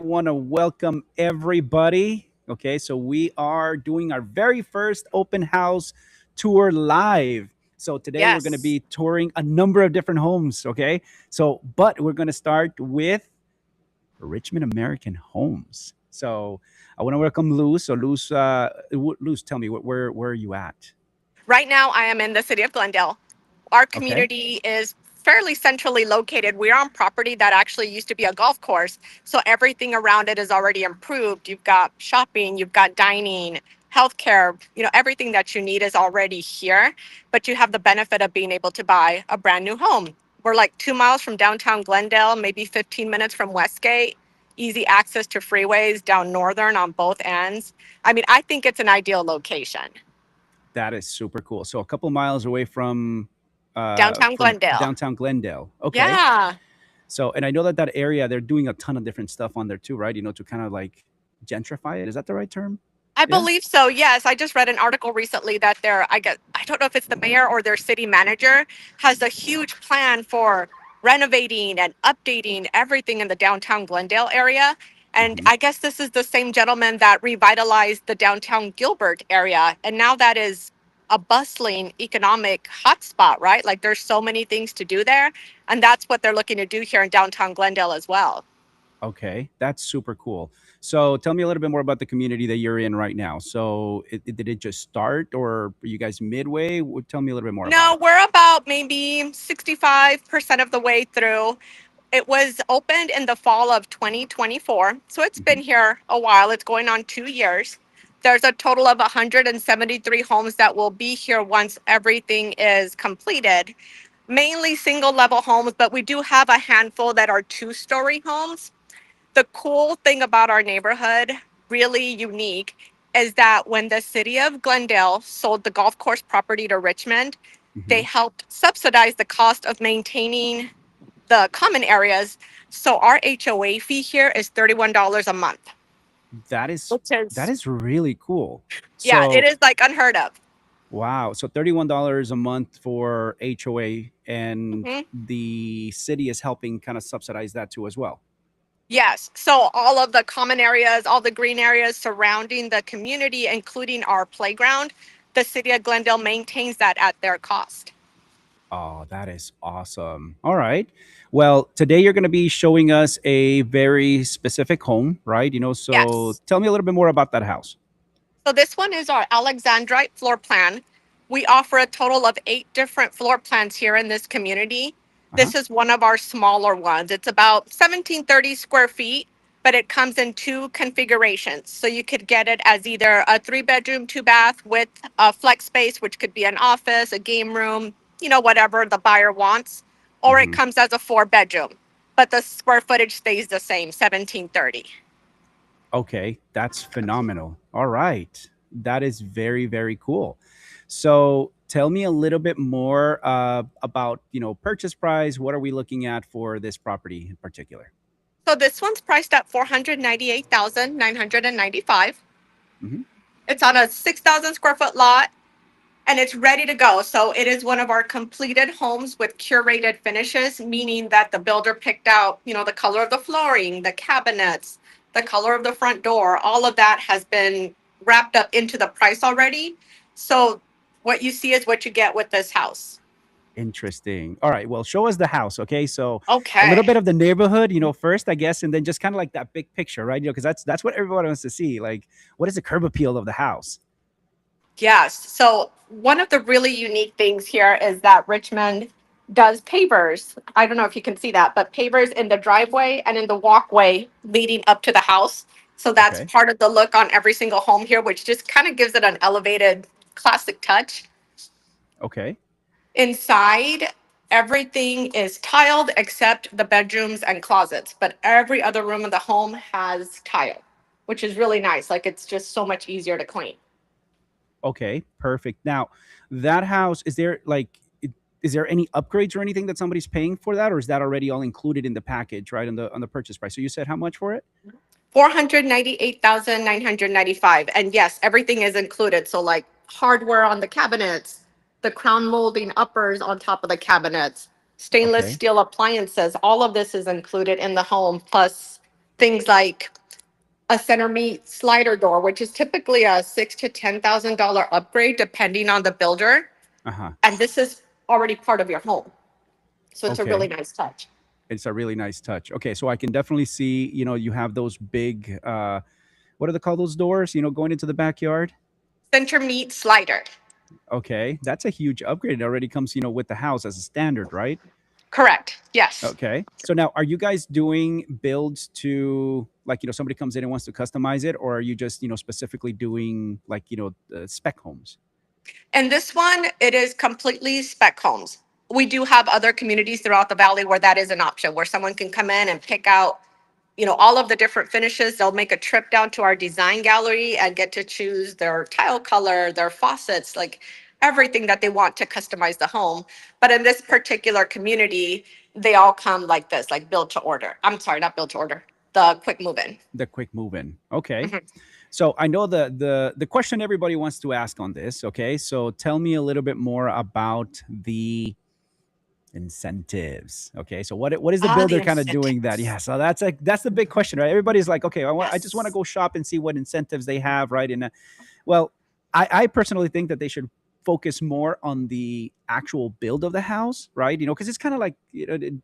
want to welcome everybody. Okay, so we are doing our very first open house tour live. So today we're going to Yes. be touring a number of different homes. Okay, but we're going to start with Richmond American Homes. So I want to welcome Luz. So Luz, tell me where are you at? Right now, I am in the city of Glendale. Our Okay. community is fairly centrally located. We're on property that actually used to be a golf course. So everything around it is already improved. You've got shopping, you've got dining, healthcare, everything that you need is already here. But you have the benefit of being able to buy a brand new home. We're like 2 miles from downtown Glendale, maybe 15 minutes from Westgate. Easy access to freeways down northern on both ends. I mean, I think it's an ideal location. That is super cool. So a couple miles away Downtown from Glendale. downtown Glendale. Okay. Yeah, So and I know that area they're doing a ton of different stuff on there too, right? To kind of like gentrify it. Is that the right term? I Yeah. believe so. Yes, I just read an article recently that I don't know if it's the mayor or their city manager has a huge plan for renovating and updating everything in the downtown Glendale area. And Hmm. I guess this is the same gentleman that revitalized the downtown Gilbert area. And now that is a bustling economic hotspot, right? Like there's so many things to do there. And that's what they're looking to do here in downtown Glendale as well. Okay, that's super cool. So tell me a little bit more about the community that you're in right now. So did it just start, or are you guys midway? Tell me a little bit more about No, it. we're about maybe 65% of the way through. It was opened in the fall of 2024. So it's Hmm. been here a while. It's going on 2 years. There's a total of 173 homes that will be here once everything is completed. Mainly single level homes, but we do have a handful that are two-story homes. The cool thing about our neighborhood, really unique, is that when the city of Glendale sold the golf course property to Richmond, they Hmm. helped subsidize the cost of maintaining the common areas. So our HOA fee here is $31 a month, That is which that is, is really cool. yeah, it So is like unheard of. wow. So $31 a month for HOA, and Mhm. the city is helping kind of subsidize that too as well. Yes. So all of the common areas, all the green areas surrounding the community, including our playground, the city of Glendale maintains that at their cost. Oh, that is awesome. All right. Well, today you're going to be showing us a very specific home, right? So Yes. tell me a little bit more about that house. So this one is our Alexandrite floor plan. We offer a total of 8 different floor plans here in this community. Uh-huh. This is one of our smaller ones. It's about 1730 square feet, but it comes in two configurations. So you could get it as either a 3 bedroom, 2 bath with a flex space, which could be an office, a game room, whatever the buyer wants, or it Hmm. comes as a 4 bedroom, but the square footage stays the same, 1730. Okay, that's phenomenal. All right. That is very, very cool. So tell me a little bit more about, purchase price. What are we looking at for this property in particular? So this one's priced at 498,995. Hmm. It's on a 6,000 square foot lot and it's ready to go. So it is one of our completed homes with curated finishes, meaning that the builder picked out, the color of the flooring, the cabinets, the color of the front door. All of that has been wrapped up into the price already. So what you see is what you get with this house. Interesting. All right. Well, show us the house. Okay. So a little Okay. bit of the neighborhood, first, I guess, and then just kind of like that big picture, right? Because that's what everyone wants to see. Like, what is the curb appeal of the house? Yes. So one of the really unique things here is that Richmond does pavers. I don't know if you can see that, but pavers in the driveway and in the walkway leading up to the house. So that's Okay. part of the look on every single home here, which just kind of gives it an elevated classic touch. Okay. Inside, everything is tiled except the bedrooms and closets, but every other room in the home has tile, which is really nice. Like it's just so much easier to clean. Okay. Perfect. Now, that house, is there any upgrades or anything that somebody's paying for that, or is that already all included in the package, right? On the purchase price. So you said how much for it? 498,995. And yes, everything is included. So like hardware on the cabinets, the crown molding uppers on top of the cabinets, stainless Okay. steel appliances, all of this is included in the home plus Things like a center meat slider door, which is typically a $6,000 to $10,000 upgrade depending on the builder. Uh-huh. And this is already part of your home. So it's a really Okay. nice touch. It's a really nice touch. Okay, so I can definitely see, you have those big what are they called, those doors, going into the backyard? Center meat slider. Okay. That's a huge upgrade. It already comes, with the house as a standard, right? Correct. Yes. Okay. So now are you guys doing builds to, like, somebody comes in and wants to customize it, or are you just, specifically doing, like, spec homes? And this one, it is completely spec homes. We do have other communities throughout the valley where that is an option, where someone can come in and pick out, all of the different finishes. They'll make a trip down to our design gallery and get to choose their tile color, their faucets, like everything that they want to customize the home. But in this particular community, they all come like this, like build to order. I'm sorry, not build to order, the quick move in. The quick move in. Okay. So I know the question everybody wants to ask on this. Okay. So tell me a little bit more about the incentives. Okay. So what is the Ah, the builder kind of doing that? Yeah. incentives. So that's the big question, right? Everybody's like, okay, I just want to Yes. go shop and see what incentives they have, right? And well, I personally think that they should focus more on the actual build of the house, right? Because it's kind of like,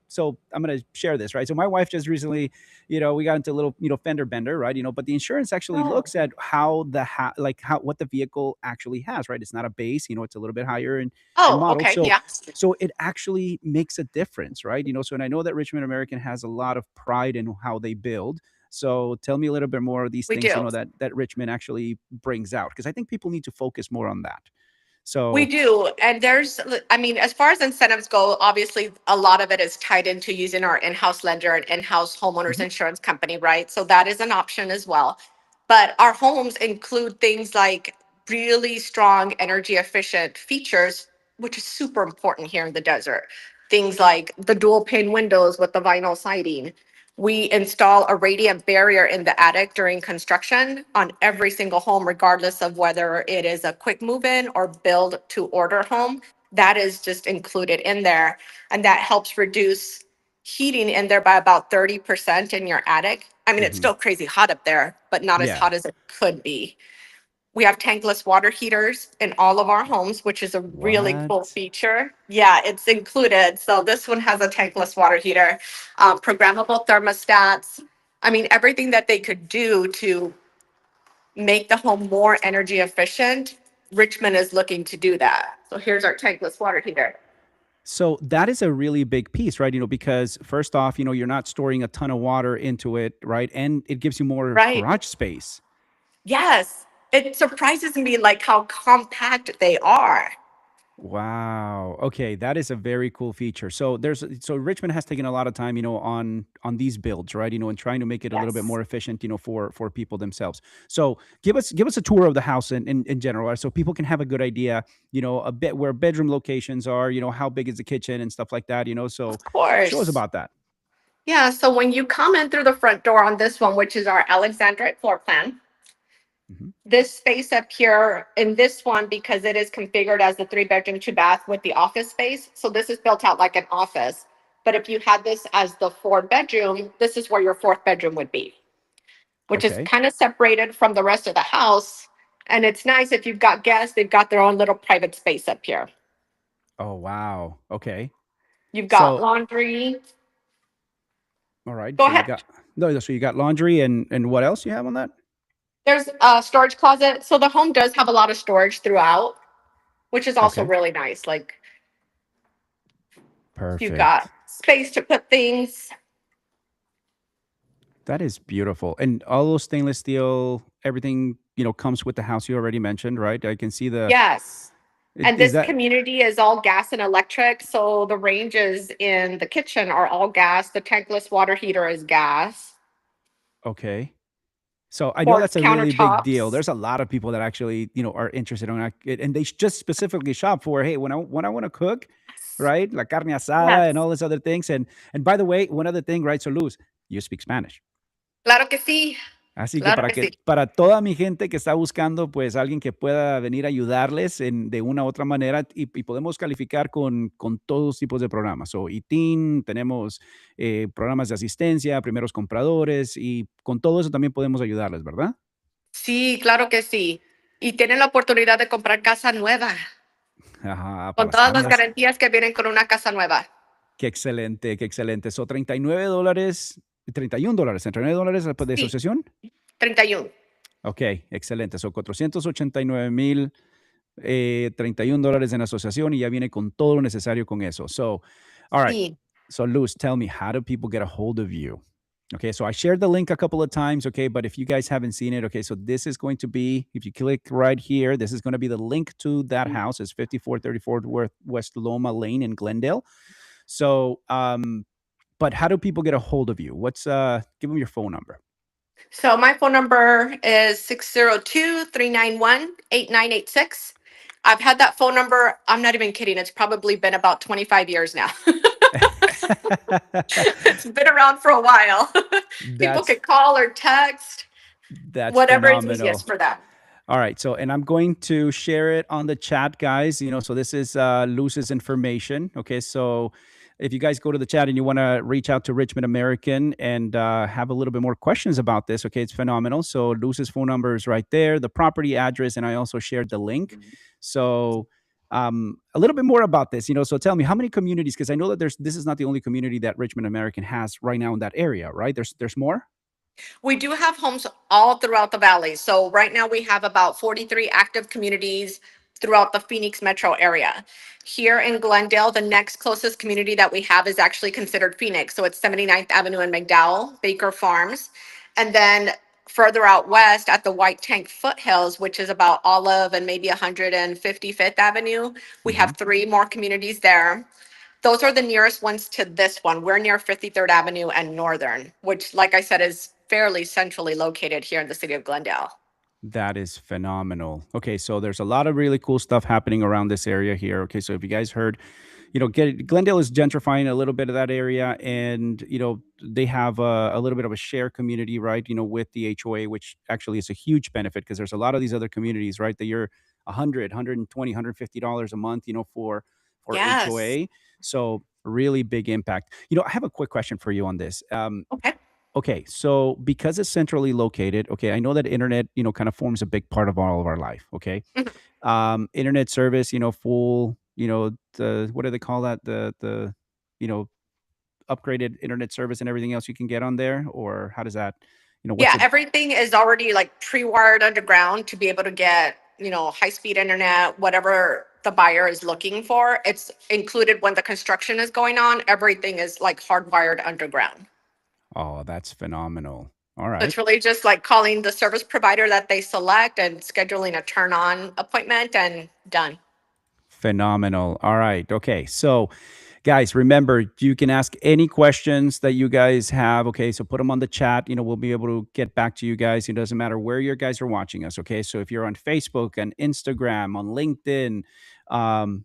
so I'm going to share this, right? So my wife just recently, we got into a little, fender bender, right? But the insurance actually Oh, looks at how like how what the vehicle actually has, right? It's not a base, it's a little bit higher in oh, model. okay. So Yeah, it actually makes a difference, right? So, and I know that Richmond American has a lot of pride in how they build. So tell me a little bit more of these we things, do. that Richmond actually brings out, because I think people need to focus more on that. We So, do. And I mean, as far as incentives go, obviously a lot of it is tied into using our in-house lender and in-house homeowners mhm, insurance company, right? So that is an option as well. But our homes include things like really strong energy efficient features, which is super important here in the desert. Things like the dual pane windows with the vinyl siding. We install a radiant barrier in the attic during construction on every single home, regardless of whether it is a quick move in or build to order home. That is just included in there. And that helps reduce heating in there by about 30% in your attic. I mean, it's mhm. still crazy hot up there, but not as Yeah. hot as it could be. We have tankless water heaters in all of our homes, which is a really cool What? feature. Yeah, it's included. So this one has a tankless water heater, programmable thermostats. I mean, everything that they could do to make the home more energy efficient, Richmond is looking to do that. So here's our tankless water heater. So that is a really big piece, right? Because first off, you're not storing a ton of water into it, right? And it gives you more Right. garage space. Yes. It surprises me like how compact they are. Wow. Okay, that is a very cool feature. So Richmond has taken a lot of time, on these builds, right? And trying to make it a little bit Yes. more efficient, for people themselves. So give us a tour of the house in general, right? So people can have a good idea, a bit where bedroom locations are, how big is the kitchen and stuff like that, Of So show us course. about that. Yeah, so when you come in through the front door on this one, which is our Alexandrite floor plan, Hmm. this space up here in this one, because it is configured as the 3 bedroom, 2 bath with the office space. So this is built out like an office. But if you had this as the 4 bedroom, this is where your fourth bedroom would be, which is Okay. kind of separated from the rest of the house. And it's nice if you've got guests, they've got their own little private space up here. Oh, wow. Okay. You've got So, laundry. all right. Go So you ahead. got no, so you got laundry and what else you have on that? There's a storage closet. So the home does have a lot of storage throughout, which is also Okay. really nice. Like you've got Perfect. space to put things. That is beautiful. And all those stainless steel, everything, comes with the house you already mentioned, right? I can see Yes. And is this that community is all gas and electric. So the ranges in the kitchen are all gas. The tankless water heater is gas. okay? So I know Quartz that's a really big deal. countertops. There's a lot of people that actually, are interested in it, and they just specifically shop for, hey, when I want to cook, right? La carne asada and Yes. all these other things. And by the way, one other thing, right? So Luz, you speak Spanish. Claro que sí. Así que Claro que sí. para toda mi gente que está buscando, pues alguien que pueda venir a ayudarles de una u otra manera y podemos calificar con todos tipos de programas. O ITIN, tenemos programas de asistencia, primeros compradores y con todo eso también podemos ayudarles, ¿verdad? Sí, claro que sí. Y tienen la oportunidad de comprar casa nueva, Ajá, con para todas estar las más. garantías que vienen con una casa nueva. Qué excelente, qué excelente. So, $39, $31, $39 de Sí, asociación. 31. Ok, excelente. Son 489,000, $31 en asociación y ya viene con todo lo necesario con eso. So, all right. Sí. So, Luz, tell me, how do people get a hold of you? Okay, so I shared the link a couple of times. Okay, but if you guys haven't seen it, okay, so this is going to be, if you click right here, this is going to be the link to that house. It's 5434 West Loma Lane in Glendale. So, but how do people get a hold of you? Give them your phone number. So my phone number is 602-391-8986. I've had that phone number, I'm not even kidding, it's probably been about 25 years now. It's been around for a while. People that's could call or text, that's whatever is easiest phenomenal. for them. All right. So, and I'm going to share it on the chat, guys. So this is Luz's information. Okay. So, if you guys go to the chat and you want to reach out to Richmond American and have a little bit more questions about this, okay, it's phenomenal. So, Luz's phone number is right there, the property address, and I also shared the link. So, a little bit more about this. So tell me how many communities, because I know that this is not the only community that Richmond American has right now in that area, right? There's more. We do have homes all throughout the valley. So right now we have about 43 active communities throughout the Phoenix metro area. Here in Glendale, the next closest community that we have is actually considered Phoenix. So it's 79th Avenue and McDowell, Baker Farms. And then further out west at the White Tank Foothills, which is about Olive and maybe 155th Avenue, we Hmm. have three more communities there. Those are the nearest ones to this one. We're near 53rd Avenue and Northern, which, like I said, is fairly centrally located here in the city of Glendale. That is phenomenal. Okay, so there's a lot of really cool stuff happening around this area here. Okay, so if you guys heard, Glendale is gentrifying a little bit of that area, and they have a little bit of a share community, right? With the HOA, which actually is a huge benefit because there's a lot of these other communities, right? That you're 100, $120, $150 a month, for Yes. HOA. So really big impact. I have a quick question for you on this. Okay. Okay, so because it's centrally located, okay, I know that internet, kind of forms a big part of all of our life. Okay, Mhm. internet service, full, the what do they call that? The you know upgraded internet service and everything else you can get on there, or how does that, what's Yeah, it? everything is already like pre-wired underground to be able to get, high-speed internet, whatever the buyer is looking for. It's included when the construction is going on. Everything is like hardwired underground. Oh, that's phenomenal. All So right. it's really just like calling the service provider that they select and scheduling a turn on appointment and done. Phenomenal. All right. Okay. So, guys, remember, you can ask any questions that you guys have. Okay. So, put them on the chat. We'll be able to get back to you guys. It doesn't matter where you guys are watching us. Okay. So, if you're on Facebook, on Instagram, on LinkedIn, on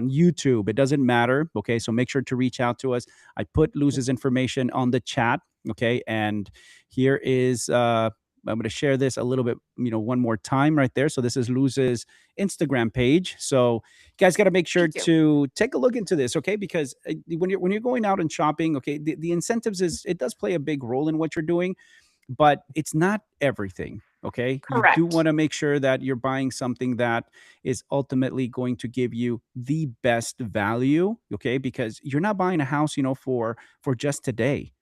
YouTube, it doesn't matter. Okay. So, make sure to reach out to us. I put Luz's information on the chat. Okay. And here is, I'm going to share this a little bit, one more time right there. So, this is Luz's Instagram page. So you guys got to make sure Thank you. to take a look into this, okay? Because when you're going out and shopping, okay, the incentives it does play a big role in what you're doing, but it's not everything. Okay, you do Correct. want to make sure that you're buying something that is ultimately going to give you the best value. Okay, because you're not buying a house, for just today.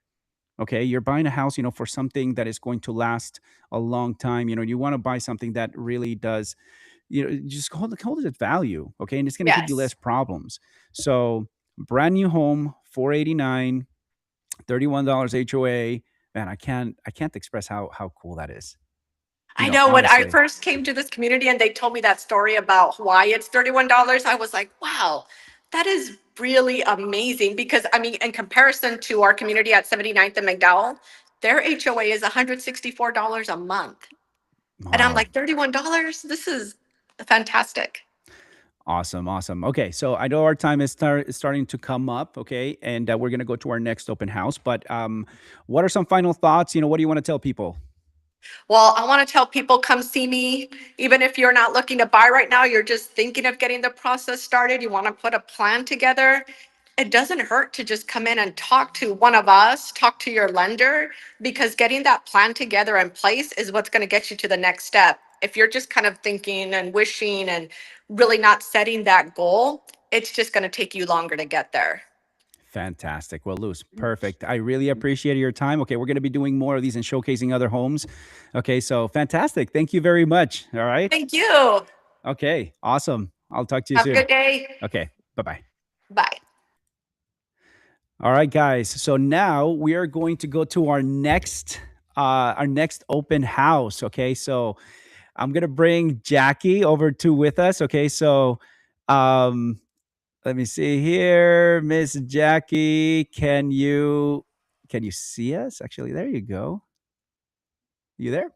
Okay, you're buying a house, for something that is going to last a long time. You want to buy something that really does, just hold it at value, okay? And it's going to give you less Yes. problems. So, brand new home, 489, $31 HOA. Man, I can't express how cool that is. I know when I Honestly. first came to this community and they told me that story about why it's $31, I was like, wow, that is really amazing. Because I mean, in comparison to our community at 79th and McDowell, their HOA is $164 a month. And I'm Wow. like, $31? This is fantastic. Awesome, awesome. Okay, so I know our time is starting to come up, okay, and we're gonna go to our next open house. But what are some final thoughts? What do you want to tell people? Well, I want to tell people come see me. Even if you're not looking to buy right now, you're just thinking of getting the process started, you want to put a plan together. It doesn't hurt to just come in and talk to one of us, talk to your lender, because getting that plan together in place is what's going to get you to the next step. If you're just kind of thinking and wishing and really not setting that goal, it's just going to take you longer to get there. Fantastic. Well, Luz, perfect. I really appreciate your time. Okay, we're going to be doing more of these and showcasing other homes. Okay, so fantastic. Thank you very much. All right. Thank you. Okay, awesome. I'll talk to you Have a soon. good day. Okay, bye bye. Bye. All right, guys. So now we are going to go to our next open house. Okay, so I'm gonna bring Jackie over to with us. Okay, so um, let me see here, Miss Jackie. Can you see us? Actually, there you go. You there?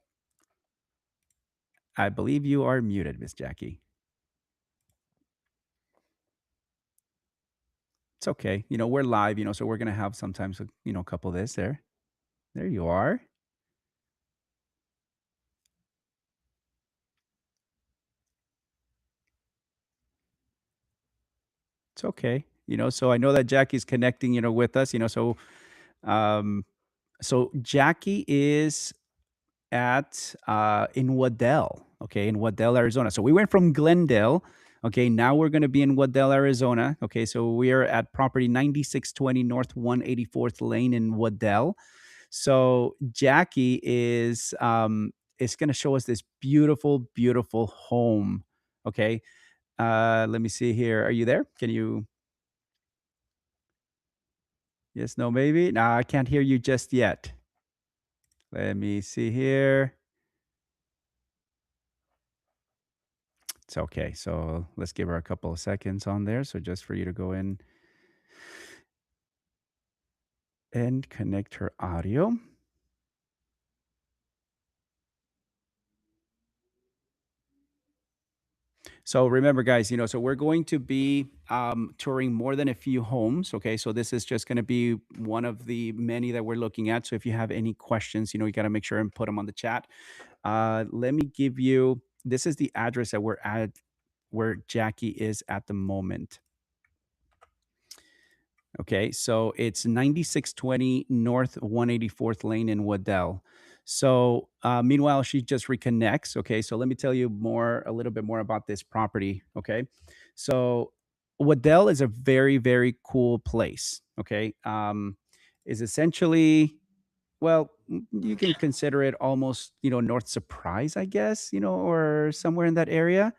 I believe you are muted, Miss Jackie. It's okay. We're live. So we're gonna have sometimes a couple of this there. There you are. It's okay. So I know that Jackie's connecting, with us, um so Jackie is at in Waddell, okay, in Waddell, Arizona. So we went from Glendale, okay, now we're going to be in Waddell, Arizona. Okay, so we are at property 9620 North 184th Lane in Waddell. So Jackie is going to show us this beautiful, beautiful home. Okay. Let me see here. Are you there? Can you Yes, no, maybe? No, I can't hear you just yet. Let me see here. It's okay. So let's give her a couple of seconds on there. So just for you to go in and connect her audio. So remember, guys, so we're going to be touring more than a few homes. Okay. So this is just going to be one of the many that we're looking at. So if you have any questions, you got to make sure and put them on the chat. Let me give you this is the address that we're at where Jackie is at the moment. Okay, so it's 9620 North 184th Lane in Waddell. So, meanwhile, she just reconnects. Okay, so let me tell you a little bit more about this property. Okay, so Waddell is a very, very cool place. Okay, is essentially, well, you can consider it almost, North Surprise, I guess, or somewhere in that area.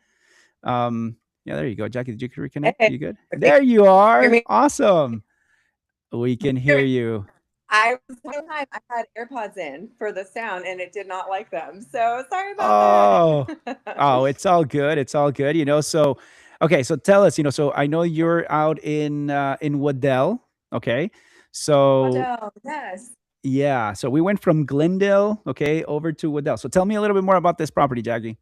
Yeah, there you go, Jackie. Did you reconnect? Hey, You good? okay, There you hear are. me? Awesome. We can Hear hear me? you. I was the whole time I had AirPods in for the sound and it did not like them. So sorry about Oh. that. Oh, it's all good. It's all good. So okay, so tell us, so I know you're out in Waddell. Okay. So Waddell, yes. yeah, so we went from Glendale, okay, over to Waddell. So tell me a little bit more about this property, Jackie.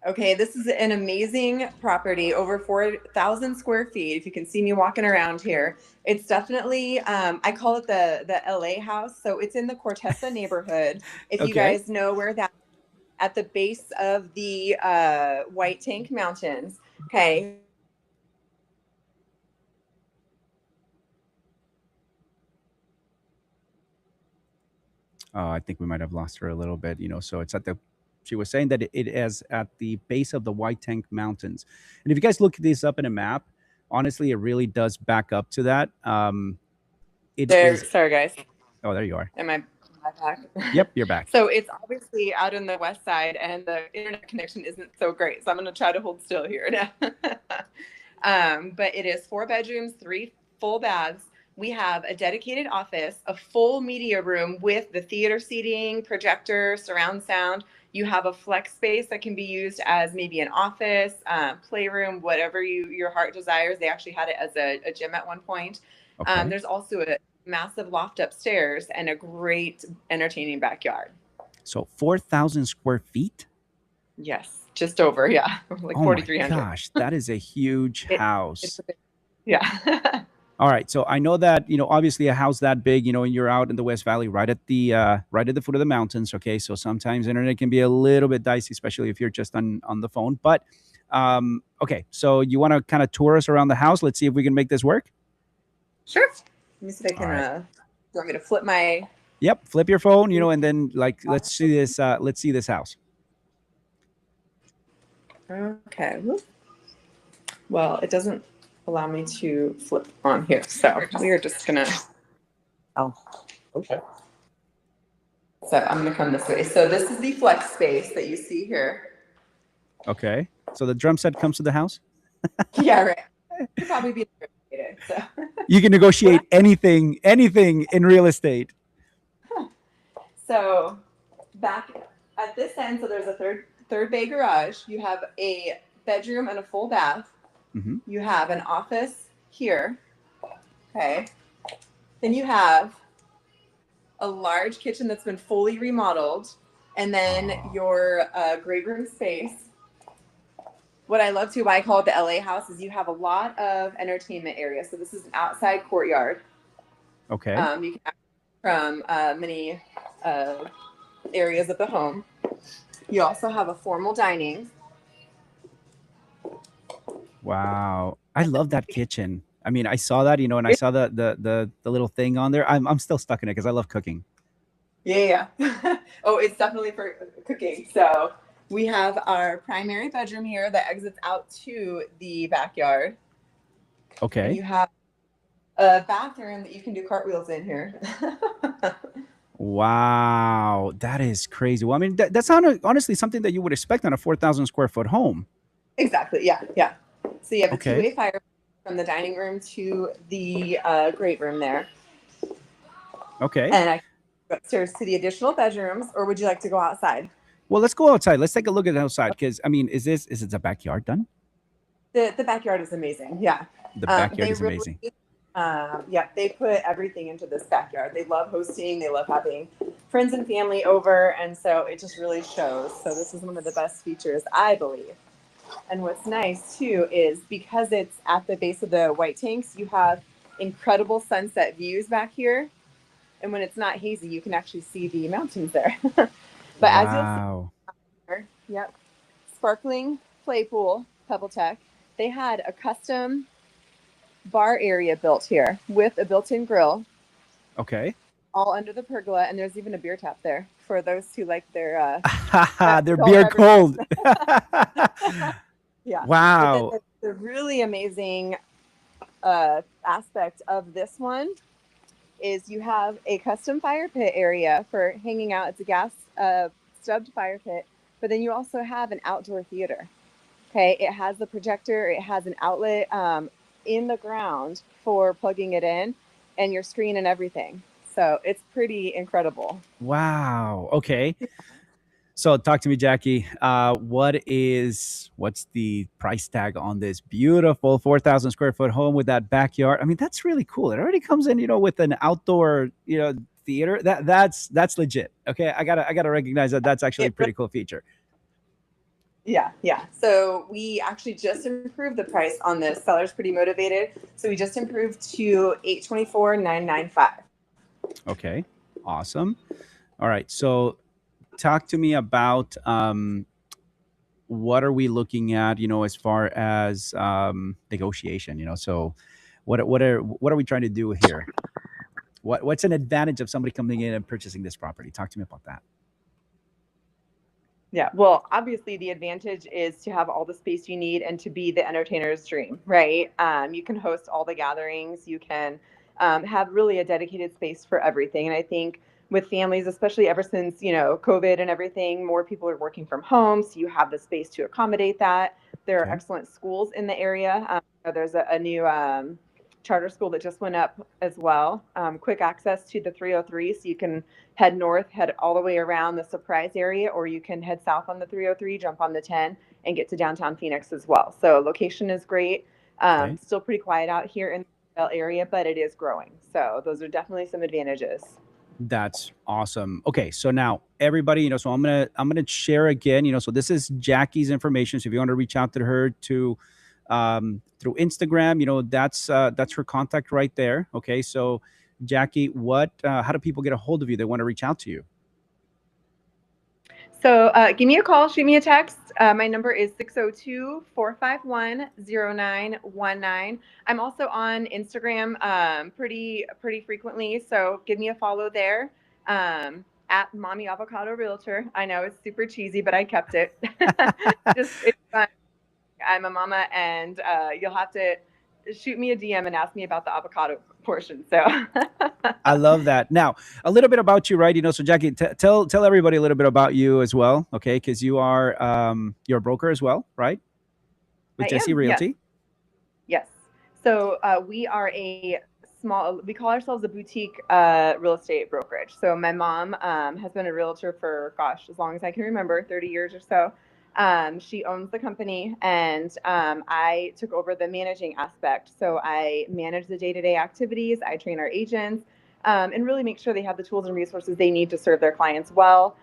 Okay, this is an amazing property, over 4,000 square feet. If you can see me walking around here, it's definitely, I call it the LA house. So it's in the Cortesa neighborhood. If you Okay. guys know where that, at the base of the White Tank Mountains. Okay. Oh, I think we might have lost her a little bit, so it's she was saying that it is at the base of the White Tank Mountains. And if you guys look this up in a map, honestly, it really does back up to that. It There, is sorry guys. Oh, there you are. Am I back? Yep, you're back. So it's obviously out in the west side, and the internet connection isn't so great. So I'm going to try to hold still here now. But it is 4 bedrooms, 3 full baths. We have a dedicated office, a full media room with the theater seating, projector, surround sound. You have a flex space that can be used as maybe an office, playroom, whatever your heart desires. They actually had it as a gym at one point. Okay. There's also a massive loft upstairs and a great entertaining backyard. So 4,000 square feet? Yes. just over, yeah, like Oh my 4,300. gosh, that is a huge It, house. it's a bit, yeah. All right, so I know that obviously a house that big, and you're out in the West Valley, right at the foot of the mountains. Okay, so sometimes internet can be a little bit dicey, especially if you're just on the phone. But okay, so you want to kind of tour us around the house? Let's see if we can make this work. Sure. Let me see if I All can. right. You want me to flip my? Yep, flip your phone, and then like let's see this. Let's see this house. Okay. Well, it doesn't allow me to flip on here, so we are just gonna. Oh, okay. So I'm gonna come this way. So this is the flex space that you see here. Okay, so the drum set comes to the house. Yeah, right. Could probably be negotiated. So. You can negotiate anything in real estate. So back at this end, so there's a third bay garage. You have a bedroom and a full bath. Mm-hmm. You have an office here. Okay. Then you have a large kitchen that's been fully remodeled, and then your great room space. What I love too, why I call it the LA house, is you have a lot of entertainment area. So this is an outside courtyard. Okay. You can access from many areas of the home. You also have a formal dining. Wow, I love that kitchen. I mean, I saw that, and I saw the little thing on there. I'm still stuck in it because I love cooking. Yeah. Oh, it's definitely for cooking. So we have our primary bedroom here that exits out to the backyard. Okay. And you have a bathroom that you can do cartwheels in here. Wow, that is crazy. Well, I mean, that's honestly something that you would expect on a 4,000 square foot home. Exactly. Yeah. So you have a Okay. two-way fire from the dining room to the great room there. Okay. And I can go upstairs to the additional bedrooms, or would you like to go outside? Well, let's go outside. Let's take a look at the outside because I mean, is it the backyard done? The backyard is amazing. Yeah. The backyard is amazing. Yeah, they put everything into this backyard. They love hosting. They love having friends and family over, and so it just really shows. So this is one of the best features, I believe. And what's nice too is because it's at the base of the white tanks, you have incredible sunset views back here. And when it's not hazy, you can actually see the mountains there. But Wow. as you'll see, yep, sparkling play pool, Pebble Tech. They had a custom bar area built here with a built-in grill. Okay. All under the pergola, and there's even a beer tap there for those who like their their beer cold. Yeah. Wow. The really amazing aspect of this one is you have a custom fire pit area for hanging out. It's a gas stubbed fire pit, but then you also have an outdoor theater. Okay, it has the projector. It has an outlet in the ground for plugging it in, and your screen and everything. So it's pretty incredible. Wow. Okay. So talk to me, Jackie. What's the price tag on this beautiful 4,000 square foot home with that backyard? I mean, that's really cool. It already comes in, with an outdoor, theater. That's legit. Okay. I gotta recognize that that's actually a pretty cool feature. Yeah. So we actually just improved the price on this. Seller's pretty motivated. So we just improved to $824,995. Okay. Awesome. All right. So talk to me about what are we looking at, as far as negotiation, so what are we trying to do here? What's an advantage of somebody coming in and purchasing this property? Talk to me about that. Yeah, well, obviously the advantage is to have all the space you need and to be the entertainer's dream, right? You can host all the gatherings. You can have really a dedicated space for everything. And I think with families, especially ever since, COVID and everything, more people are working from home. So you have the space to accommodate that. There are excellent schools in the area. There's a new charter school that just went up as well. Quick access to the 303, so you can head north, head all the way around the Surprise area, or you can head south on the 303, jump on the 10, and get to downtown Phoenix as well. So location is great. Still pretty quiet out here in the area, but it is growing. So those are definitely some advantages. That's awesome. Okay, so now everybody, so I'm gonna share again. So this is Jackie's information. So if you want to reach out to her through Instagram, that's her contact right there. Okay, so Jackie, how do people get a hold of you? They want to reach out to you. So give me a call, shoot me a text. My number is 602-451-0919. I'm also on Instagram pretty frequently, so give me a follow there. At Mommy Avocado Realtor. I know it's super cheesy, but I kept it. It's fun. I'm a mama, and you'll have to shoot me a DM and ask me about the avocado portion. So I love that. Now, a little bit about you, right? So Jackie, tell everybody a little bit about you as well, okay? Because you're a broker as well, right? With I Jesse am, Realty. Yes. So we are we call ourselves a boutique real estate brokerage. So my mom has been a realtor for, as long as I can remember, 30 years or so. She owns the company, and I took over the managing aspect. So I manage the day-to-day activities. I train our agents and really make sure they have the tools and resources they need to serve their clients well.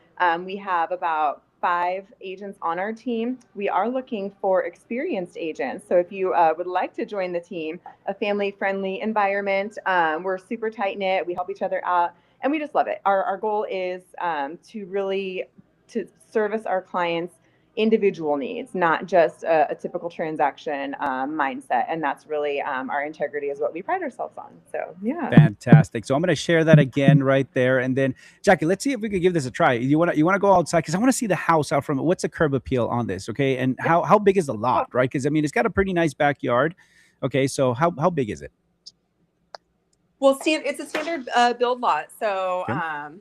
We have about 5 agents on our team. We are looking for experienced agents. So if you would like to join the team, a family-friendly environment, we're super tight-knit. We help each other out, and we just love it. Our goal is to service our clients' individual needs, not just a typical transaction mindset. And that's really our integrity is what we pride ourselves on. So yeah. Fantastic. So I'm going to share that again right there. And then Jackie, let's see if we could give this a try. You want to go outside? Because I want to see the house out from it. What's the curb appeal on this? Okay. And how big is the lot, right? Because I mean, it's got a pretty nice backyard. Okay. So how big is it? Well, it's a standard build lot. So, Okay.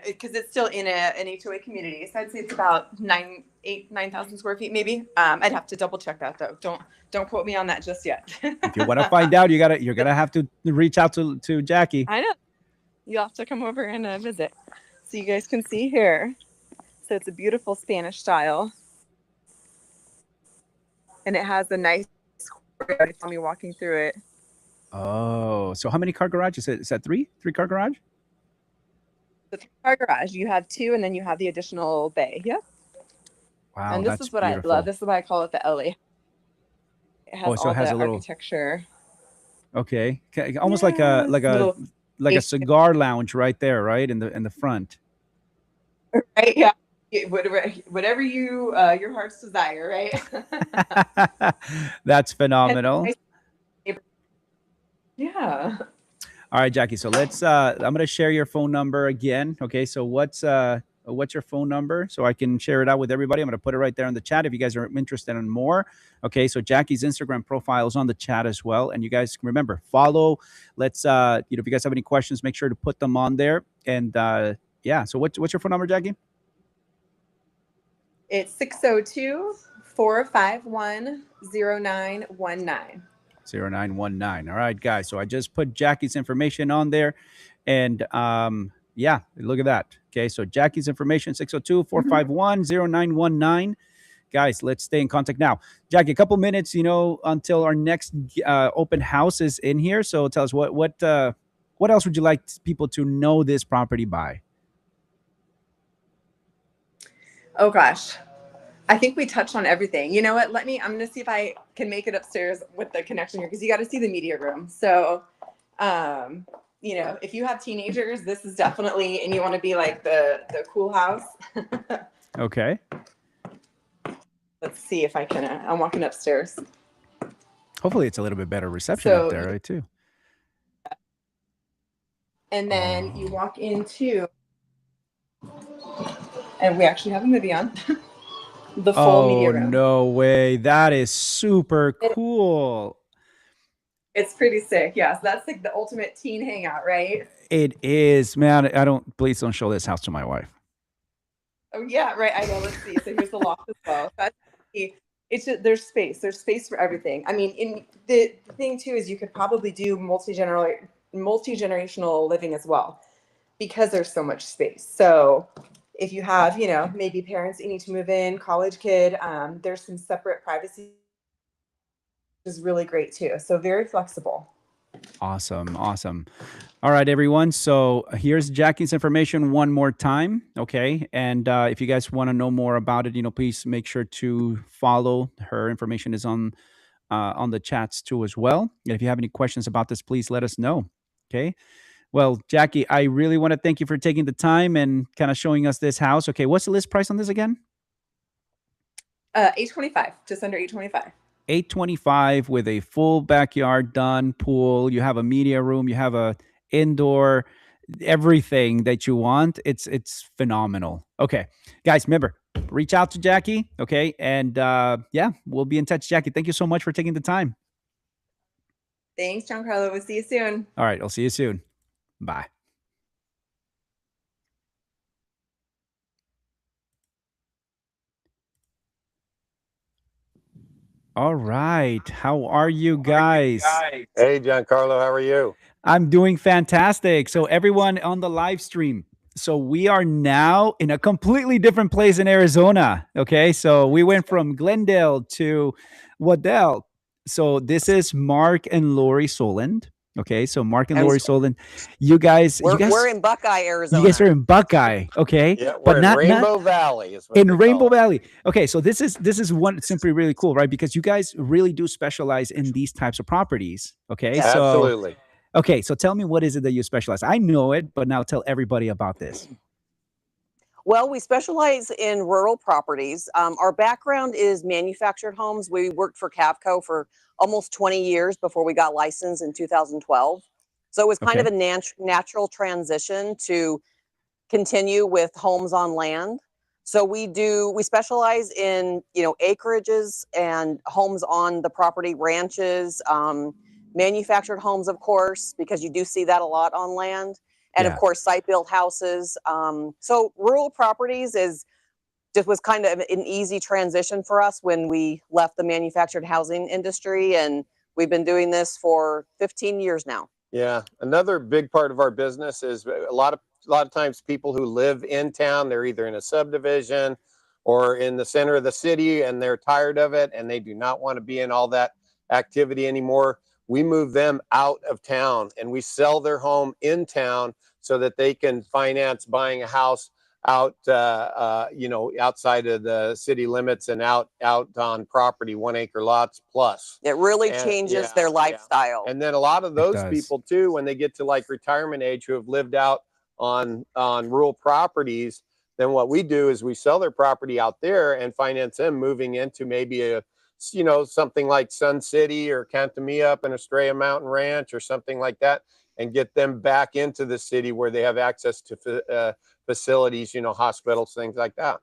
because it's still in an HOA community. So I'd say it's about 9,000 square feet, maybe. I'd have to double check that though. Don't quote me on that just yet. If you want to find out, you're gonna have to reach out to Jackie. I know. You'll have to come over and visit, so you guys can see here. So it's a beautiful Spanish style, and it has a nice courtyard. If you walking through it. Oh, so how many car garages? Is that 3-car garage? The 3-car garage. You have 2, and then you have the additional bay. Yep. Wow, and this is what beautiful. I love. This is why I call it the LA. It has so it has a little architecture. Okay, almost like a cigar lounge right there, right in the front. Right. Yeah. Whatever your heart's desire, right? That's phenomenal. Yeah. All right, Jackie. So I'm going to share your phone number again. Okay. So what's your phone number so I can share it out with everybody? I'm going to put it right there in the chat if you guys are interested in more. Okay. So Jackie's Instagram profile is on the chat as well. And you guys can remember, follow. Let's, if you guys have any questions, make sure to put them on there. And yeah. So what's your phone number, Jackie? It's 602-451-0919. 0919. All right, guys. So I just put Jackie's information on there. And yeah, look at that. Okay, so Jackie's information, 602-451-0919. Guys, let's stay in contact now. Jackie, a couple minutes, until our next open house is in here. So tell us what else would you like people to know this property by? Oh gosh. I think we touched on everything. You know what? I'm going to see if I can make it upstairs with the connection here, because you got to see the media room. So, if you have teenagers, this is definitely, and you want to be like the cool house. Okay. Let's see if I can, I'm walking upstairs. Hopefully it's a little bit better reception up there, right, too. And then you walk into, and we actually have a movie on. The full media room. No way. That is super cool. It's pretty sick. Yeah. So that's like the ultimate teen hangout, right? It is, man. Please don't show this house to my wife. Oh yeah. Right. I know. Let's see. So here's the loft as well. It's just, there's space for everything. I mean, in the thing too, is you could probably do multi-generational living as well, because there's so much space. So if you have, maybe parents that need to move in, college kid, there's some separate privacy, which is really great too. So very flexible. Awesome. Awesome. All right, everyone. So here's Jackie's information one more time. Okay. And if you guys want to know more about it, please make sure to follow. Her information is on the chats too as well. And if you have any questions about this, please let us know. Okay. Well, Jackie, I really want to thank you for taking the time and kind of showing us this house. Okay. What's the list price on this again? 825, just under 825. 825 with a full backyard, done pool. You have a media room, you have a indoor, everything that you want. It's phenomenal. Okay. Guys, remember, reach out to Jackie, okay? And yeah, we'll be in touch. Jackie, thank you so much for taking the time. Thanks, Giancarlo. We'll see you soon. All right, I'll see you soon. Bye. All right. How are you guys? Hey, Giancarlo, how are you? I'm doing fantastic. So everyone on the live stream. So we are now in a completely different place in Arizona. Okay. So we went from Glendale to Waddell. So this is Mark and Lori Soland. Okay. So Mark and And Lori Soland, you guys, we're in Buckeye, Arizona. you guys are in Buckeye. Okay. Yeah, we're But in not Rainbow Valley. Is what in they Rainbow call it. Valley. Okay, so this is one simply really cool, right? Because you guys really do specialize in these types of properties. Okay, Yeah. so Absolutely. okay, so tell me, what is it that you specialize? I know it, but now tell everybody about this. Well, we specialize in rural properties. Our background is manufactured homes. We worked for Cavco for almost 20 years before we got licensed in 2012. So it was kind of Okay. a natural transition to continue with homes on land. So we specialize in, acreages and homes on the property, ranches, manufactured homes, of course, because you do see that a lot on land. And of Yeah. course, site built houses. So rural properties was kind of an easy transition for us when we left the manufactured housing industry, and we've been doing this for 15 years now. Yeah. Another big part of our business is a lot of times people who live in town, they're either in a subdivision or in the center of the city and they're tired of it and they do not want to be in all that activity anymore. We move them out of town and we sell their home in town so that they can finance buying a house out outside of the city limits and out on property, 1 acre lots plus. It really And changes their lifestyle. And then a lot of It those does. people too, when they get to like retirement age, who have lived out on rural properties, then what we do is we sell their property out there and finance them moving into maybe something like Sun City or Cantamia up in Estrella Mountain Ranch or something like that, and get them back into the city where they have access to facilities, hospitals, things like that.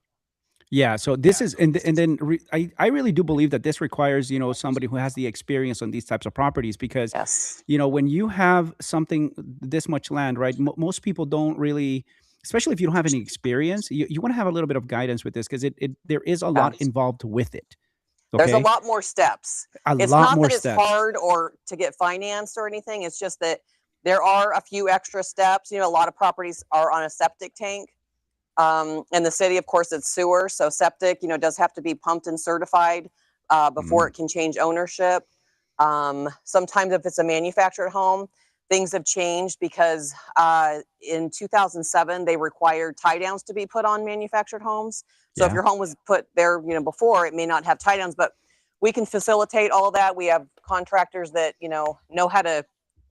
Yeah, so this is and then I really do believe that this requires, somebody who has the experience on these types of properties because Yes. when you have something this much land, right? Most people don't really, especially if you don't have any experience, you want to have a little bit of guidance with this because there is a lot Yes. involved with it. There's a Okay, lot more steps. a It's lot not more that it's steps. hard or to get financed or anything. It's just that there are a few extra steps. A lot of properties are on a septic tank. In the city, of course, it's sewer. So septic, does have to be pumped and certified before it can change ownership. Sometimes if it's a manufactured home, things have changed because in 2007, they required tie downs to be put on manufactured homes. So if Yeah. your home was put there, before, it may not have tie downs, but we can facilitate all of that. We have contractors that, know how to,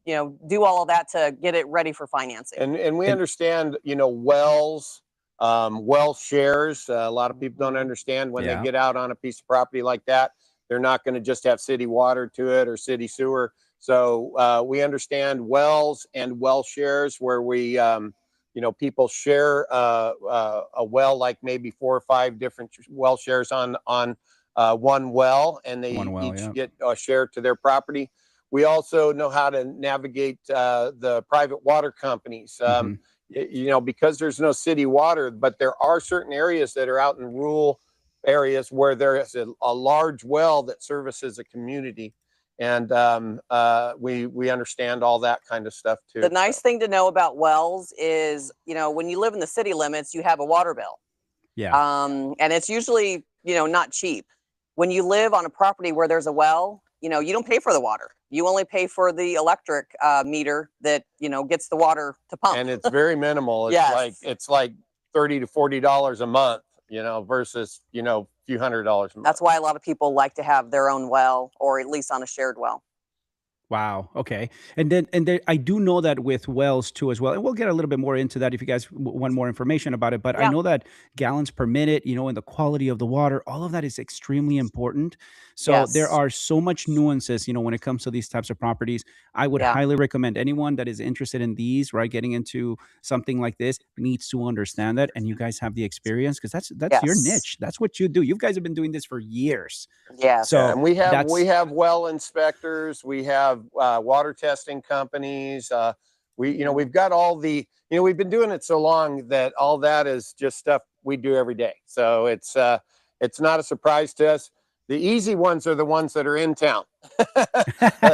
do all of that to get it ready for financing. And we And understand, wells, well shares. A lot of people don't understand when they yeah, get out on a piece of property like that, they're not going to just have city water to it or city sewer. So we understand wells and well shares where we, people share a well, like maybe 4 or 5 different well shares on one well, and they one well. each Yeah. get a share to their property. We also know how to navigate the private water companies. Hmm. Because there's no city water, but there are certain areas that are out in rural areas where there is a large well that services a community. And we understand all that kind of stuff too. The nice thing to know about wells is, when you live in the city limits, you have a water bill. Yeah. And it's usually, not cheap. When you live on a property where there's a well, you know, you don't pay for the water. You only pay for the electric meter that, you know, gets the water to pump. And it's very minimal. It's Yes. like $30 to $40 a month, you know, versus, you know, a few $100s a month. That's why a lot of people like to have their own well, or at least on a shared well. Wow. Okay. And then I do know that with wells too as well. And we'll get a little bit more into that if you guys want more information about it. But I Yeah. know that gallons per minute, you know, and the quality of the water, all of that is extremely important. So there Yes. are so much nuances, you know, when it comes to these types of properties. I would Yeah. highly recommend anyone that is interested in these, right, getting into something like this needs to understand that. And you guys have the experience because that's your Yes. niche. That's what you do. You guys have been doing this for years. Yes. So Yeah, and we that's have well inspectors, we have water testing companies. You know, we've got all the, you know, we've been doing it so long that all that is just stuff we do every day. So it's not a surprise to us. The easy ones are the ones that are in town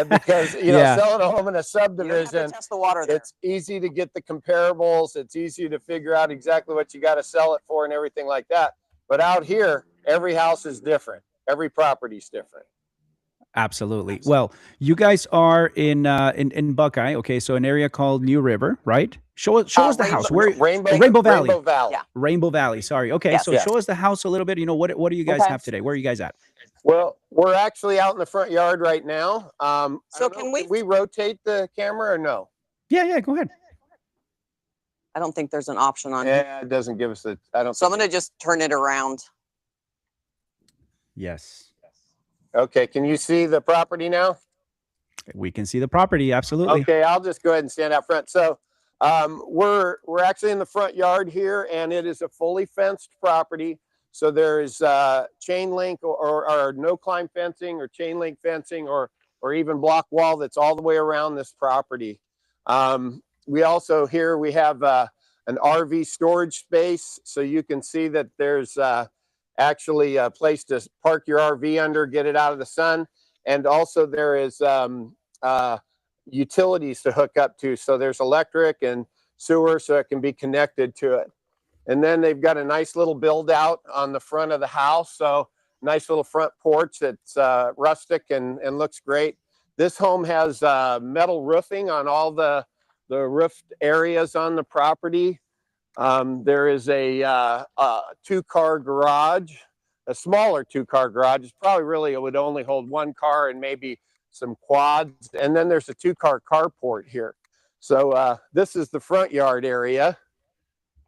because, you know, Yeah. selling a home in a You don't have to subdivision, test the water there. it's easy to get the comparables. It's easy to figure out exactly what you got to sell it for and everything like that. But out here, every house is different. Every property is different. Absolutely. Well, you guys are in Buckeye, okay? So an area called New River, right? Show us the house. Where Rainbow Valley. Rainbow Valley. Yeah. Rainbow Valley. Sorry. Okay, Yes. so Yes. show us the house a little bit. You know what do you guys Okay. have today? Where are you guys at? Well, we're actually out in the front yard right now. I So don't know, can we- could we rotate the camera or no? Yeah, go ahead. I don't think there's an option on here. Yeah, it doesn't give us the. I don't. So I'm think going to just turn it around. Yes. Okay, can you see the property now? We can see the property. Absolutely. Okay, I'll just go ahead and stand out front. So we're actually in the front yard here, and it is a fully fenced property. So there is chain link or no climb fencing or chain link fencing or even block wall that's all the way around this property. We also here we have an RV storage space, so you can see that there's actually a place to park your RV under, get it out of the sun, and also there is utilities to hook up to. So there's electric and sewer, so it can be connected to it. And then they've got a nice little build out on the front of the house. So nice little front porch that's rustic and looks great. This home has metal roofing on all the roofed areas on the property. There is a two-car garage, a smaller two-car garage. It's probably really, it would only hold one car and maybe some quads. And then there's a two-car carport here. So this is the front yard area.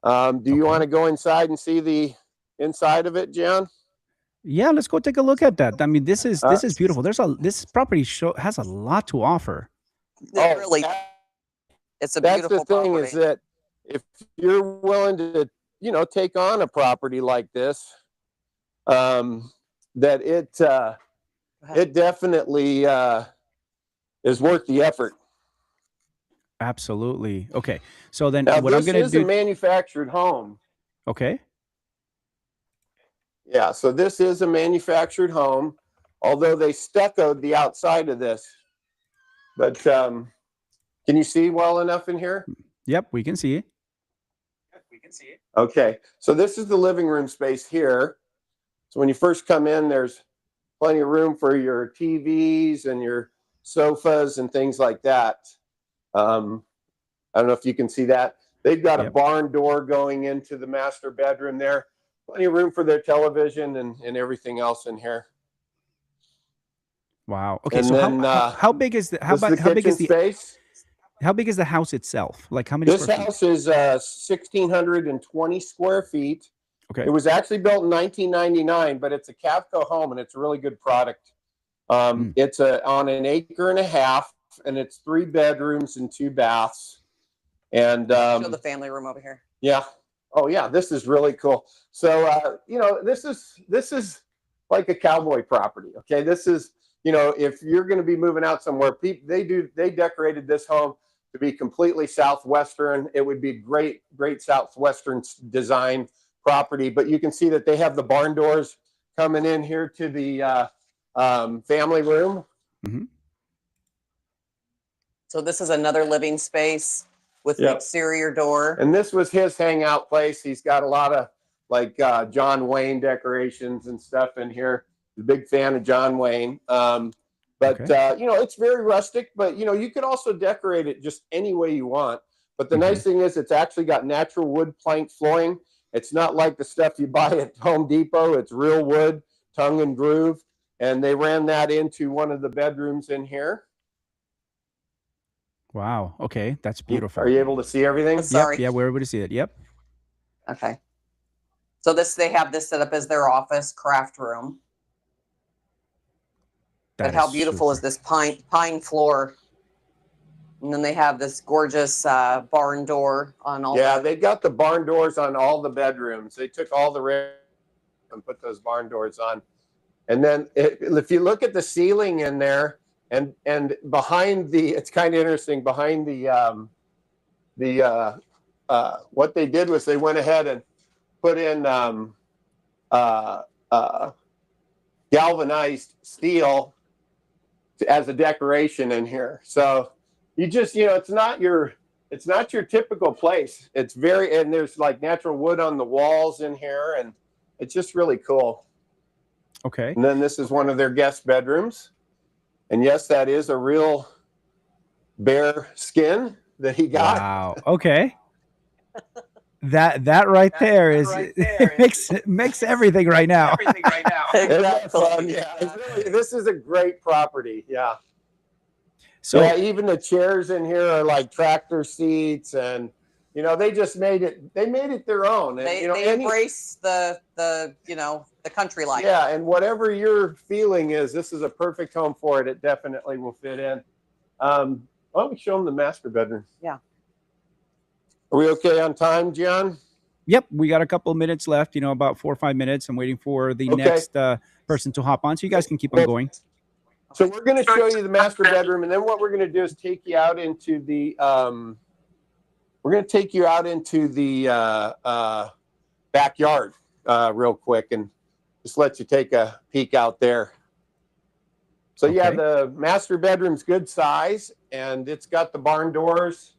Do you want to go inside and see the inside of it, Jan? Yeah, let's go take a look at that. I mean, this is beautiful. This property has a lot to offer. It really, it's a That's beautiful the thing property. is that if you're willing to, you know, take on a property like this, that it definitely is worth the effort. Absolutely. Okay. So then Now, what I'm this going to is a do. manufactured home. Okay. Yeah, so this is a manufactured home, although they stuccoed the outside of this. But can you see well enough in here? Yep, we can see it. Okay, so this is the living room space here. So when you first come in, there's plenty of room for your TVs and your sofas and things like that. I don't know if you can see that. They've got a Yep. barn door going into the master bedroom there. Plenty of room for their television and everything else in here. Wow. Okay. And So then, how big is the how This is about the how big is kitchen the space. how big is the house itself? Like how many This square feet? house is 1,620 square feet. Okay. It was actually built in 1999, but it's a Cavco home and it's a really good product. It's on an acre and a half, and it's 3 bedrooms and 2 baths. And Show the family room over here. yeah, oh yeah, this is really cool. So you know, this is like a cowboy property. Okay, this is, you know, if you're going to be moving out somewhere, they decorated this home to be completely southwestern. It would be great southwestern design property. But you can see that they have the barn doors coming in here to the family room. Mm-hmm. So this is another living space with the Yep. exterior door. And this was his hangout place. He's got a lot of like John Wayne decorations and stuff in here. He's a big fan of John Wayne. But Okay. it's very rustic. But you could also decorate it just any way you want. But the Hmm. nice thing is, it's actually got natural wood plank flooring. It's not like the stuff you buy at Home Depot. It's real wood, tongue and groove, and they ran that into one of the bedrooms in here. Wow. Okay, that's Are beautiful. you able to see everything? Yep. Sorry. Yeah, we're able to see it. Yep. Okay. So they have this set up as their office craft room. But That how is beautiful is super. this pine floor? And then they have this gorgeous barn door on all Yeah, the. they got the barn doors on all the bedrooms. They took all the and put those barn doors on. And then if you look at the ceiling in there, and behind it's kind of interesting, behind what they did was they went ahead and put in uh, uh, galvanized steel as a decoration in here. So you just, it's not your typical place. It's and there's like natural wood on the walls in here, and it's just really cool. Okay. And then this is one of their guest bedrooms. And yes, that is a real bear skin that he got. Wow. Okay. That right there is makes everything right now. Isn't that fun? Exactly. Yeah, this is a great property. Yeah. So Yeah, even the chairs in here are like tractor seats, and they just made it. They made it their own. And They embrace the country life. yeah, and whatever your feeling is, this is a perfect home for it. It definitely will fit in. Why don't we show them the master bedroom? Yeah. Are we okay on time, John? yep, we got a couple of minutes left. About 4 or 5 minutes. I'm waiting for the Okay. next person to hop on, so you guys can keep on Well, going. So we're going to show you the master bedroom, and then what we're going to do is take you out into the backyard real quick, and just let you take a peek out there. So yeah, Okay. the master bedroom's good size, and it's got the barn doors.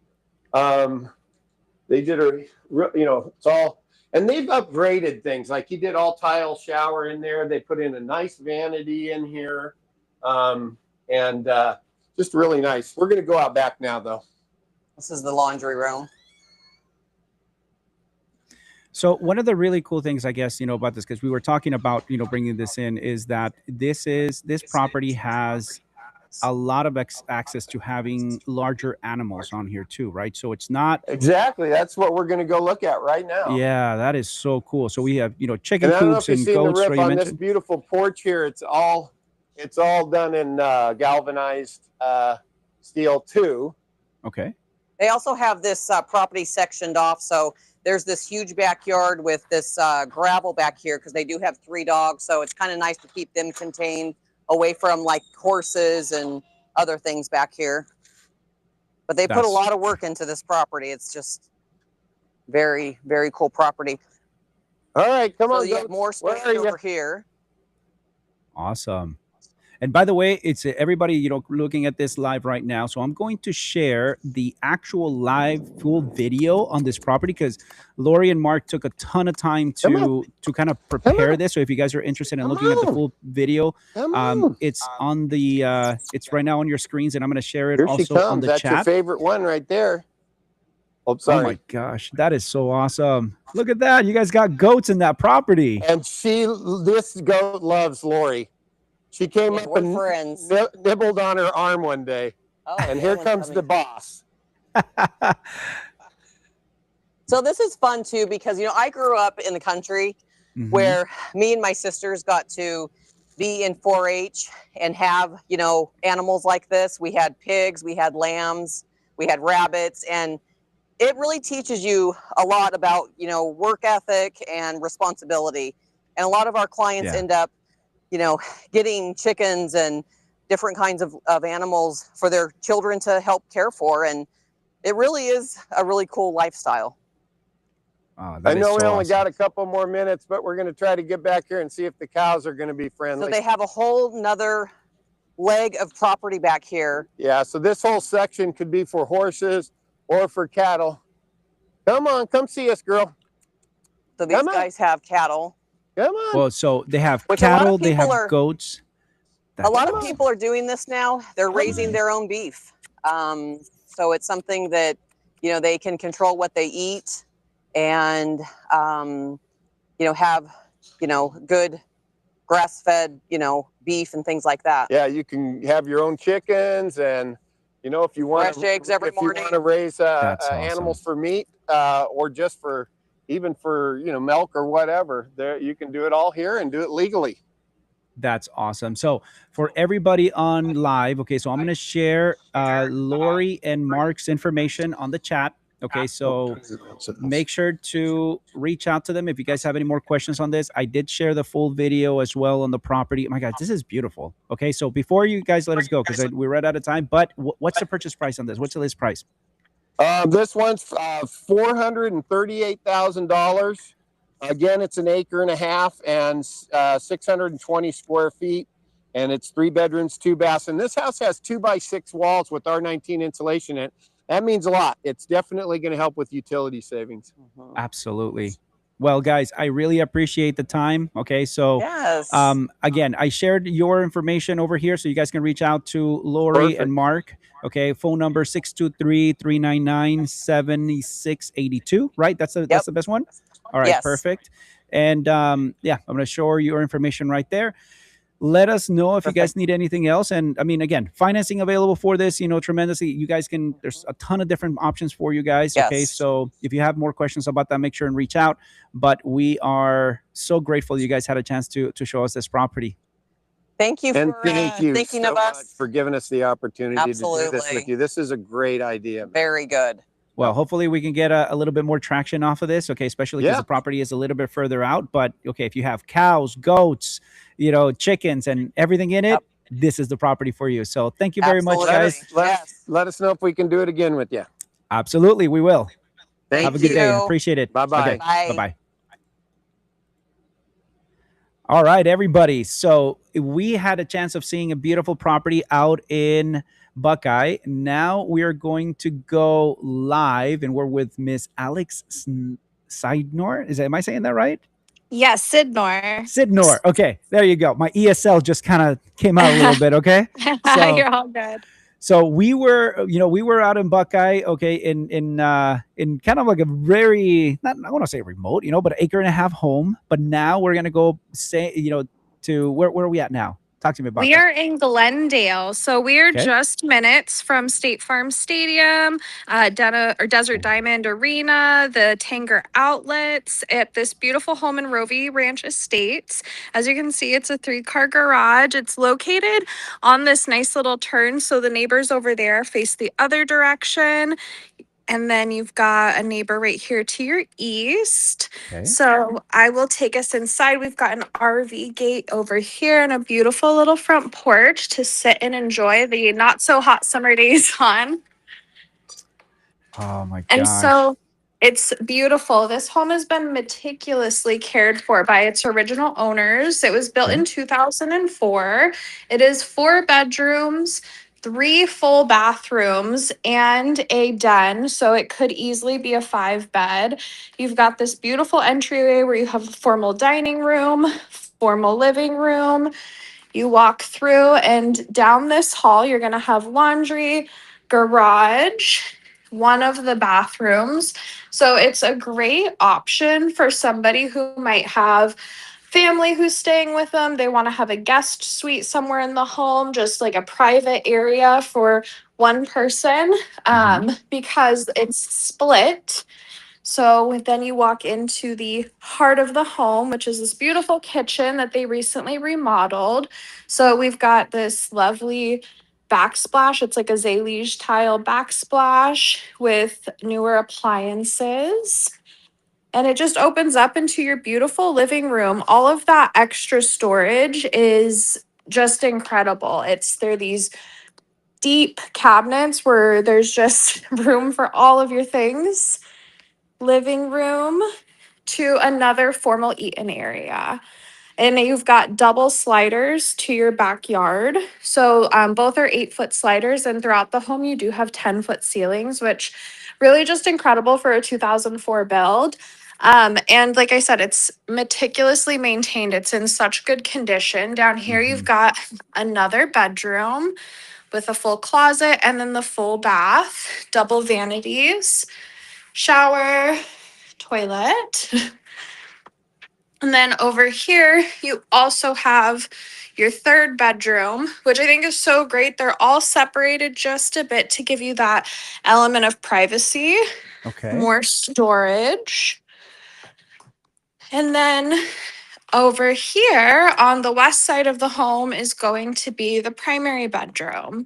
They did it's all, and they've upgraded things. Like he did all tile shower in there. They put in a nice vanity in here. And just really nice. We're going to go out back now, though. This is the laundry room. So one of the really cool things, I guess, about this, because we were talking about, bringing this in, is that this property has a lot of access to having larger animals on here too, right? So it's not. Exactly. That's what we're going to go look at right now. Yeah, that is so cool. So we have, chicken And I don't know coops if you've and seen the goats. roof Right, you on this mentioned. beautiful porch here. It's all done in galvanized steel too. Okay. They also have this property sectioned off. So there's this huge backyard with this gravel back here because they do have 3 dogs. So it's kind of nice to keep them contained away from like horses and other things back here. But they put a That's- lot of work into this property. It's just very, very cool property. All right, come So on. you have more Where space are you? over here. Awesome. And by the way, it's everybody, looking at this live right now. So I'm going to share the actual live full video on this property because Lori and Mark took a ton of time Come to kind of prepare on. this. So if you guys are interested in Come looking at the on. full video, Come on. it's on the it's right now on your screens, and I'm going to share it Here she also on comes. the That's your chat. favorite one right there. Oh, Oh sorry. my gosh, that is so awesome! Look at that. You guys got goats in that property. And this goat loves Lori. She came Yeah, up we're and friends. nibbled on her arm one day. Oh, And yeah, here one's comes coming. the boss. So this is fun too because I grew up in the country Mhm. where me and my sisters got to be in 4-H and have animals like this. We had pigs, we had lambs, we had rabbits, and it really teaches you a lot about work ethic and responsibility. And a lot of our clients Yeah. end up getting chickens and different kinds of animals for their children to help care for, and it really is a really cool lifestyle. Oh, I that is know we so only awesome. got a couple more minutes, but we're going to try to get back here and see if the cows are going to be So friendly. they have a whole nother leg of property back here. Yeah, so this whole section could be for horses or for cattle. Come on, come see us, girl. So these Come on. guys have cattle. Come on. Well, so they have Which a lot of cattle, they have people are- goats. A lot of That's people are doing this now. They're raising their own beef. So it's something that, you know, they can control what they eat and, you know, have, you know, good grass-fed, you know, beef and things like that. Yeah, you can have your own chickens, and you know, if you want Fresh eggs every if you morning. want to raise That's awesome. animals for meat, or just for even for, you know, milk or whatever, there you can do it all here and do it legally. That's awesome. So for everybody on live, okay, so I'm gonna share Lori and Mark's information on the chat. Okay, so make sure to reach out to them if you guys have any more questions on this. I did share the full video as well on the property. Oh my God, this is beautiful. Okay, so before you guys let us go, because we're right out of time, but what's the purchase price on this? What's the list price? This one's $438,000. Again, it's an acre and a half and 620 square feet, and it's 3 bedrooms, 2 baths. And this house has 2x6 walls with R19 insulation in it. That means a lot. It's definitely going to help with utility savings. Absolutely. Well, guys, I really appreciate the time. Okay, so Yes. again, I shared your information over here, so you guys can reach out to Lori Perfect. and Mark. Okay, phone number 623-399-7682. Right, that's the best one. All right, Yes. perfect. And yeah, I'm gonna show your information right there. Let us know if you guys need anything else. And I mean, again, financing available for this, you know, tremendously. You guys can, there's a ton of different options for you guys. Okay. Yes. So if you have more questions about that, make sure and reach out. But we are so grateful you guys had a chance to show us this property. Thank you And for thank you thinking so of much us. for giving us the opportunity to do this Absolutely. with you. This is a great idea. Very good. Well, hopefully we can get a little bit more traction off of this. Okay. Especially because the property is a little bit further out. But okay, if you have cows, goats, you know, chickens and everything in it, this is the property for you. So thank you very much, guys. Let us know if we can do it again with you. Absolutely. We will. Thank Have a good day. you. Appreciate it. Bye-bye. Okay, Bye. bye-bye. All right, everybody. So we had a chance of seeing a beautiful property out in Buckeye. Now we are going to go live, and we're with Miss Alex Sidnor. Am I saying that right? Yes, Sidnor. Sidnor. Okay, there you go. My ESL just kind of came out a little bit. Okay. So, You're all good. So we were, you know, we were out in Buckeye, okay, in kind of like a very, not, I want to say remote, you know, but an acre and a half home. But now we're gonna go say, you know, to where are we at now? Talk to me about We that. are in Glendale. So we're Okay. just minutes from State Farm Stadium, Desert Diamond Arena, the Tanger Outlets at this beautiful home in Rovey Ranch Estates. As you can see, it's a 3-car garage. It's located on this nice little turn. So the neighbors over there face the other direction. And then you've got a neighbor right here to your east. Okay. So I will take us inside. We've got an RV gate over here and a beautiful little front porch to sit and enjoy the not so hot summer days on. Oh my And gosh. so it's beautiful. This home has been meticulously cared for by its original owners. It was built in 2004. It is 4 bedrooms, 3 full bathrooms, and a den. So it could easily be a 5-bed. You've got this beautiful entryway where you have a formal dining room, formal living room. You walk through and down this hall, you're going to have laundry, garage, one of the bathrooms. So it's a great option for somebody who might have family who's staying with them. They want to have a guest suite somewhere in the home, just like a private area for one person, because it's split. So then you walk into the heart of the home, which is this beautiful kitchen that they recently remodeled. So we've got this lovely backsplash. It's like a Zaliege tile backsplash with newer appliances. And it just opens up into your beautiful living room. All of that extra storage is just incredible. They're these deep cabinets where there's just room for all of your things. Living room to another formal eat-in area. And you've got double sliders to your backyard. So both are 8-foot sliders, and throughout the home you do have 10-foot ceilings, which really just incredible for a 2004 build. And like I said, it's meticulously maintained. It's in such good condition. Down here, you've Mhm. got another bedroom with a full closet and then the full bath, double vanities, shower, toilet. And then over here, you also have your third bedroom, which I think is so great. They're all separated just a bit to give you that element of privacy, Okay. more storage. And then over here on the west side of the home is going to be the primary bedroom.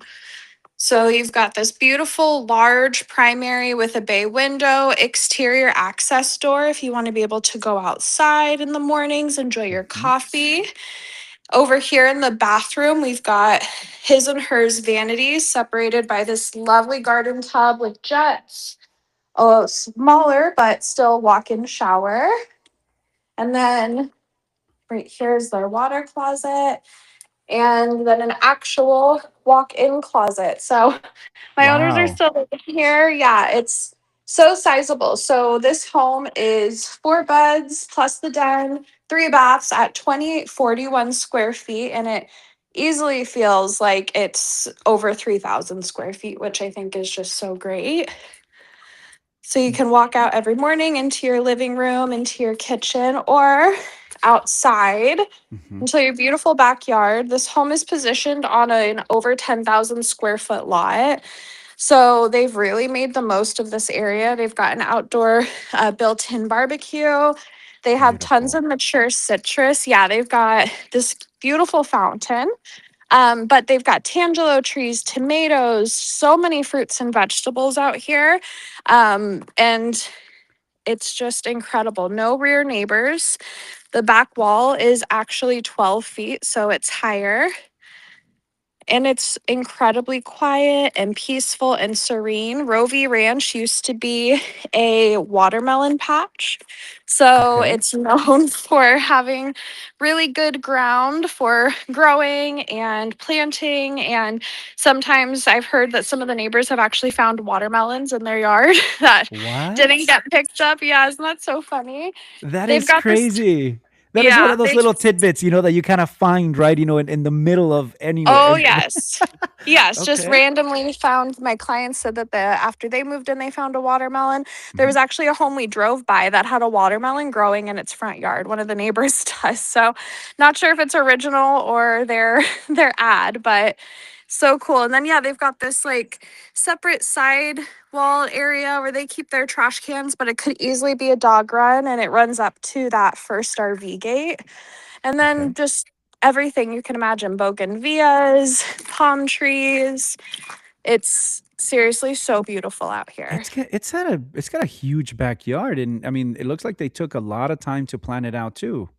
So you've got this beautiful large primary with a bay window, exterior access door if you want to be able to go outside in the mornings, enjoy your Mhm. coffee. Over here in the bathroom, we've got his and hers vanities separated by this lovely garden tub with jets. A smaller but still walk-in shower. And then right here is their water closet and then an actual walk-in closet. So my owners are Wow. still living here. Yeah, it's so sizable. So this home is 4 beds plus the den, 3 baths at 2841 square feet, and it easily feels like it's over 3,000 square feet, which I think is just so great. So you can walk out every morning into your living room, into your kitchen, or outside Mhm. into your beautiful backyard. This home is positioned on an over 10,000 square foot lot. So they've really made the most of this area. They've got an outdoor built-in barbecue. They have tons Beautiful. of mature citrus. Yeah, they've got this beautiful fountain. But they've got tangelo trees, tomatoes, so many fruits and vegetables out here. And it's just incredible. No rear neighbors. The back wall is actually 12 feet, so it's higher. And it's incredibly quiet and peaceful and serene. Rovey Ranch used to be a watermelon patch. So Okay. it's known for having really good ground for growing and planting. And sometimes I've heard that some of the neighbors have actually found watermelons in their yard that didn't What? get picked up. Yeah, isn't that so funny? That They've is got this, crazy. That is one yeah, of those they little tidbits, that you kind of find, right, in the middle of Oh anywhere. yes. Yes, just Okay. randomly found my clients said that after they moved in they found a watermelon. There was Mhm. actually a home we drove by that had a watermelon growing in its front yard. One of the neighbors does. So not sure if it's original or their their ad, but so cool. And then yeah, they've got this like separate side wall area where they keep their trash cans, but it could easily be a dog run and it runs up to that first RV gate. And then Okay. just everything you can imagine, bougainvilleas, palm trees. It's seriously so beautiful out here. It's got a huge backyard, and I mean, it looks like they took a lot of time to plan it out too.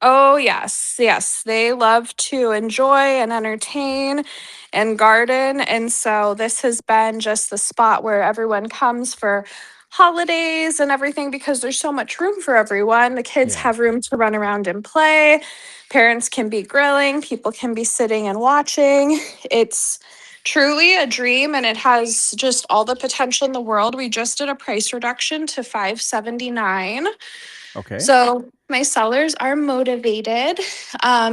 Oh, yes. Yes. They love to enjoy and entertain and garden. And so this has been just the spot where everyone comes for holidays and everything because there's so much room for everyone. The kids Yeah. have room to run around and play. Parents can be grilling, people can be sitting and watching. It's truly a dream and it has just all the potential in the world. We just did a price reduction to 579. Okay. So my sellers are motivated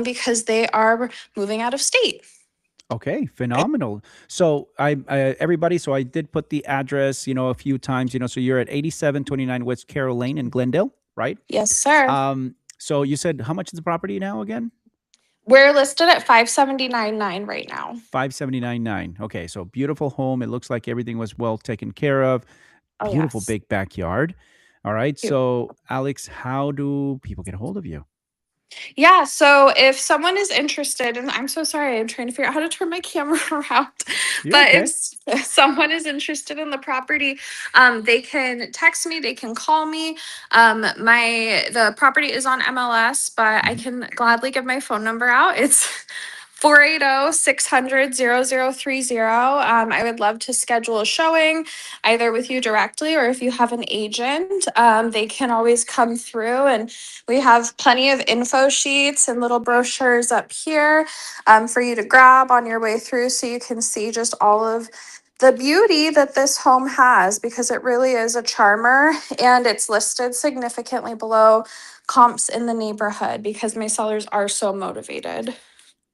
because they are moving out of state. Okay, phenomenal. So everybody, so I did put the address, a few times, so you're at 8729 West Carroll Lane in Glendale, right? Yes, sir. So you said how much is the property now again? We're listed at 579.9 right now. 579.9. Okay, so beautiful home. It looks like everything was well taken care of. Oh, Beautiful yes. big backyard. All right. Cute. So, Alex, how do people get a hold of you? Yeah, so if someone is interested, and I'm so sorry, I'm trying to figure out how to turn my camera around. You're But if okay. someone is interested in the property, they can text me, they can call me. The property is on MLS, but I Mhm. can gladly give my phone number out. It's 480-600-0030. I would love to schedule a showing either with you directly or if you have an agent, they can always come through and we have plenty of info sheets and little brochures up here for you to grab on your way through so you can see just all of the beauty that this home has, because it really is a charmer, and it's listed significantly below comps in the neighborhood because my sellers are so motivated.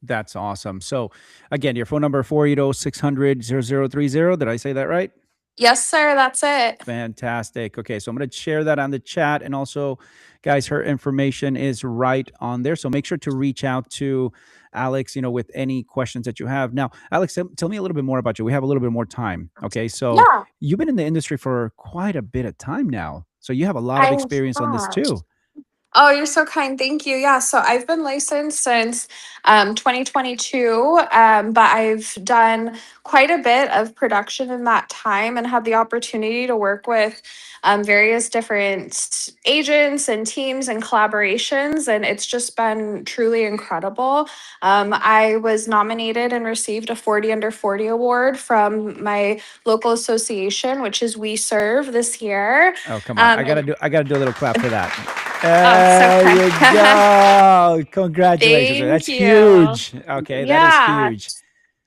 That's awesome. So again, your phone number 480-600-0030. Did I say that right? Yes, sir, that's it. Fantastic. Okay, so I'm going to share that on the chat. And also, guys, her information is right on there. So make sure to reach out to Alex, with any questions that you have. Now, Alex, tell me a little bit more about you. We have a little bit more time. Okay, so Yeah, you've been in the industry for quite a bit of time now. So you have a lot of I experience on this have. too. Oh, you're so kind. Thank you. Yeah, so I've been licensed since 2022, but I've done quite a bit of production in that time and had the opportunity to work with various different agents and teams and collaborations, and it's just been truly incredible. I was nominated and received a 40 Under 40 award from my local association, which is We Serve, this year. Oh, come on. I And gotta do a little clap for that. oh, so There you kind. go. Congratulations. Thank That's you. huge. Okay, that is Yeah, huge.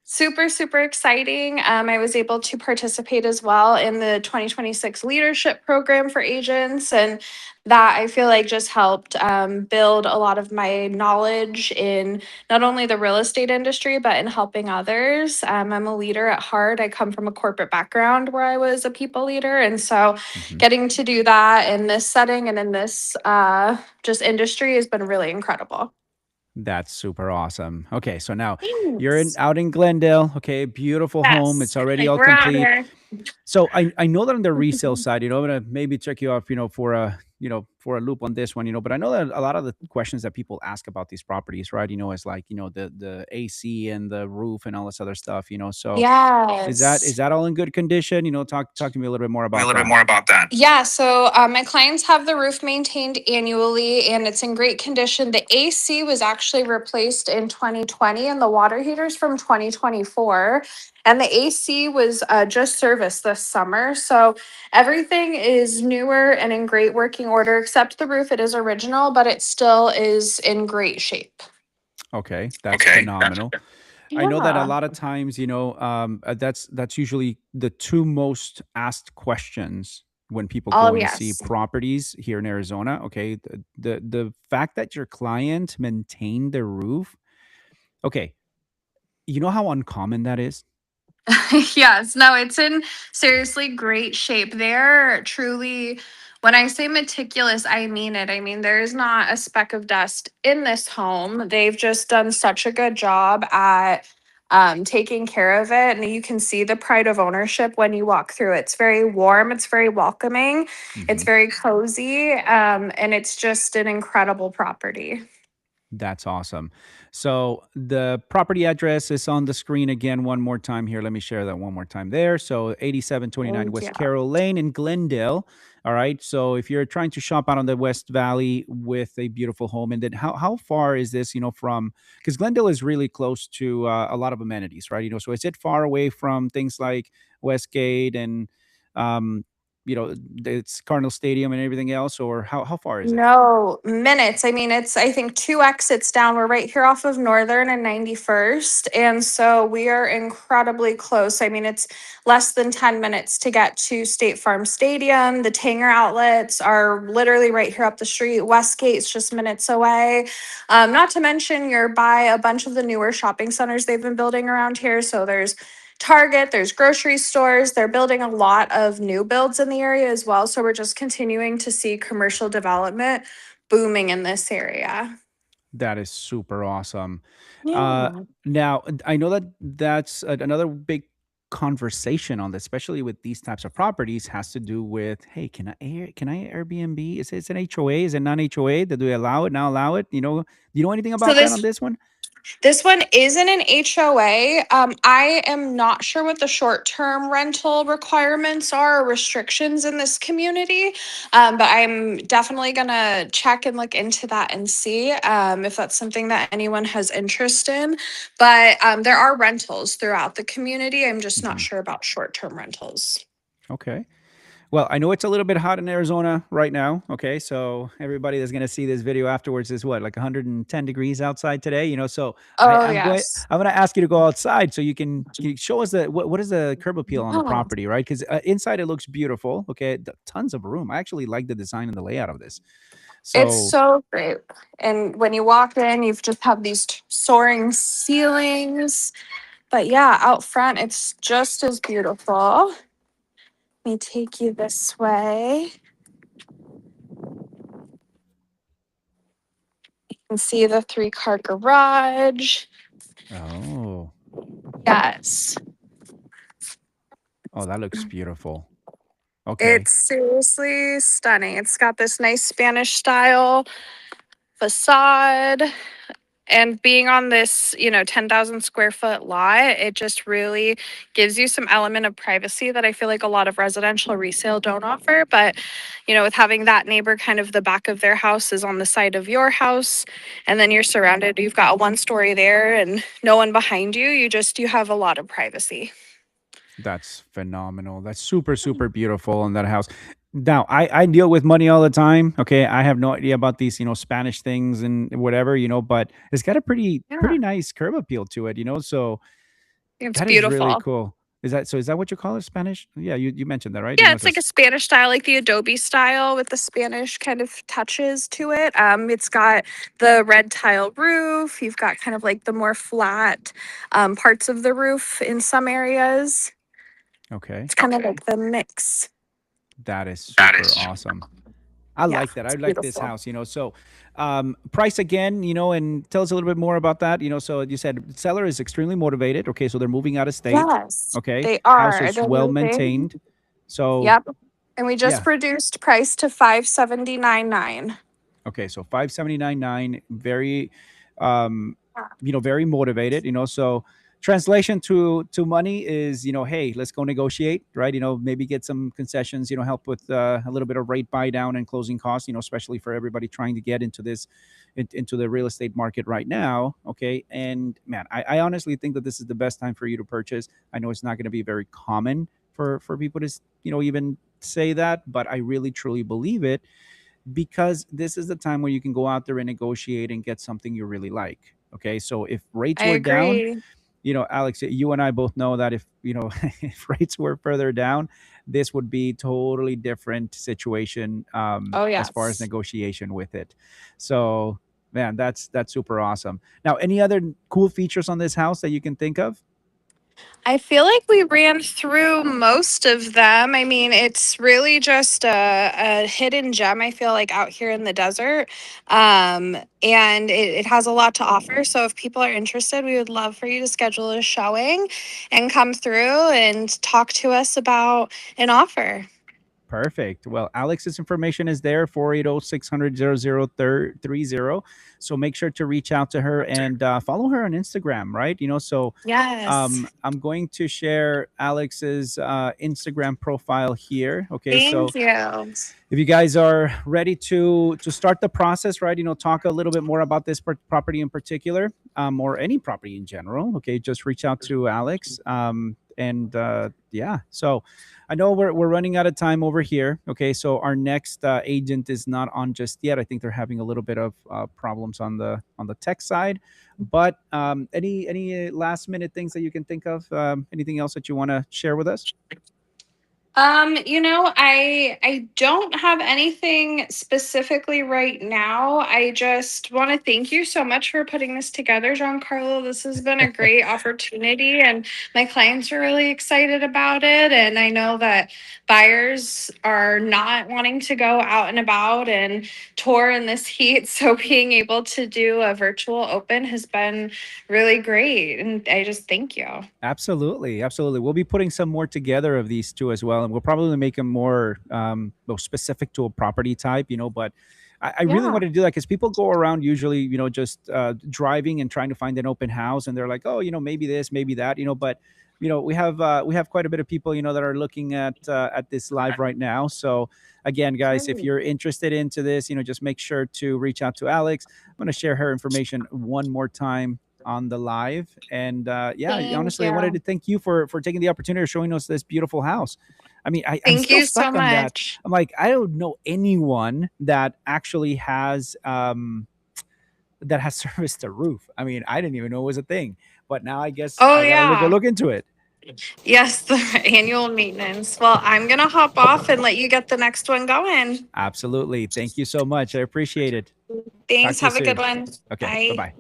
super, super exciting. I was able to participate as well in the 2026 leadership program for agents. And that I feel like just helped build a lot of my knowledge in not only the real estate industry, but in helping others. I'm a leader at heart. I come from a corporate background where I was a people leader. And so Mhm. getting to do that in this setting and in this just industry has been really incredible. That's super awesome. Okay, so now you're Thanks. out in Glendale. Okay, beautiful home. It's Yes, already like all we're out complete. here. So I know that on the resale side, I'm gonna maybe check you off, for a loop on this one, but I know that a lot of the questions that people ask about these properties, right? Is like, the AC and the roof and all this other stuff. So is Yes. that all in good condition? Talk to me a little bit more Me a about little bit that. more about that. Yeah, so my clients have the roof maintained annually and it's in great condition. The AC was actually replaced in 2020 and the water heaters from 2024. And the AC was just serviced this summer. So everything is newer and in great working order, except the roof. It is original, but it still is in great shape. Okay, that's Okay. phenomenal. I know that a Yeah. lot of times, that's usually the two most asked questions when people Oh, go in to see yes. properties here in Arizona. Okay, the fact that your client maintained the roof. Okay, you know how uncommon that is. Yes, no, it's in seriously great shape. They're truly, when I say meticulous, I mean it. I mean, there's not a speck of dust in this home. They've just done such a good job at taking care of it. And you can see the pride of ownership when you walk through. It's very warm, it's very welcoming, it's Hmm. very cozy, and it's just an incredible property. That's awesome. So the property address is on the screen again one more time here. Let me share that one more time there. So 8729 Thank West you. Carroll Lane in Glendale. All right. So if you're trying to shop out on the West Valley with a beautiful home, and then how far is this, from, because Glendale is really close to a lot of amenities, right? So is it far away from things like Westgate and, um, it's Cardinal Stadium and everything else, or how far is it? No, minutes. I mean, it's, I think, two exits down. We're right here off of Northern and 91st. And so we are incredibly close. I mean, it's less than 10 minutes to get to State Farm Stadium. The Tanger outlets are literally right here up the street. Westgate's just minutes away. Not to mention, you're by a bunch of the newer shopping centers they've been building around here. So there's Target, there's grocery stores. They're building a lot of new builds in the area as well. So we're just continuing to see commercial development booming in this area. That is super awesome. Uh, Yeah. Now, I know that that's another big conversation on this, especially with these types of properties, has to do with, hey, can I Airbnb? Is it an HOA? Is it non HOA? Do we allow it? Now allow it? Do you know anything So about that on this this one? This one isn't an HOA. I am not sure what the short-term rental requirements are or restrictions in this community, but I'm definitely gonna check and look into that and see if that's something that anyone has interest in. But there are rentals throughout the community. I'm just not Hmm. sure about short-term rentals. Okay. Well, I know it's a little bit hot in Arizona right now. Okay, so everybody that's going to see this video afterwards is what, like 110 degrees outside today. So Oh, I'm going. yes. I'm going to ask you to go outside so you can show us what is the curb appeal on the Yeah. property, right? Because inside it looks beautiful. Okay, tons of room. I actually like the design and the layout of this. It's So so great. And when you walk in, you've just have these soaring ceilings. But yeah, out front, it's just as beautiful. Let me take you this way. You can see the 3-car garage. oh Yes. oh, that looks beautiful. Okay, It's seriously stunning. It's got this nice Spanish style facade. And being on this, 10,000 square foot lot, it just really gives you some element of privacy that I feel like a lot of residential resale don't offer. But, with having that neighbor kind of the back of their house is on the side of your house, and then you're surrounded, you've got a 1 story there and no one behind you. You have a lot of privacy. that's phenomenal. That's super, super beautiful in that house. Now, I deal with money all the time. Okay, I have no idea about these, Spanish things and whatever, but it's got a Yeah, pretty nice curb appeal to it. So it's that is really beautiful. cool. Is that what you call it, Spanish? Yeah, you mentioned that, right? Yeah, it's like a Spanish style, like the Adobe style with the Spanish kind of touches to it. It's got the red tile roof. You've got kind of like the more flat parts of the roof in some areas. Okay, It's kind of like the mix. that is super awesome. I Yeah, like that. I it's like this beautiful. house. So price again, and tell us a little bit more about that. So you said seller is extremely motivated. Okay, so they're moving out of state. Yes, Okay, they house are. is They're well moving. maintained. So Yep. And we just yeah, reduced price to 579.9. okay, so 579.9, very very motivated, so translation to money is, hey, let's go negotiate, right? Maybe get some concessions, help with a little bit of rate buy down and closing costs, especially for everybody trying to get into this into the real estate market right now. Okay, and man, I honestly think that this is the best time for you to purchase. I know it's not going to be very common for people to even say that, but I really truly believe it, because this is the time where you can go out there and negotiate and get something you really like. Okay, so if rates I were down, agree. Alex, you and I both know that if if rates were further down, this would be totally different situation, Oh, as far as yes. negotiation with it. So man, that's super awesome. Now, any other cool features on this house that you can think of? I feel like we ran through most of them. I mean, it's really just a hidden gem, I feel like, out here in the desert. And it has a lot to offer. So if people are interested, we would love for you to schedule a showing and come through and talk to us about an offer. Perfect. Well, Alex's information is there, 480-600-0030. So make sure to reach out to her and follow her on Instagram, right? So Yes. I'm going to share Alex's Instagram profile here. Okay, so Thank you. if you guys are ready to start the process, right? Talk a little bit more about this property in particular, or any property in general. Okay, just reach out to Alex. And yeah, so I know we're running out of time over here. Okay, so our next agent is not on just yet. I think they're having a little bit of problems on the tech side. But any last minute things that you can think of? Anything else that you want to share with us? I don't have anything specifically right now. I just want to thank you so much for putting this together, Giancarlo. This has been a great opportunity, and my clients are really excited about it. And I know that buyers are not wanting to go out and about and tour in this heat. So being able to do a virtual open has been really great. And I just thank you. Absolutely, absolutely. We'll be putting some more together of these two as well, and we'll probably make them more well, specific to a property type. But I really Yeah. wanted to do that because people go around usually, just driving and trying to find an open house, and they're like, oh, maybe this, maybe that, but we have quite a bit of people, that are looking at this live right now. So again, guys, if Great. you're interested into this, just make sure to reach out to Alex. I'm going to share her information one more time on the live. And yeah, Thank honestly, I wanted you. to thank you for taking the opportunity of showing us this beautiful house. I mean, I'm Thank still you so stuck on that. much. I'm like, I don't know anyone that actually has that has serviced a roof. I mean, I didn't even know it was a thing, but now I guess Oh I gotta go yeah. look into it. Yes, the annual maintenance. Well, I'm gonna hop off and let you get the next one going. Absolutely. Thank you so much. I appreciate it. Talk Thanks. to you Have a good soon. one. Okay. Bye Bye. bye.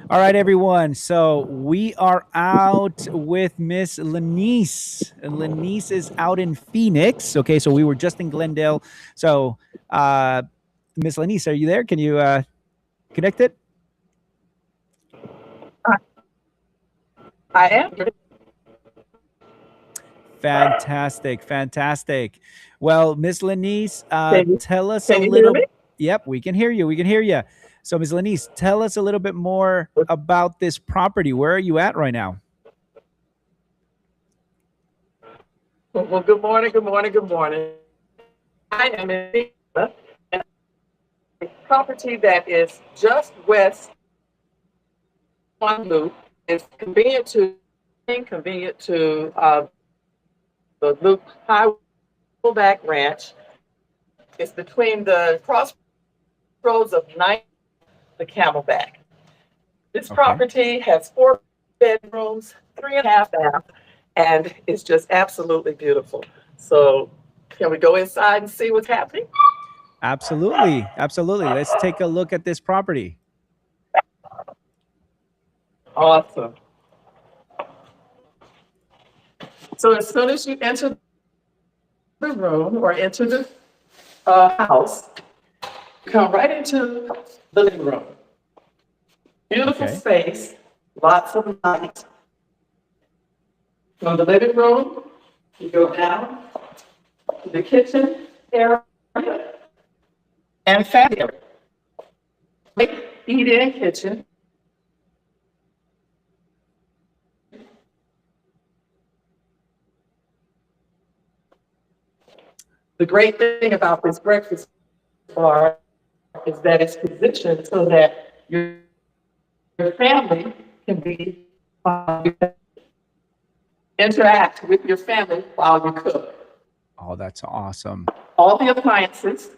All right, everyone. So we are out with Miss Lanice. Lanice is out in Phoenix. Okay, so we were just in Glendale. So, Miss Lanice, are you there? Can you connect it? I am. Fantastic, fantastic. Well, Miss Lanice, Can tell us a can you hear little. me? Yep, we can hear you. We can hear you. So, Miss Lanice, tell us a little bit more about this property. Where are you at right now? Well, good morning, good morning, good morning. I am in a property that is just west one loop. It's convenient to the Loop Highway Back Ranch. It's between the crossroads of Ninth and the Camelback. This Okay. property has 4 bedrooms, 3.5 baths, and it's just absolutely beautiful. So can we go inside and see what's happening? Absolutely, absolutely. Let's take a look at this property. Awesome. So as soon as you enter the room or enter the house, come right into the living room. Beautiful Okay. space, lots of light. From the living room, you go down to the kitchen area and family area. Eat-in kitchen. The great thing about this breakfast bar is that it's positioned so that your family can be interact with your family while you cook. Oh, that's awesome. All the appliances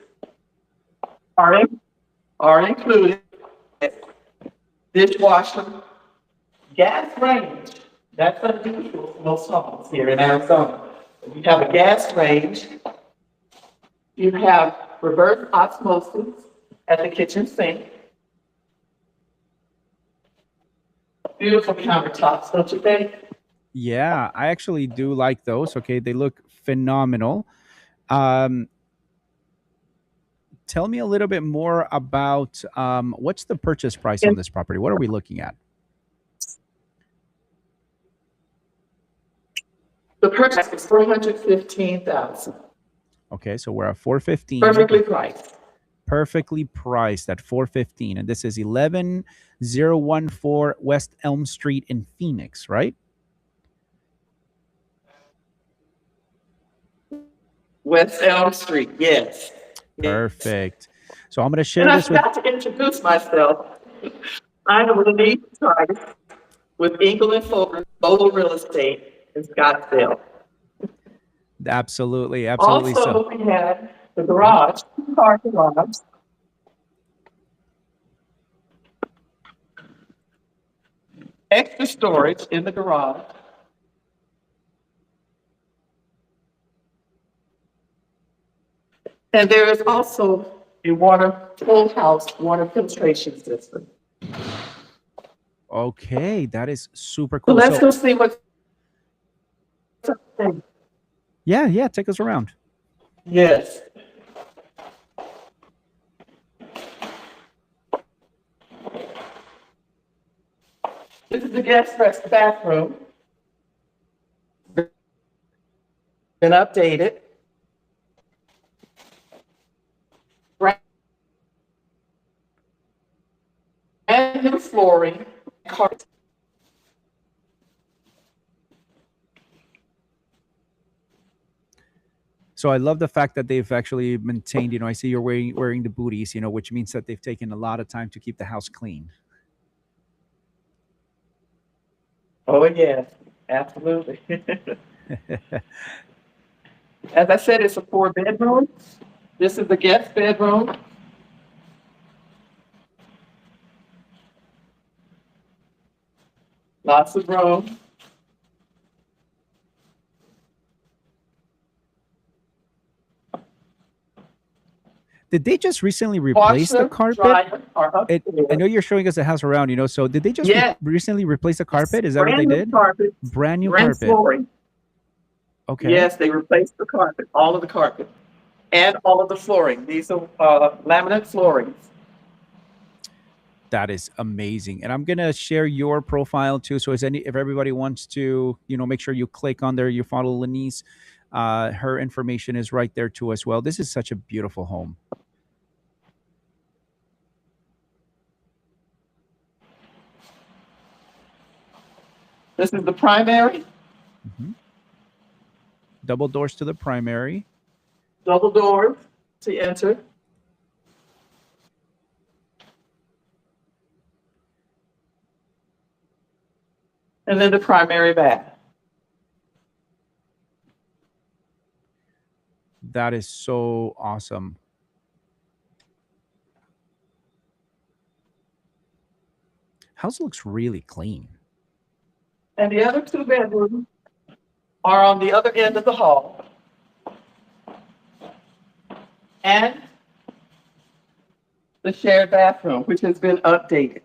are included. Dishwasher, gas range. That's unusual for most homes here in Arizona. You have a gas range. You have reverse osmosis at the kitchen sink. Beautiful countertops, don't you think? Yeah, I actually do like those. Okay, they look phenomenal. Um, Tell me a little bit more about what's the purchase price on this property? What are we looking at? The purchase is $415,000. Okay, so we're at 415. Perfectly priced. Perfectly priced at 415, and this is 11014 West Elm Street in Phoenix, right? West Elm Street, yes. Perfect. So I'm going to And share I this with. forgot to introduce myself. I'm Lanice Price with Eagle and Fuller Mobile Real Estate in Scottsdale. Absolutely, absolutely. Also, So we have the garage, car garage. Extra storage in the garage. And there is also a full house water filtration system. okay, that is super So cool. let's So go see what's. yeah, take us around. Yes. This is the guest rest bathroom. Been updated. Brand new flooring, carpet. So I love the fact that they've actually maintained, I see you're wearing the booties, which means that they've taken a lot of time to keep the house clean. Oh, yeah. Absolutely. As I said, it's a 4-bedroom. This is the guest bedroom. Lots of room. Did they just recently replace the Washer, carpet? dryer are It, upstairs. I know you're showing us the house around, so did they just Yeah. recently replace the carpet? Is that what they Brand new did? carpet, Brand new brand carpet. flooring. Okay. Yes, they replaced the carpet, all of the carpet, and all of the flooring. These are laminate floorings. That is amazing. And I'm gonna share your profile too. So if everybody wants to, make sure you click on there, you follow Lanice. Her information is right there too as well. This is such a beautiful home. This is the primary, Double doors to the primary. double doors to enter. And then the primary bath. That is so awesome. House looks really clean. And the other 2 bedrooms are on the other end of the hall. And the shared bathroom, which has been updated.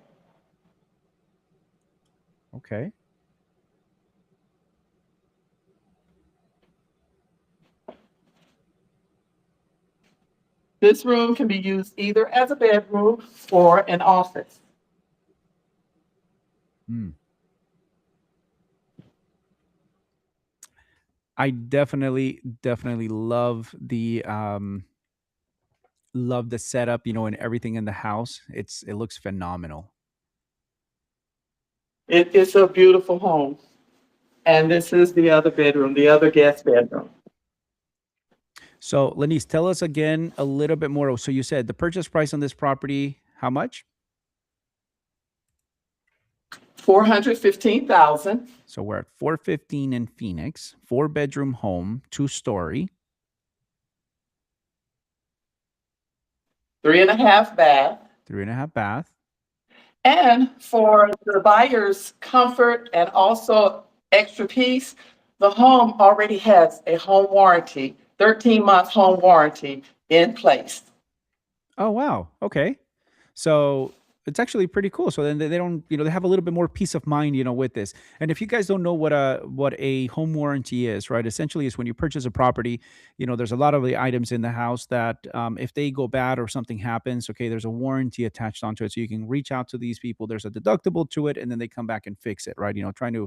Okay. This room can be used either as a bedroom or an office. I definitely love the setup, and everything in the house. It looks phenomenal. It is a beautiful home. And this is the other bedroom, the other guest bedroom. So, Lanice, tell us again a little bit more. So you said the purchase price on this property, how much? $415,000. So we're at 415 in Phoenix, 4-bedroom home, 2-story. 3.5 bath. 3.5 bath. And for the buyer's comfort and also extra piece, the home already has a home warranty, 13-month home warranty in place. Oh, wow. Okay. So it's actually pretty cool. So then they don't, they have a little bit more peace of mind, with this. And if you guys don't know what a home warranty is, right? Essentially is when you purchase a property, there's a lot of the items in the house that if they go bad or something happens, okay, there's a warranty attached onto it. So you can reach out to these people. There's a deductible to it, and then they come back and fix it, right? Trying to,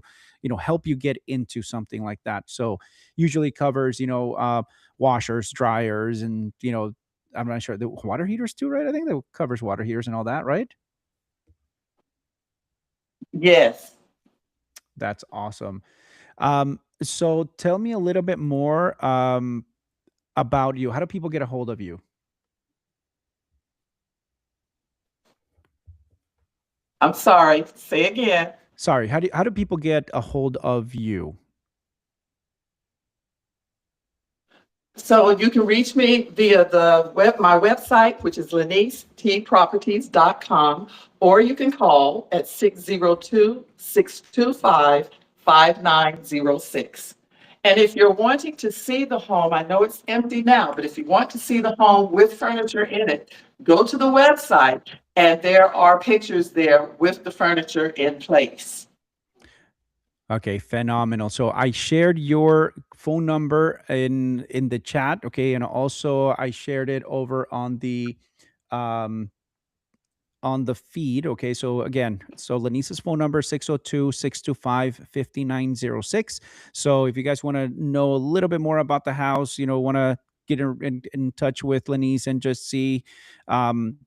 help you get into something like that. So usually covers, washers, dryers, and, I'm not sure, the water heaters too, right? I think that covers water heaters and all that, right? Yes. That's awesome. So tell me a little bit more about you. How do people get a hold of you? I'm sorry. Say again. Sorry, how do people get a hold of you? So you can reach me via my website, which is LaniceTProperties.com, or you can call at 602-625-5906. And if you're wanting to see the home, I know it's empty now, but if you want to see the home with furniture in it, go to the website and there are pictures there with the furniture in place. Okay, phenomenal. So I shared your phone number in the chat, okay, and also I shared it over on the feed, okay? So again, Lanice's phone number 602-625-5906. So if you guys want to know a little bit more about the house, want to get in touch with Lanice and just see,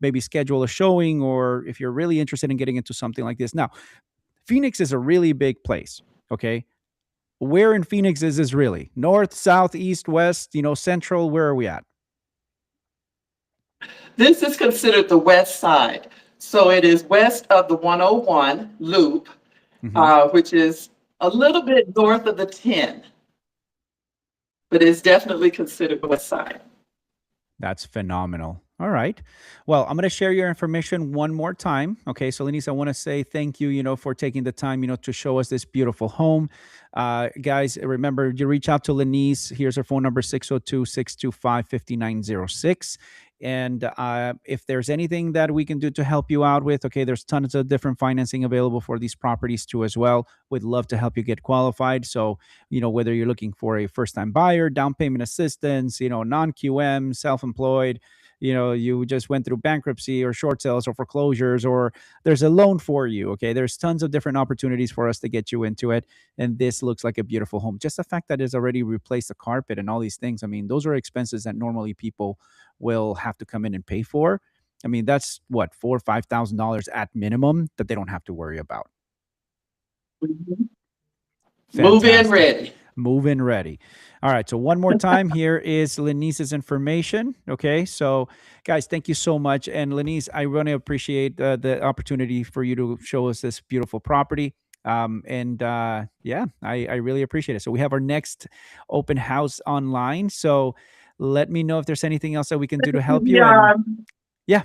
maybe schedule a showing, or if you're really interested in getting into something like this. Now, Phoenix is a really big place, okay? Where in Phoenix is this really? North, south, east, west, central? Where are we at? This is considered the west side. So it is west of the 101 loop, which is a little bit north of the 10, but it's definitely considered west side. That's phenomenal. All right. Well, I'm going to share your information one more time. Okay. So, Lenise, I want to say thank you, for taking the time, to show us this beautiful home. Guys, remember, you reach out to Lenise. Here's her phone number, 602-625-5906. And if there's anything that we can do to help you out with, okay, there's tons of different financing available for these properties too as well. We'd love to help you get qualified. So, whether you're looking for a first-time buyer, down payment assistance, non-QM, self-employed, you just went through bankruptcy or short sales or foreclosures, or there's a loan for you. Okay. There's tons of different opportunities for us to get you into it. And this looks like a beautiful home. Just the fact that it's already replaced the carpet and all these things. I mean, those are expenses that normally people will have to come in and pay for. I mean, that's what, $4,000 or $5,000 at minimum that they don't have to worry about. Move in Fantastic. ready. Move in ready. All right. So one more time, here is Lenise's information. Okay. So guys, thank you so much. And Lenise, I really appreciate the opportunity for you to show us this beautiful property. Yeah, I really appreciate it. So we have our next open house online. So let me know if there's anything else that we can do to help you. And yeah.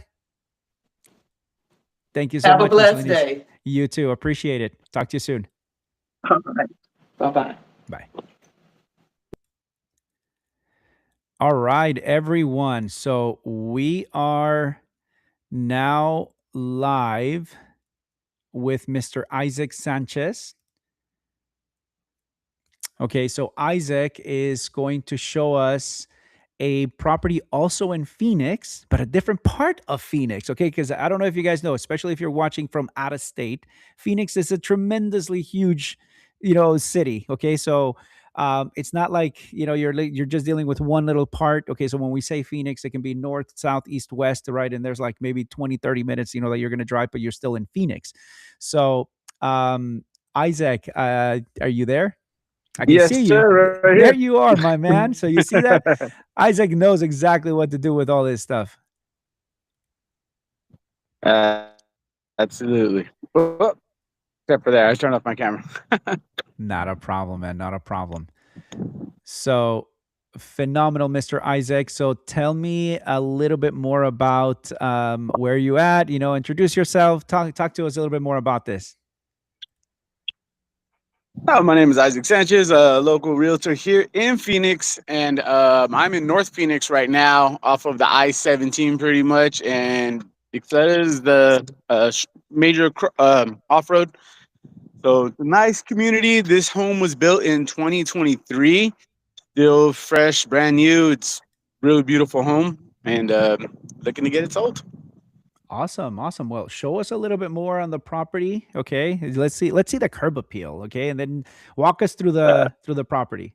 Thank you so much. Have a blessed Lenise. day. You too. Appreciate it. Talk to you soon. All right. Bye-bye. Bye. All right, everyone. So we are now live with Mr. Isaac Sanchez. Okay, so Isaac is going to show us a property also in Phoenix, but a different part of Phoenix. Okay, because I don't know if you guys know, especially if you're watching from out of state, Phoenix is a tremendously huge, city. Okay, so it's not like you're just dealing with one little part. Okay, so when we say Phoenix, it can be north, south, east, west, right? And there's like maybe 20-30 minutes, that you're going to drive, but you're still in Phoenix. So Isaac, are you there? I can Yes, see you. sir, right There here. you are, my man. So you see that? Isaac knows exactly what to do with all this stuff. Absolutely. Oh, except for that, I turned off my camera. Not a problem, man. Not a problem. So phenomenal, Mr. Isaac. So tell me a little bit more about where you at. Introduce yourself. Talk to us a little bit more about this. My name is Isaac Sanchez, a local realtor here in Phoenix, and I'm in North Phoenix right now, off of the I-17 pretty much, and that is the major off-road. So it's a nice community. This home was built in 2023, still fresh, brand new. It's a really beautiful home, and looking to get it sold. Awesome. Well, show us a little bit more on the property. Okay. Let's see the curb appeal. Okay. And then walk us through the property.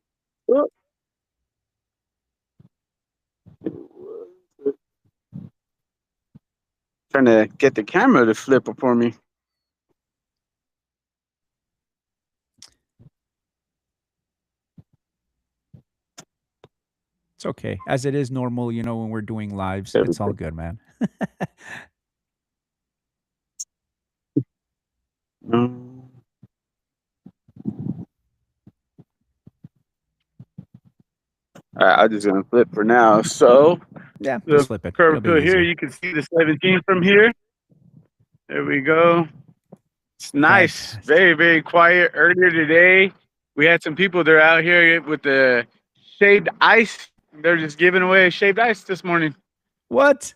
Trying to get the camera to flip for me. It's okay. As it is normal, when we're doing lives, it's all good, man. All right, I'm just gonna flip for now. So yeah, the just flip it. curve to here, you can see the 17 from here. There we go. It's nice. Fantastic. Very, very quiet. Earlier today, we had some people that are out here with the shaved ice. They're just giving away shaved ice this morning. What?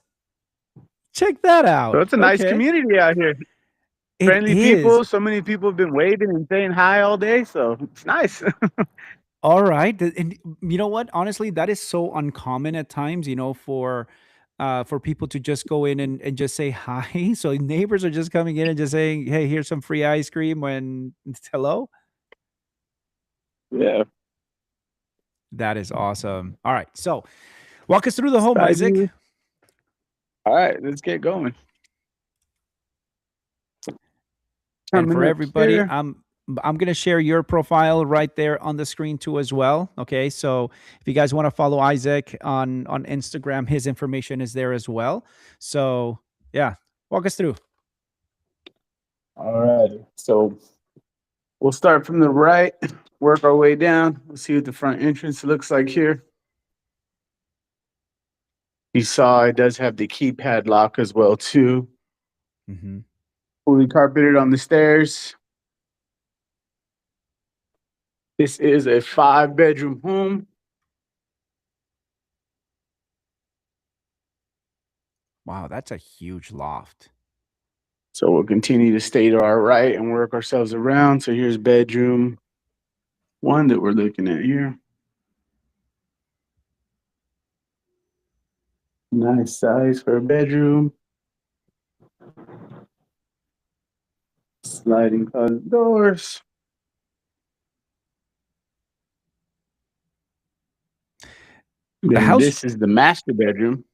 Check that out. So it's a nice community out here. Friendly people. So many people have been waving and saying hi all day. So it's nice. All right. And you know what? Honestly, that is so uncommon at times, for people to just go in and just say hi. So neighbors are just coming in and just saying, hey, here's some free ice cream when hello. Yeah. That is awesome. All right. So walk us through the home, Isaac. All right, let's get going. And for everybody, I'm going to share your profile right there on the screen too as well. Okay, so if you guys want to follow Isaac on Instagram, his information is there as well. So yeah, walk us through. All right. So We'll start from the right, work our way down. We'll see what the front entrance looks like here. You saw it does have the keypad lock as well too. Mm-hmm. Fully carpeted on the stairs. This is a 5-bedroom home. Wow, that's a huge loft. So we'll continue to stay to our right and work ourselves around. So here's bedroom 1 that we're looking at here. Nice size for a bedroom. Sliding closet doors. Then house- this is the master bedroom.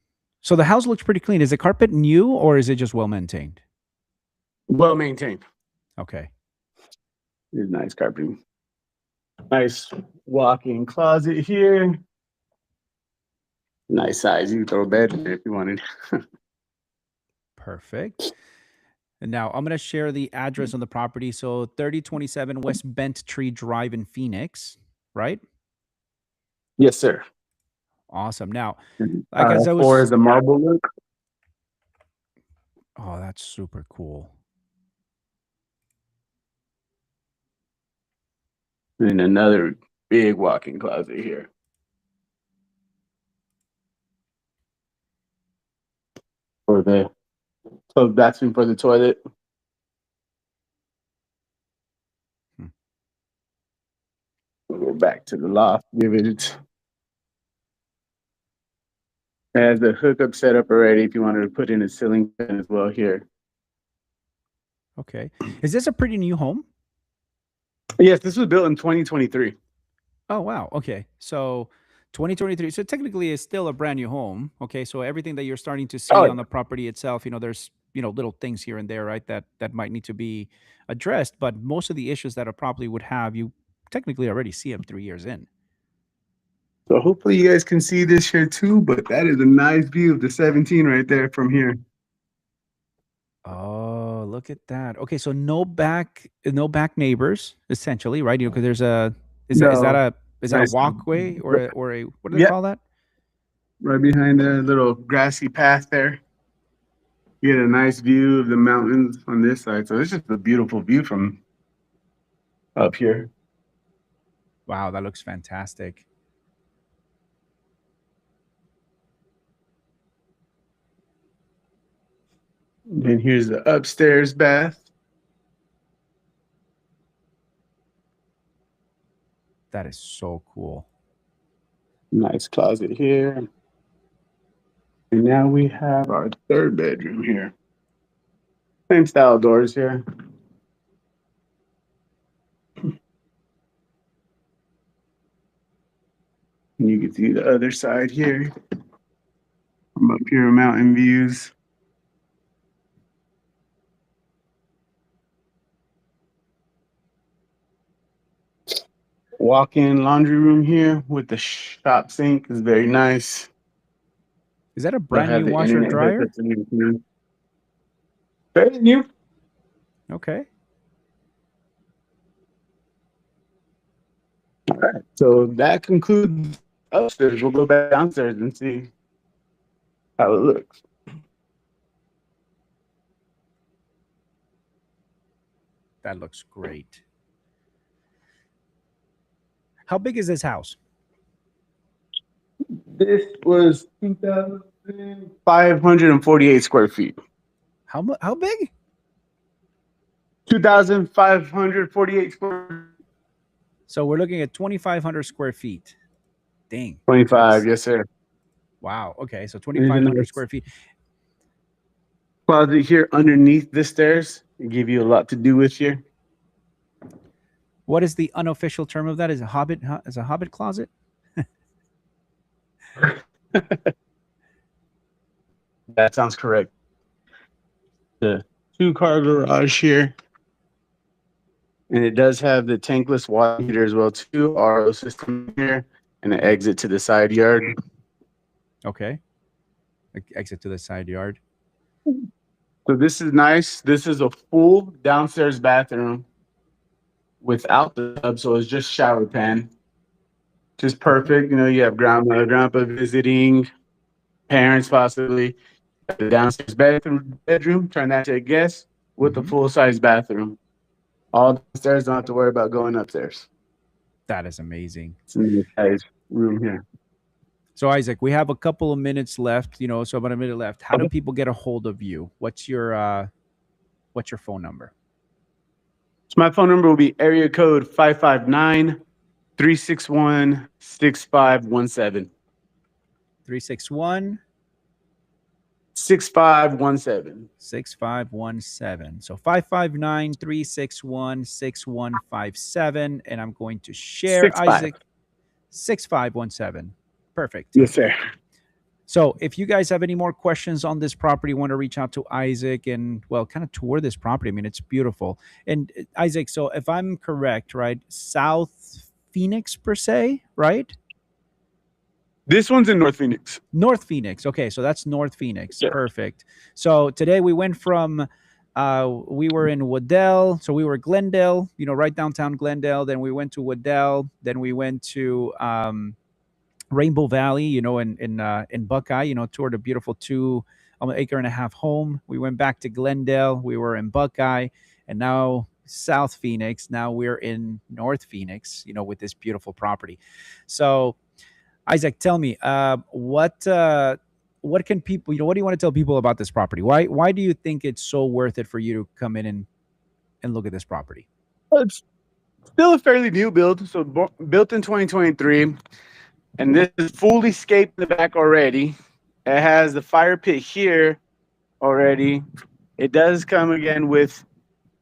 So the house looks pretty clean. Is the carpet new or is it just well maintained? Well maintained. Okay. There's nice carpeting. Nice walk-in closet here. Nice size. You can throw a bed in there if you wanted. Perfect. And now I'm going to share the address on the property. So 3027 West Bent Tree Drive in Phoenix, right? Yes, sir. Awesome. Now, like as I Or was, is a marble look. oh, that's super cool. And another big walk-in closet here. For the closed bathroom for the toilet. We'll go back to the loft. Give it has the hookup set up already if you wanted to put in a ceiling fan as well here. Okay. Is this a pretty new home? Yes, this was built in 2023. Oh, wow. Okay. So 2023. So technically it's still a brand new home. Okay. So everything that you're starting to see Oh, on the property itself, there's, little things here and there, right? That might need to be addressed. But most of the issues that a property would have, you technically already see them 3 years in. So hopefully you guys can see this here too, but that is a nice view of the 17 right there from here. Oh, look at that. Okay. So no back neighbors, essentially, right? Because there's is that No. a Nice. walkway or a what do they Yep. call that? Right behind the little grassy path there. You get a nice view of the mountains on this side. So it's just a beautiful view from up here. Wow, that looks fantastic. And here's the upstairs bath. That is so cool. Nice closet here. And now we have our 3rd bedroom here. Same style doors here. And you can see the other side here. From up here, mountain views. Walk-in laundry room here with the shop sink is very nice. Is that a They'll brand have new the washer and internet dryer? hookups and everything. Very new. Okay. All right. So that concludes upstairs. We'll go back downstairs and see how it looks. That looks great. How big is this house? This was 2,548 square feet. How big? 2,548 square. So we're looking at 2,500 square feet. Dang. 25, yes, sir. Wow. Okay. So 2,500 square feet. Closet here underneath the stairs. It give you a lot to do with here. What is the unofficial term of that? Is a hobbit closet? That sounds correct. The 2-car garage here. And it does have the tankless water heater as well too, RO system here, and an exit to the side yard. Okay. Exit to the side yard. So this is nice. This is a full downstairs bathroom. without the tub, so it's just shower pan. Just perfect. You know, you have grandma, grandpa visiting, parents possibly. The downstairs bedroom, turn that to a guest with a Mhm. full size bathroom. All downstairs, don't have to worry about going upstairs. That is amazing. It's a nice size room here. So Isaac, we have a couple of minutes left, so about a minute left. How do Okay. people get a hold of you? What's your phone number? So my phone number will be area code 559-361-6517. 361 6517. 6517. So 559-361-6157. And I'm going to share 65. Isaac 6517. Perfect. Yes, sir. So if you guys have any more questions on this property, want to reach out to Isaac and, well, kind of tour this property. I mean, it's beautiful. And Isaac, so if I'm correct, right, South Phoenix per se, right? This one's in North Phoenix. North Phoenix. Okay, so that's North Phoenix. Yeah. Perfect. So today we went from, we were in Waddell. So we were Glendale, right downtown Glendale. Then we went to Waddell. Then we went to Rainbow Valley, in Buckeye, toured a beautiful 2.5 acre home. We went back to Glendale. We were in Buckeye, and now South Phoenix. Now we're in North Phoenix, with this beautiful property. So, Isaac, tell me, what can people, what do you want to tell people about this property? Why do you think it's so worth it for you to come in and look at this property? It's still a fairly new build. So built in 2023. And this is fully scaped in the back already. It has the fire pit here already. It does come again with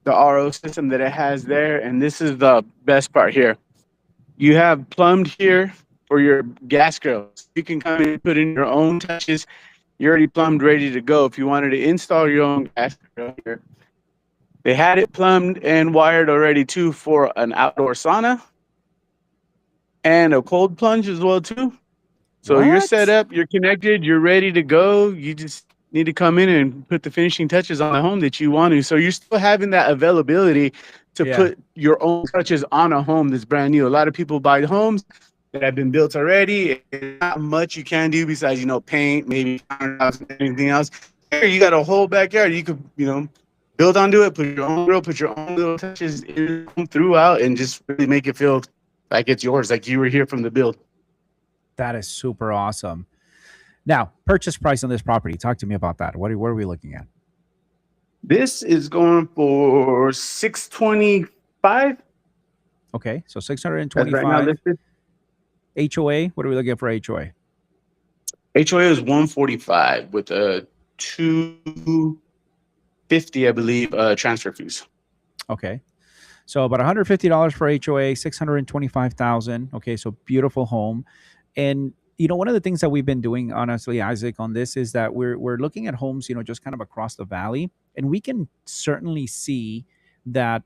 the RO system that it has there. And this is the best part here. You have plumbed here for your gas grills. You can come in and put in your own touches. You're already plumbed, ready to go. If you wanted to install your own gas grill here, they had it plumbed and wired already too for an outdoor sauna and a cold plunge as well too. So you're set up, you're connected, you're ready to go. You just need to come in and put the finishing touches on the home that you want to. So you're still having that availability to put your own touches on a home that's brand new. A lot of people buy homes that have been built already. And not much you can do besides, paint, maybe anything else. Here you got a whole backyard. You could, build onto it, put your own grill, put your own little touches in throughout, and just really make it feel like it's yours, like you were here from the build. That is super awesome. Now, purchase price on this property. Talk to me about that. What are we looking at? This is going for $625. Okay, so $625. Right now listed. HOA, what are we looking at for HOA? HOA is $145 with a $250, I believe, transfer fees. Okay. So about $150 for HOA, $625,000. Okay, so beautiful home. And one of the things that we've been doing, honestly, Isaac, on this is that we're looking at homes, just kind of across the valley, and we can certainly see that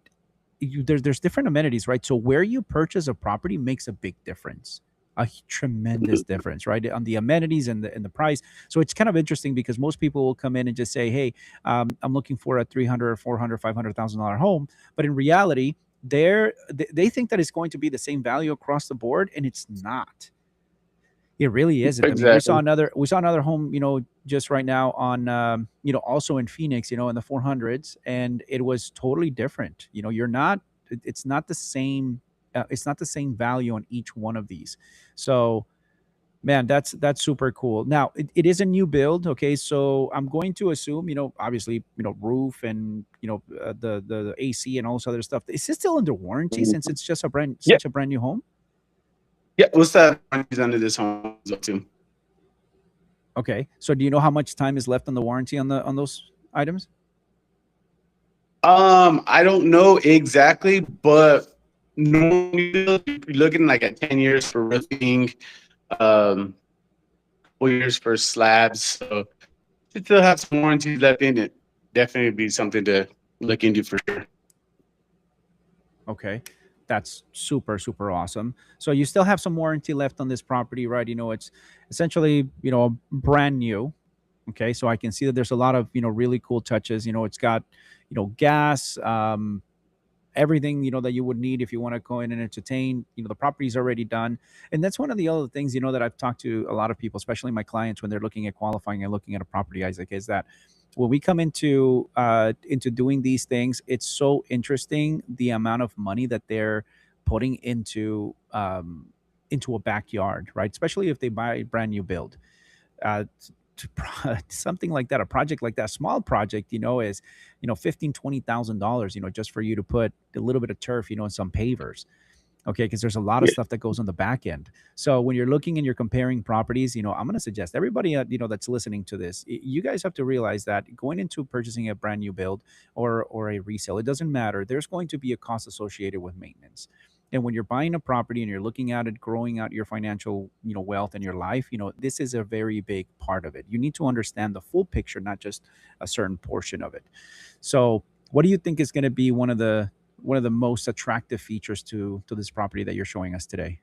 there's different amenities, right? So where you purchase a property makes a big difference, a tremendous difference, right, on the amenities and the price. So it's kind of interesting because most people will come in and just say, hey, I'm looking for a $300, $400, $500,000 home, but in reality, they think that it's going to be the same value across the board, and it's not. It really isn't. Exactly. I mean, we saw another home, just right now on, also in Phoenix, in the 400s, and it was totally different. It's not the same. It's not the same value on each one of these. So, man, that's super cool. Now, it is a new build. Okay, so I'm going to assume, obviously, roof and the AC and all this other stuff. Is it still under warranty since it's just such a brand new home? Yeah, we'll start under this home too. Okay, so do you know how much time is left on the warranty on those items? I don't know exactly, but normally you're looking like at 10 years for roofing, 4 years for slabs. So you still have some warranties left in it. Definitely be something to look into for sure. Okay. That's super, super awesome. So you still have some warranty left on this property, right? It's essentially, brand new. Okay. So I can see that there's a lot of, really cool touches. It's got, gas, everything that you would need if you want to go in and entertain. The property's already done. And that's one of the other things that I've talked to a lot of people, especially my clients, when they're looking at qualifying and looking at a property, Isaac, is that when we come into doing these things, it's so interesting the amount of money that they're putting into a backyard, right? Especially if they buy a brand new build. Something like that, a project like that, small project, is 15,000 to $20,000, just for you to put a little bit of turf, and some pavers. Okay, because there's a lot of stuff that goes on the back end. So when you're looking and you're comparing properties, I'm going to suggest everybody, that's listening to this, you guys have to realize that going into purchasing a brand new build or a resale, it doesn't matter. There's going to be a cost associated with maintenance. And when you're buying a property and you're looking at it, growing out your financial, wealth in your life, this is a very big part of it. You need to understand the full picture, not just a certain portion of it. So what do you think is going to be one of the most attractive features to this property that you're showing us today?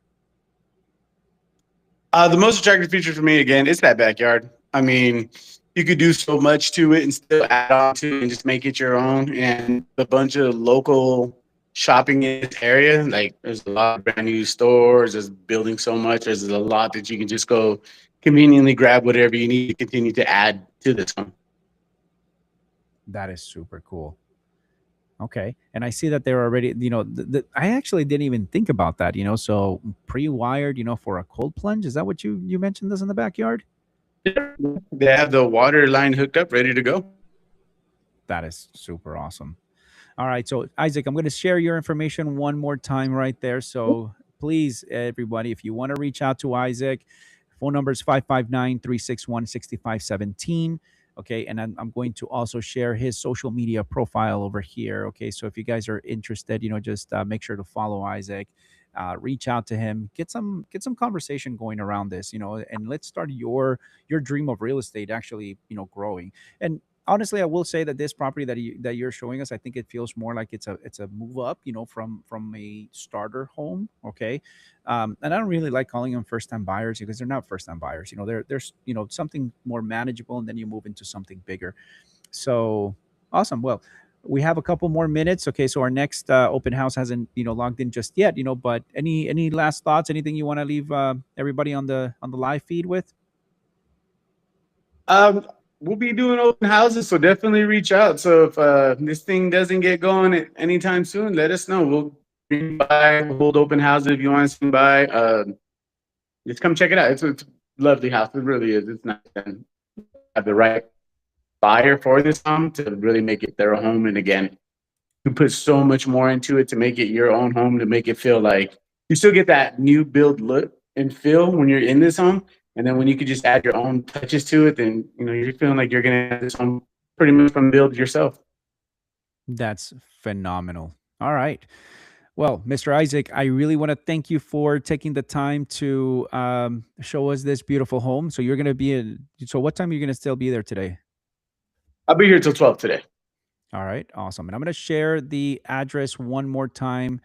The most attractive feature for me, again, is that backyard. I mean, you could do so much to it and still add on to it and just make it your own. And a bunch of local shopping in this area, like there's a lot of brand new stores, there's building so much, there's a lot that you can just go conveniently grab whatever you need to continue to add to this home. That is super cool. Okay. And I see that they're already, I actually didn't even think about that, so pre-wired, for a cold plunge. Is that what you mentioned this in the backyard? They have the water line hooked up, ready to go. That is super awesome. All right. So Isaac, I'm going to share your information one more time right there. So please, everybody, if you want to reach out to Isaac, phone number is 559-361-6517. Okay. And I'm going to also share his social media profile over here. Okay. So if you guys are interested, just make sure to follow Isaac, reach out to him, get some conversation going around this, and let's start your dream of real estate actually, growing. And honestly, I will say that this property that you're showing us, I think it feels more like it's a move up, from a starter home. Okay. And I don't really like calling them first time buyers because they're not first time buyers. There's something more manageable, and then you move into something bigger. So awesome. Well, we have a couple more minutes. Okay. So our next open house hasn't, logged in just yet, but any last thoughts, anything you want to leave everybody on the live feed with? We'll be doing open houses, so definitely reach out. So if this thing doesn't get going anytime soon, let us know. We'll bring by, hold open houses if you want to swing by. Just come check it out. It's a lovely house. It really is. It's nice and have the right buyer for this home to really make it their home. And again, you put so much more into it to make it your own home, to make it feel like you still get that new build look and feel when you're in this home. And then when you could just add your own touches to it, then you're feeling like you're gonna have this home pretty much from build yourself. That's phenomenal. All right. Well, Mr. Isaac, I really want to thank you for taking the time to show us this beautiful home. So you're going to be so what time are you going to still be there today? I'll be here till 12 today. All right. Awesome. And I'm going to share the address one more time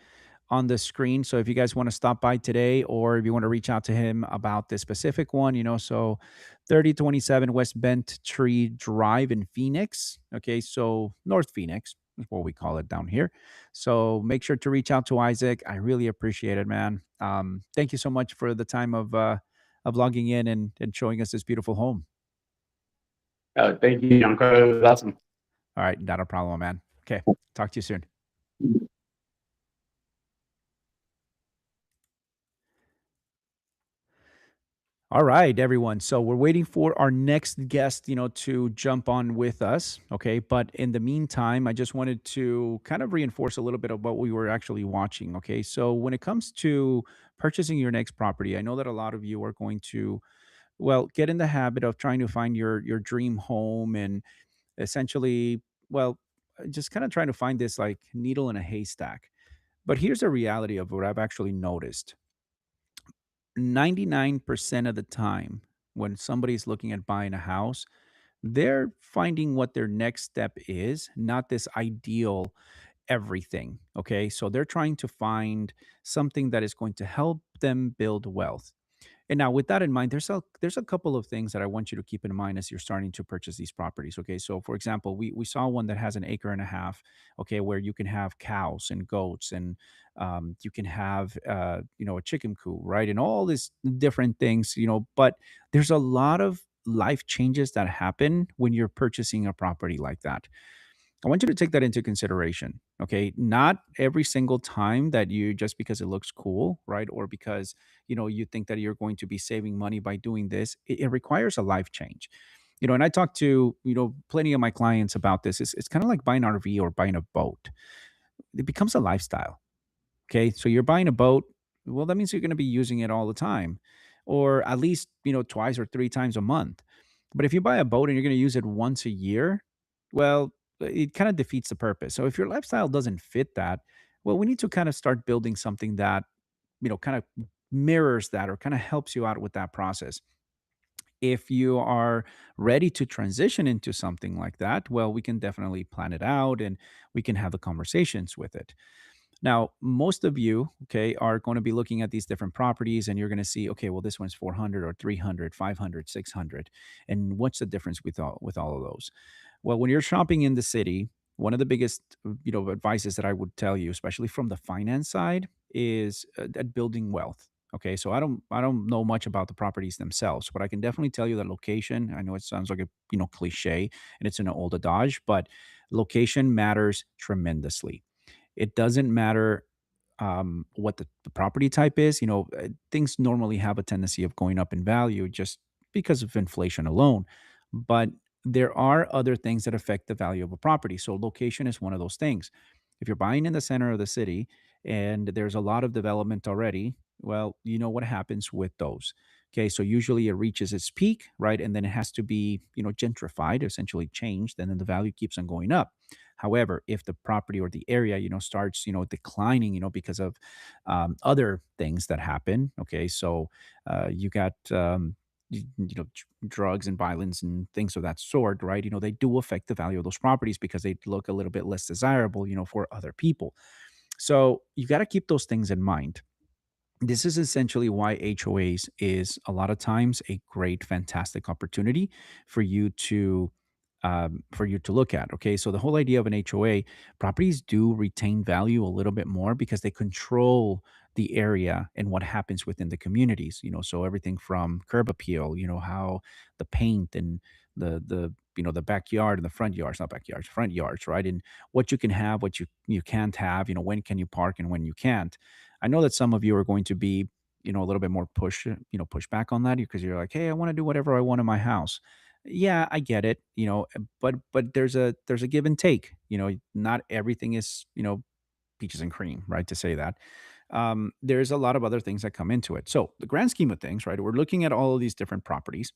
on the screen. So if you guys want to stop by today, or if you want to reach out to him about this specific one, so 3027 West Bent Tree Drive in Phoenix. Okay. So North Phoenix is what we call it down here. So make sure to reach out to Isaac. I really appreciate it, man. Thank you so much for the time of logging in and showing us this beautiful home. Thank you, Giancarlo. It was awesome. All right. Not a problem, man. Okay. Talk to you soon. All right, everyone. So we're waiting for our next guest, to jump on with us. Okay. But in the meantime, I just wanted to kind of reinforce a little bit of what we were actually watching. Okay. So when it comes to purchasing your next property, I know that a lot of you are going to, well, get in the habit of trying to find your dream home, and essentially, well, just kind of trying to find this like needle in a haystack. But here's the reality of what I've actually noticed. 99% of the time when somebody's looking at buying a house, they're finding what their next step is, not this ideal everything. Okay. So they're trying to find something that is going to help them build wealth. And now with that in mind, there's a couple of things that I want you to keep in mind as you're starting to purchase these properties. Okay. So for example, we saw one that has an acre and a half, okay, where you can have cows and goats and you can have a chicken coop, right? And all these different things, but there's a lot of life changes that happen when you're purchasing a property like that. I want you to take that into consideration. Okay. Not every single time that you just because it looks cool, right? Or because, you think that you're going to be saving money by doing this, it requires a life change. And I talk to, plenty of my clients about this. It's kind of like buying an RV or buying a boat. It becomes a lifestyle. Okay. So you're buying a boat. Well, that means you're going to be using it all the time, or at least, twice or three times a month. But if you buy a boat and you're going to use it once a year, well, it kind of defeats the purpose. So if your lifestyle doesn't fit that, well, we need to kind of start building something that, kind of mirrors that or kind of helps you out with that process. If you are ready to transition into something like that, well, we can definitely plan it out and we can have the conversations with it. Now, most of you, okay, are going to be looking at these different properties and you're going to see, okay, well, this one's 400 or 300, 500, 600. And what's the difference with all of those? Well, when you're shopping in the city, one of the biggest, advices that I would tell you, especially from the finance side, is at building wealth. Okay, so I don't know much about the properties themselves, but I can definitely tell you that location. I know it sounds like a cliche, and it's an old adage, but location matters tremendously. It doesn't matter what the property type is. Things normally have a tendency of going up in value just because of inflation alone. But there are other things that affect the value of a property. So location is one of those things. If you're buying in the center of the city and there's a lot of development already, well, you know what happens with those. Okay, so usually it reaches its peak, right? And then it has to be, gentrified, essentially changed, and then the value keeps on going up. However, if the property or the area, starts, declining, because of other things that happen, okay, so you got, drugs and violence and things of that sort, right? They do affect the value of those properties because they look a little bit less desirable, for other people. So you got to keep those things in mind. This is essentially why HOAs is a lot of times a great, fantastic opportunity for you to look at. Okay, so the whole idea of an HOA, properties do retain value a little bit more because they control the area and what happens within the communities. So everything from curb appeal, how the paint and the backyard and the front yards, not backyards, front yards, right? And what you can have, what you can't have. When can you park and when you can't. I know that some of you are going to be, a little bit more push back on that because you're like, hey, I want to do whatever I want in my house. Yeah, I get it, but there's a give and take. Not everything is, peaches and cream, right? To say that. There's a lot of other things that come into it. So the grand scheme of things, right? We're looking at all of these different properties,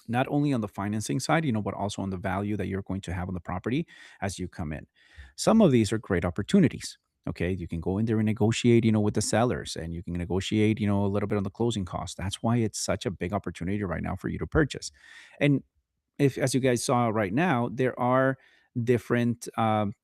not only on the financing side, but also on the value that you're going to have on the property as you come in. Some of these are great opportunities. Okay, you can go in there and negotiate, with the sellers, and you can negotiate, a little bit on the closing cost. That's why it's such a big opportunity right now for you to purchase. And if, as you guys saw right now, there are different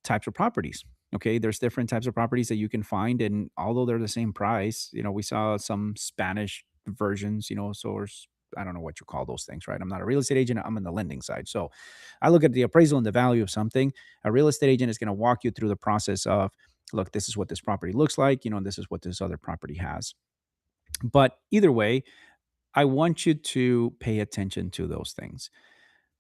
types of properties. Okay, there's different types of properties that you can find, and although they're the same price, we saw some Spanish versions, I don't know what you call those things, right? I'm not a real estate agent. I'm on the lending side. So I look at the appraisal and the value of something. A real estate agent is going to walk you through the process of, look, this is what this property looks like, and this is what this other property has. But either way, I want you to pay attention to those things.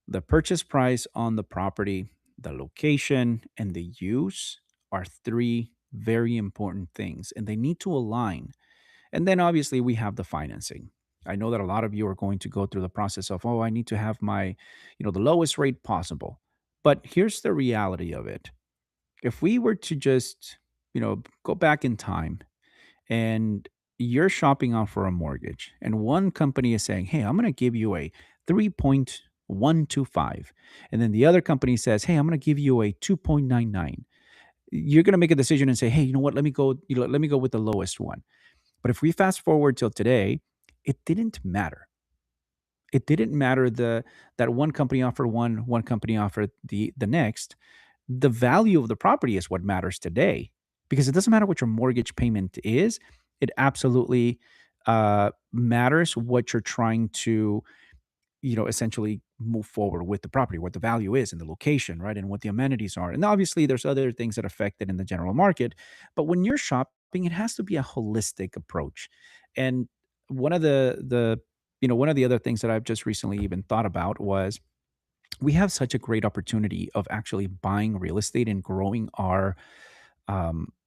The purchase price on the property, the location, and the use are three very important things, and they need to align. And then obviously we have the financing. I know that a lot of you are going to go through the process of, oh, I need to have my, the lowest rate possible. But here's the reality of it. If we were to just, go back in time and you're shopping out for a mortgage and one company is saying, hey, I'm going to give you a 3.125, and then the other company says, hey, I'm going to give you a 2.99, you're going to make a decision and say, hey, you know what, let me go with the lowest one. But if we fast forward till today, it didn't matter. It didn't matter that one company offered one company offered the next. The value of the property is what matters today, because it doesn't matter what your mortgage payment is. It absolutely matters what you're trying to, essentially move forward with the property, what the value is and the location, right? And what the amenities are. And obviously there's other things that affect it in the general market. But when you're shopping, it has to be a holistic approach. And one of the other things that I've just recently even thought about was we have such a great opportunity of actually buying real estate and growing our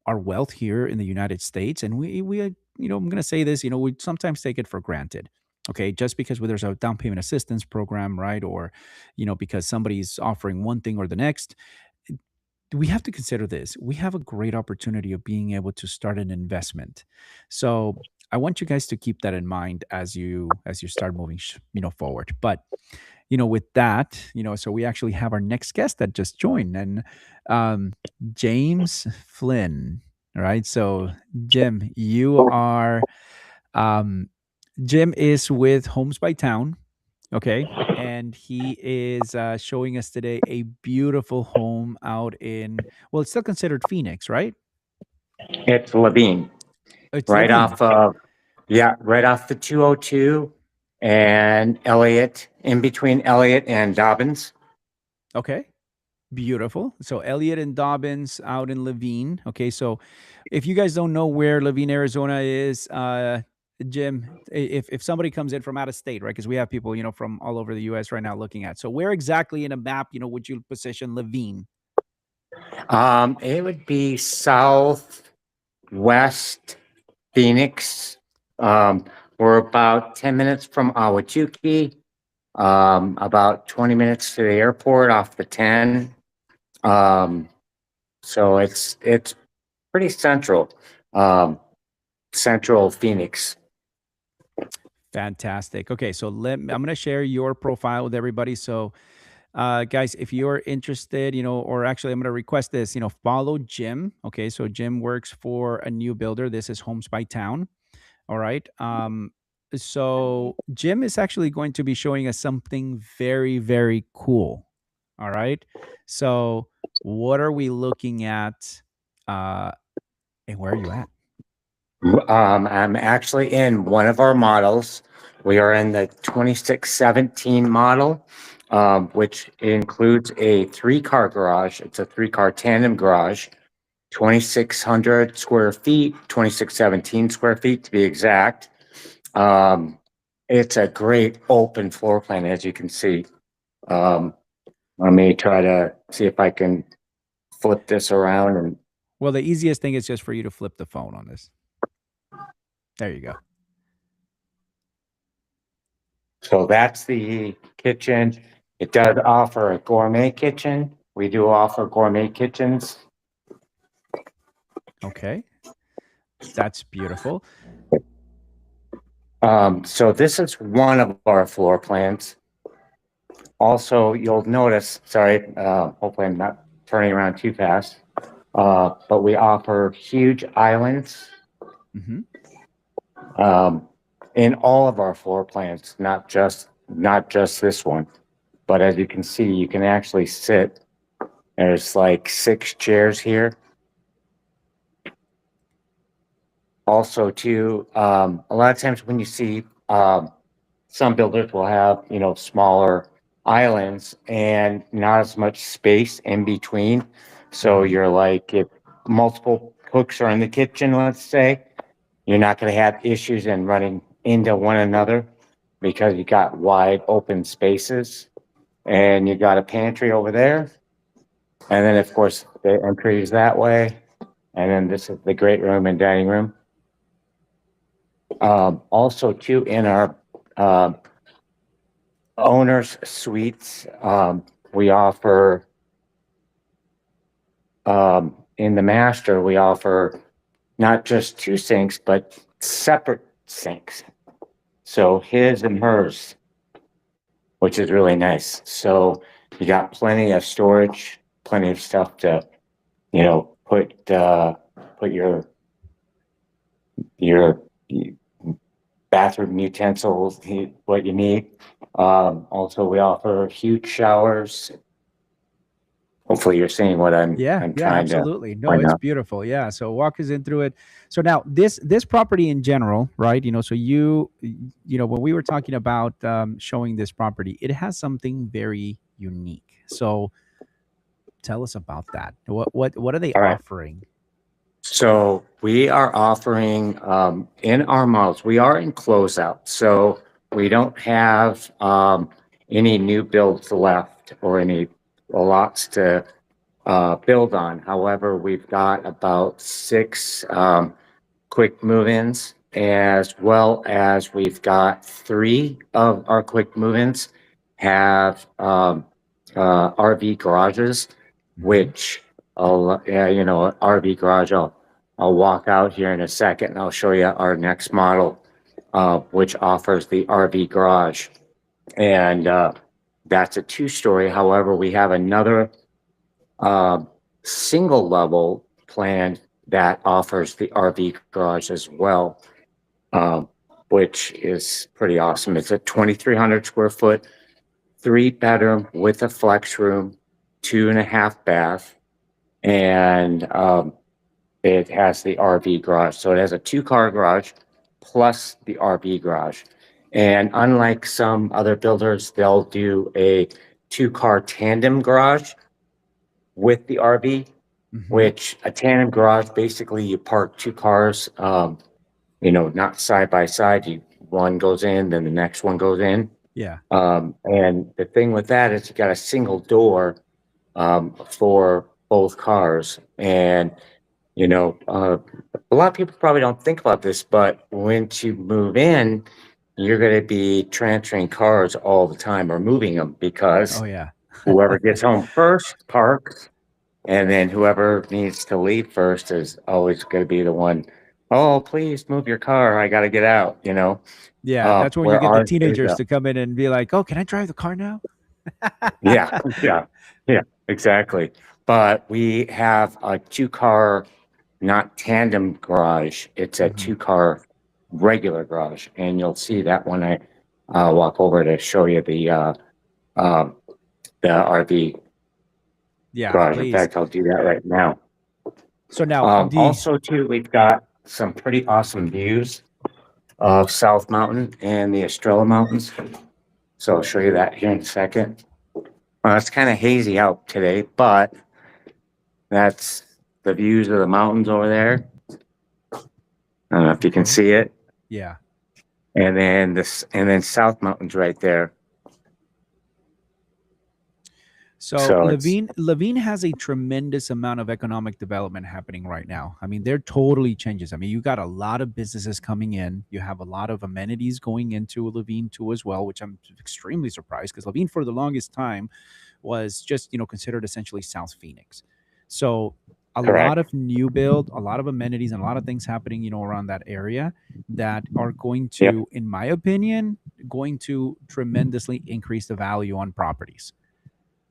wealth here in the United States. And I'm going to say this, we sometimes take it for granted. Okay, just because there's a down payment assistance program, right? Or, because somebody's offering one thing or the next, we have to consider this. We have a great opportunity of being able to start an investment. So I want you guys to keep that in mind as you start moving, forward. But with that, so we actually have our next guest that just joined, and James Flynn, right? So Jim, um, Jim is with Homes by Town, okay, and he is showing us today a beautiful home out in, well, it's still considered Phoenix, right? It's Levine, It's right Levine. off of, yeah, right off the 202 and Elliott, in between Elliott and Dobbins. Okay. Beautiful. So Elliott and Dobbins out in Levine. Okay. So if you guys don't know where Levine, Arizona is, Jim, if somebody comes in from out of state, right? Because we have people, from all over the US right now looking at. So where exactly in a map, would you position Levine? It would be southwest Phoenix. We're about 10 minutes from Ahwatukee, about 20 minutes to the airport off the 10. So it's pretty central, central Phoenix. Fantastic. Okay, so I'm going to share your profile with everybody. So, guys, if you're interested, or actually, I'm going to request this, follow Jim. Okay, so Jim works for a new builder. This is Homes by Town. All right. So Jim is actually going to be showing us something very, very cool. All right. So, what are we looking at? And where are you at? I'm actually in one of our models. We are in the 2617 model, which includes a 3-car garage. It's a 3-car tandem garage, 2,600 square feet, 2617 square feet to be exact. It's a great open floor plan, as you can see. Let me try to see if I can flip this around. And Well, the easiest thing is just for you to flip the phone on this. There you go. so that's the kitchen. It does offer a gourmet kitchen. We do offer gourmet kitchens. Okay. That's beautiful. So this is one of our floor plans. Also, you'll notice, sorry, hopefully I'm not turning around too fast, but we offer huge islands Hmm. in all of our floor plans, not just this one. But as you can see, you can actually sit. There's like 6 chairs here. Also, too, a lot of times when you see some builders will have, smaller islands and not as much space in between. So you're like, if multiple cooks are in the kitchen, let's say, you're not going to have issues in running into one another because you got wide open spaces, and you got a pantry over there. And then, of course, the entry is that way. And then this is the great room and dining room. Also, too, in our owners suites, we offer, in the master, we offer not just 2 sinks, but separate sinks. So his and hers, which is really nice. So you got plenty of storage, plenty of stuff to, put your bathroom utensils, what you need. Also, we offer huge showers, hopefully you're seeing what I'm Yeah, I'm yeah, trying to absolutely. No, point it's out. beautiful. Yeah. So walk us in through it. So now this property in general, right? So when we were talking about showing this property, it has something very unique. So tell us about that. What are they All right. offering? So we are offering in our models, we are in closeout. So we don't have any new builds left or any lots to build on. However, we've got about 6 quick move-ins, as well as we've got 3 of our quick move-ins have RV garages, which RV garage. I'll walk out here in a second and I'll show you our next model, which offers the RV garage. And that's a 2-story. However, we have another single level plan that offers the RV garage as well, which is pretty awesome. It's a 2,300 square foot, 3-bedroom with a flex room, 2.5 bath, and it has the RV garage. So it has a 2-car garage plus the RV garage. And unlike some other builders, they'll do a 2-car tandem garage with the RV, which a tandem garage, basically you park 2 cars, not side by side. One goes in, then the next one goes in. Yeah. And the thing with that is you got a single door for both cars. And, a lot of people probably don't think about this, but when you move in, you're going to be transferring cars all the time or moving them because Oh yeah. whoever gets home first parks. And then whoever needs to leave first is always going to be the one, oh, please move your car. I got to get out, Yeah, that's when you where get the ours is teenagers to come in and be like, "Oh, can I drive the car now?" yeah, yeah, exactly. But we have a 2-car, not tandem garage. It's a 2-car regular garage. And you'll see that when I walk over to show you the RV Yeah, garage. In please. fact, I'll do that right now. So now Also too, we've got some pretty awesome views of South Mountain and the Estrella Mountains. So I'll show you that here in a second. It's kind of hazy out today, but that's the views of the mountains over there. I don't know if you can see it. Yeah. And then South Mountain's right there. So So it's- Levine has a tremendous amount of economic development happening right now. I mean, they're totally changes. I mean, you got a lot of businesses coming in. You have a lot of amenities going into Levine too as well, which I'm extremely surprised because Levine for the longest time was just, considered essentially South Phoenix. So a Correct. lot of new build, a lot of amenities, and a lot of things happening, around that area that are going to, in my opinion, going to tremendously increase the value on properties.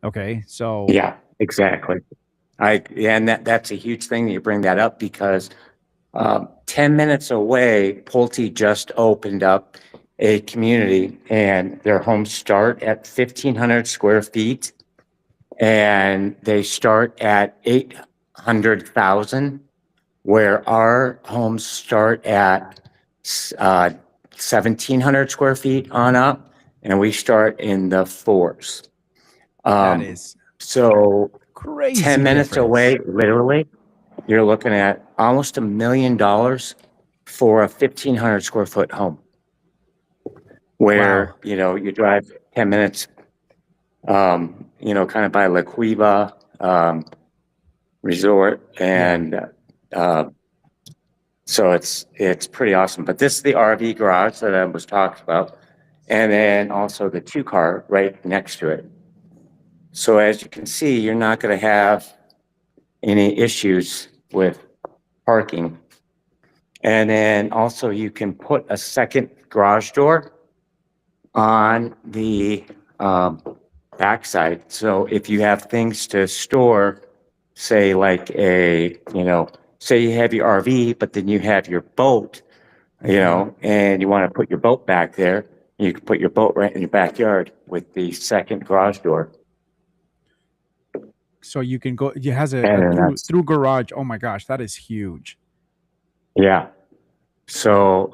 Okay, so Yeah, exactly. And that's a huge thing that you bring that up because 10 minutes away, Pulte just opened up a community and their homes start at 1,500 square feet and they start at 800,000, where our homes start at 1,700 square feet on up, and we start in the 4s. that is So crazy. 10 minutes difference. away, literally, you're looking at almost $1 million for a 1,500 square foot home. Where, you drive 10 minutes, kind of by La Cueva Resort. And so it's pretty awesome. But this is the RV garage that I was talking about. And then also the 2-car right next to it. So as you can see, you're not going to have any issues with parking. And then also you can put a second garage door on the backside. So if you have things to store, say like say you have your RV, but then you have your boat, and you want to put your boat back there, you can put your boat right in your backyard with the second garage door. So you can go. It has a And then through garage. Oh my gosh, that is huge. yeah. So,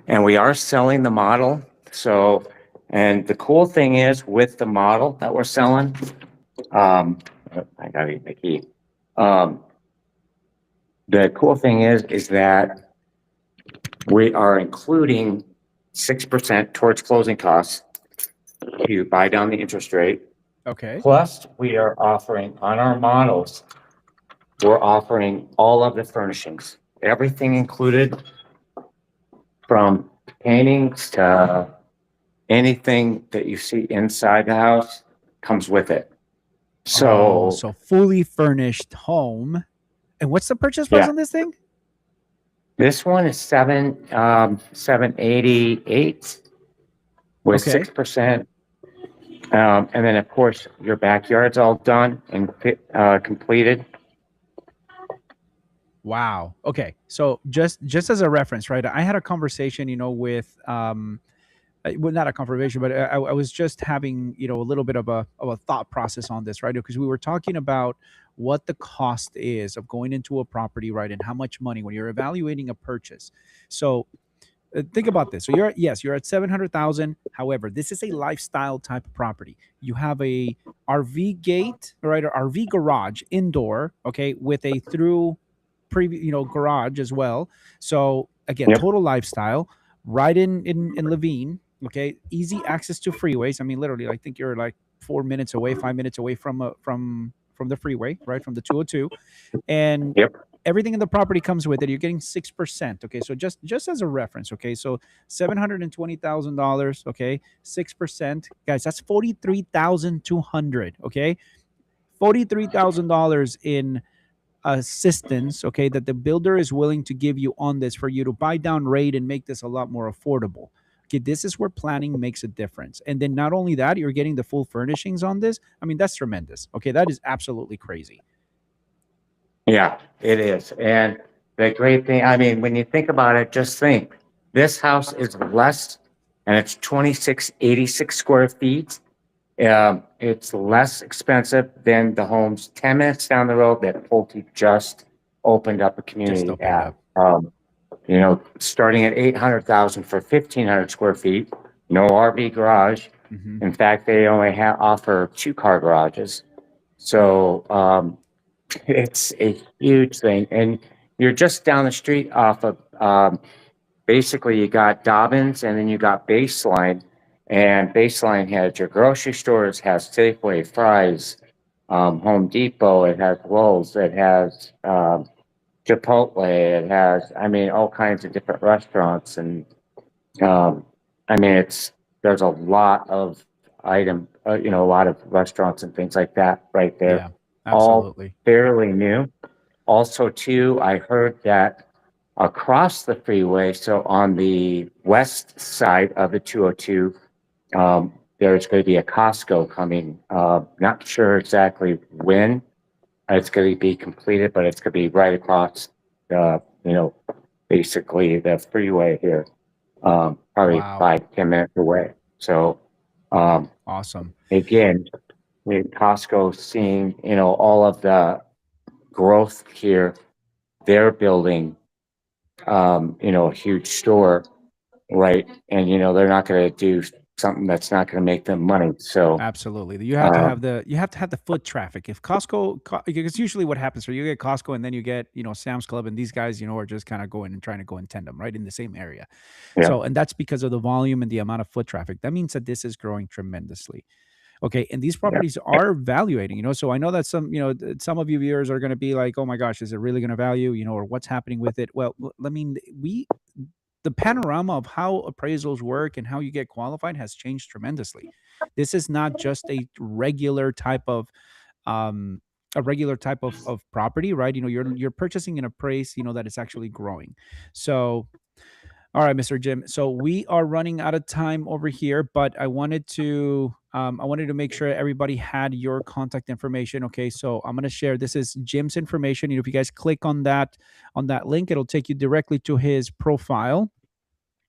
and we are selling the model. So, and the cool thing is with the model that we're selling, I gotta get the key. The cool thing is that we are including 6% towards closing costs to buy down the interest rate. Okay. Plus, we are offering on our models, we're offering all of the furnishings, everything included from paintings to anything that you see inside the house comes with it. Oh, So, so fully furnished home. And what's the purchase price Yeah. on this thing? this one is 788 with Okay. 6%. And then of course, your backyard's all done and completed. Wow. Okay. So just as a reference, right? I had a conversation, with well, not a conversation, but I was just having, a little bit of a thought process on this, right? Because we were talking about what the cost is of going into a property, right? And how much money when you're evaluating a purchase. So think about this. So you're at 700,000. However, this is a lifestyle type of property. You have a RV gate, right? Or RV garage indoor, okay, with a through garage as well. So again, Yep. total lifestyle, right in Levine, okay, easy access to freeways. I mean, literally, I think you're like 4 minutes away, 5 minutes away from the freeway, right, from the 202, and Yep. everything in the property comes with it. You're getting 6%. Okay, so just as a reference, okay, so $720,000. Okay, 6%, guys, that's 43,200. Okay, $43,000 in assistance, okay, that the builder is willing to give you on this for you to buy down rate and make this a lot more affordable. Okay, this is where planning makes a difference. And then not only that, you're getting the full furnishings on this. I mean, that's tremendous. Okay, that is absolutely crazy. Yeah, it is. And the great thing, I mean, when you think about it, just think this house is less and it's 2686 square feet. It's less expensive than the homes 10 minutes down the road that Pulte just opened up a community opened at. up. Starting at 800,000 for 1,500 square feet, no RV garage. Mhm. In fact, they only offer 2-car garages. So, it's a huge thing. And you're just down the street off of, basically you got Dobbins and then you got Baseline. And Baseline has your grocery stores, has Safeway, Fry's, Home Depot, it has Lowe's, it has, Chipotle, it has, I mean, all kinds of different restaurants. And, there's a lot of a lot of restaurants and things like that right there. Yeah, absolutely. Fairly new. Also, too, I heard that across the freeway, so on the west side of the 202, there's going to be a Costco coming. Not sure exactly when it's going to be completed, but it's going to be right across, basically the freeway here. Probably Wow. 5-10 minutes away. So, Awesome. again, with Costco seeing, all of the growth here, they're building, a huge store, right? And, they're not going to do something that's not going to make them money. So, Absolutely. You have to have the foot traffic. If because usually what happens, so you get Costco and then you get, Sam's Club, and these guys, are just kind of going and trying to go in tandem, right, in the same area. Yeah. So, and that's because of the volume and the amount of foot traffic. That means that this is growing tremendously. Okay, and these properties are valuating, so I know that some of you viewers are going to be like, oh my gosh, is it really going to value, or what's happening with it? Well, I mean, the panorama of how appraisals work and how you get qualified has changed tremendously. This is not just a regular type of property, right? You're purchasing an appraise, that is actually growing. So, all right, Mr. Jim. So we are running out of time over here, but I wanted to make sure everybody had your contact information. Okay, so I'm gonna share. This is Jim's information. If you guys click on that link, it'll take you directly to his profile.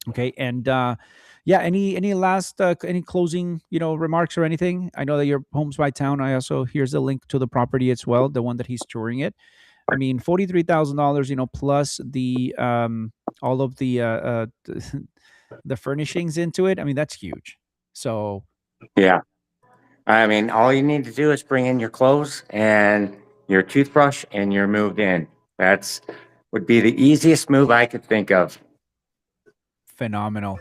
Okay, and yeah, any last any closing, remarks or anything? I know that you're Homes by Town. I also here's a link to the property as well, the one that he's touring it. I mean, $43,000, plus the all of the the furnishings into it. I mean, that's huge. So Yeah. I mean, all you need to do is bring in your clothes and your toothbrush and you're moved in. That's would be the easiest move I could think of. phenomenal.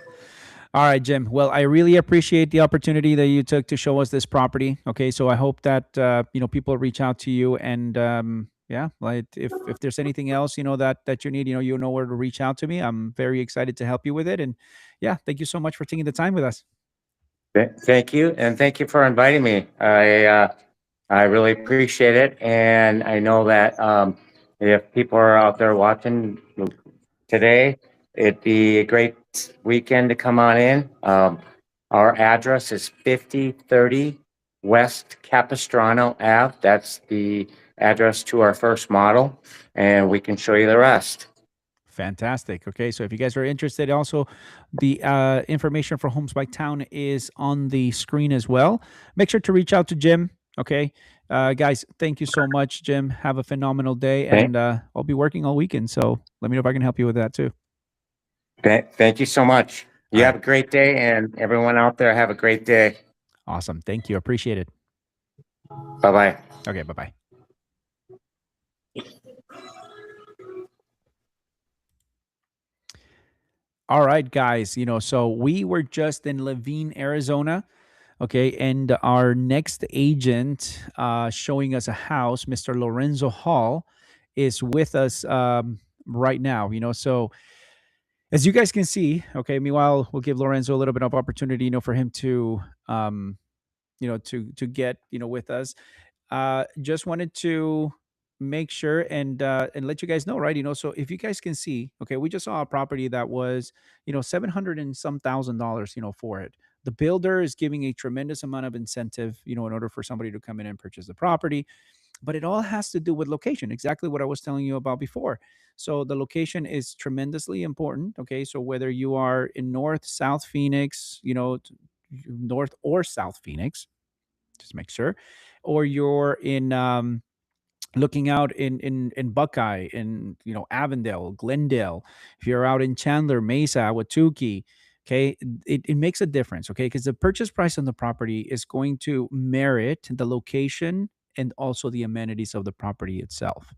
All right, Jim. Well, I really appreciate the opportunity that you took to show us this property. Okay, so I hope that people reach out to you, and yeah, like if there's anything else that you need, you know where to reach out to me. I'm very excited to help you with it, and yeah, thank you so much for taking the time with us. Thank you, and thank you for inviting me. I really appreciate it, and I know that if people are out there watching today, it'd be a great weekend to come on in. Our address is 5030 West Capistrano Ave. That's the address to our first model, and we can show you the rest. Fantastic. Okay, so if you guys are interested, also the information for Homes by Town is on the screen as well. Make sure to reach out to Jim. Okay, guys, thank you so much, Jim. Have a phenomenal day, and I'll be working all weekend. So let me know if I can help you with that too. Thank you so much. You have a great day, and everyone out there have a great day. Awesome. Thank you. Appreciate it. Bye-bye. Okay, bye-bye. All right, guys, so we were just in Levine, Arizona. Okay, and our next agent showing us a house, Mr. Lorenzo Hall, is with us right now. So as you guys can see, okay, meanwhile, we'll give Lorenzo a little bit of opportunity, for him to to get with us. Just wanted to make sure and let you guys know, right? So if you guys can see, okay, we just saw a property that was 700 and some $1,000, for it. The builder is giving a tremendous amount of incentive, in order for somebody to come in and purchase the property. But it all has to do with location, exactly what I was telling you about before. So the location is tremendously important. Okay, so whether you are in North, South Phoenix, North or South Phoenix, just make sure, or you're in looking out in Buckeye, in Avondale, Glendale, if you're out in Chandler, Mesa, Watuki, okay, it makes a difference, okay, because the purchase price on the property is going to merit the location and also the amenities of the property itself.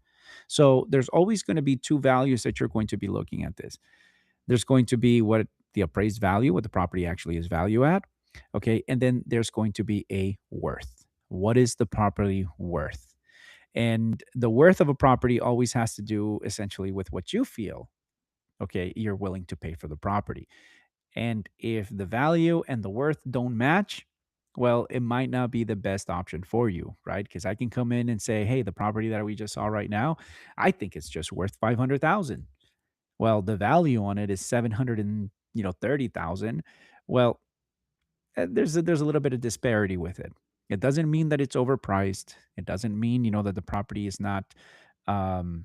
So there's always going to be two values that you're going to be looking at this. There's going to be what the appraised value, what the property actually is value at, okay, and then there's going to be a worth. What is the property worth? And the worth of a property always has to do essentially with what you feel, okay, you're willing to pay for the property. And if the value and the worth don't match, well, it might not be the best option for you, right? Because I can come in and say, hey, the property that we just saw right now, I think it's just worth 500,000. Well, the value on it is 730,000. Well, there's a little bit of disparity with it. It doesn't mean that it's overpriced. It doesn't mean that the property is not um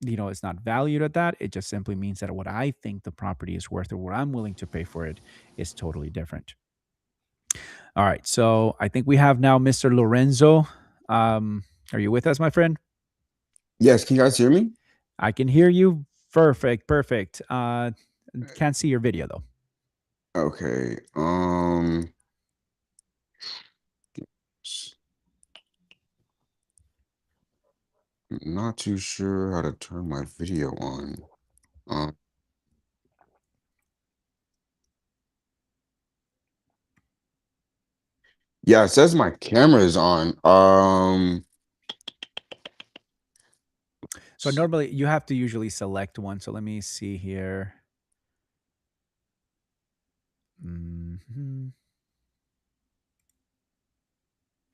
it's not valued at that. It just simply means that what I think the property is worth or what I'm willing to pay for it is totally different. All right, so I think we have now Mr. Lorenzo. Are you with us, my friend? Yes, can you guys hear me? I can hear you. Perfect. Can't see your video though. Okay. I'm not too sure how to turn my video on. Yeah, it says my camera is on. So normally you have to usually select one. So let me see here. No,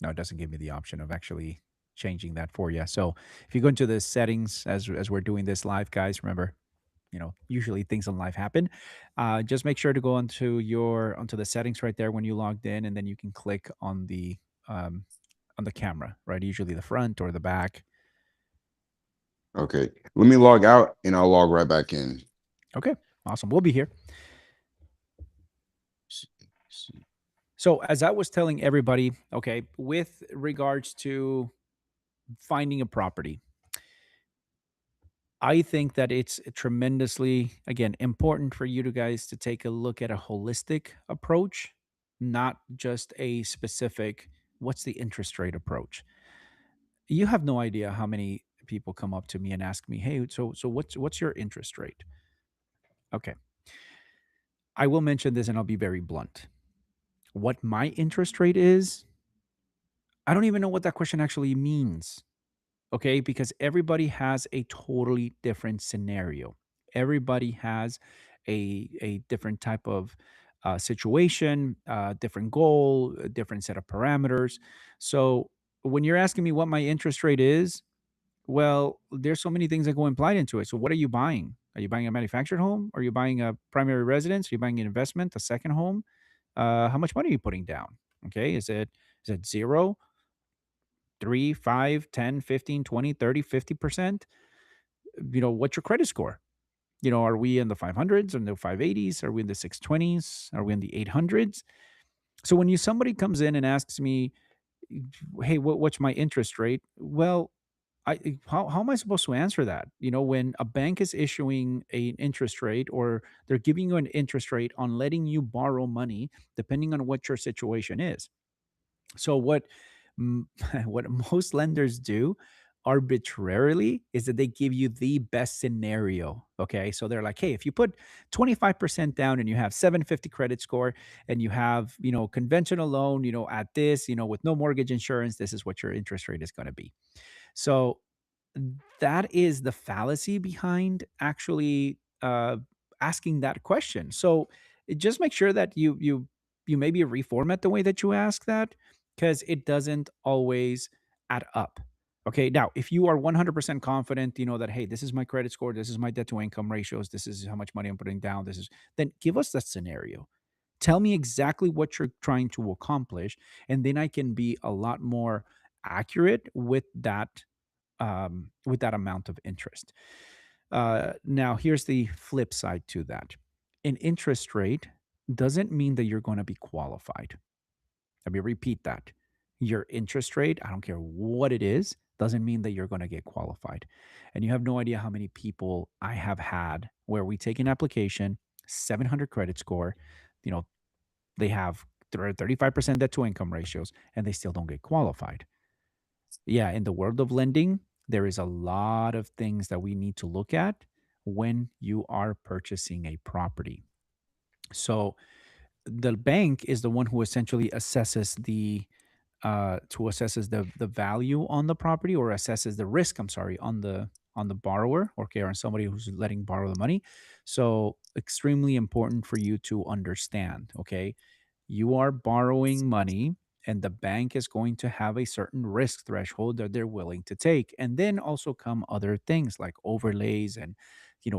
it doesn't give me the option of actually changing that for you. So if you go into the settings as we're doing this live, guys, remember, usually things in life happen. Just make sure to go onto the settings right there when you logged in, and then you can click on the camera, right? Usually the front or the back. Okay, let me log out and I'll log right back in. Okay, awesome. We'll be here. So as I was telling everybody, okay, with regards to finding a property, I think that it's tremendously, again, important for you to guys to take a look at a holistic approach, not just a specific, what's the interest rate approach. You have no idea how many people come up to me and ask me, "Hey, so what's your interest rate?" Okay, I will mention this and I'll be very blunt. What my interest rate is, I don't even know what that question actually means. Okay, because everybody has a totally different scenario. Everybody has a different type of situation, different goal, a different set of parameters. So when you're asking me what my interest rate is, well, there's so many things that go implied into it. So what are you buying? Are you buying a manufactured home? Are you buying a primary residence? Are you buying an investment, a second home? How much money are you putting down? Okay, is it zero, 3, 5, 10, 15, 20, 30, 50%? What's your credit score? Are we in the 500s or in the 580s? Are we in the 620s? Are we in the 800s? So when somebody comes in and asks me, "Hey, what's my interest rate?" Well, how am I supposed to answer that? When a bank is issuing an interest rate, or they're giving you an interest rate on letting you borrow money, depending on what your situation is. So m- what most lenders do arbitrarily is that they give you the best scenario. Okay. So they're like, "Hey, if you put 25% down and you have 750 credit score and you have, conventional loan, at this, with no mortgage insurance, this is what your interest rate is going to be." So that is the fallacy behind actually asking that question. So just make sure that you maybe reformat the way that you ask that, because it doesn't always add up. Okay, now if you are 100% confident, that, hey, this is my credit score, this is my debt to income ratios, this is how much money I'm putting down, then give us that scenario. Tell me exactly what you're trying to accomplish, and then I can be a lot more accurate with that amount of interest. Now, here's the flip side to that. An interest rate doesn't mean that you're going to be qualified. Let me repeat that. Your interest rate, I don't care what it is, doesn't mean that you're going to get qualified. And you have no idea how many people I have had where we take an application, 700 credit score, you know, they have 35% debt to income ratios, and they still don't get qualified. Yeah, in the world of lending, there is a lot of things that we need to look at when you are purchasing a property. So the bank is the one who essentially assesses the value on the property, or assesses the risk, I'm sorry, on the borrower, okay, or on somebody who's letting borrow the money. So extremely important for you to understand, okay? You are borrowing money, and the bank is going to have a certain risk threshold that they're willing to take. And then also come other things like overlays and,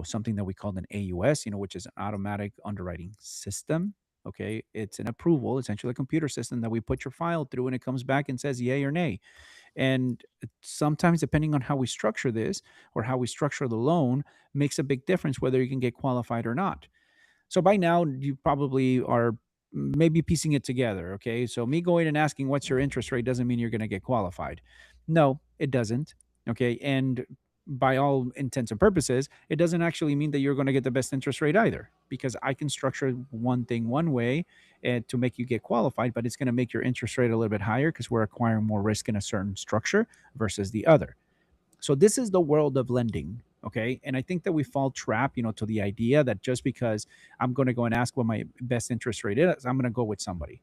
something that we call an AUS, which is an automatic underwriting system. Okay. It's an approval, essentially a computer system that we put your file through, and it comes back and says yay or nay. And sometimes, depending on how we structure this or how we structure the loan, makes a big difference whether you can get qualified or not. So by now, you probably are maybe piecing it together. Okay. So me going and asking what's your interest rate doesn't mean you're going to get qualified. No, it doesn't. Okay. And by all intents and purposes, it doesn't actually mean that you're going to get the best interest rate either, because I can structure one thing one way and to make you get qualified, but it's going to make your interest rate a little bit higher because we're acquiring more risk in a certain structure versus the other. So this is the world of lending. Okay. And I think that we fall trap, to the idea that just because I'm going to go and ask what my best interest rate is, I'm going to go with somebody.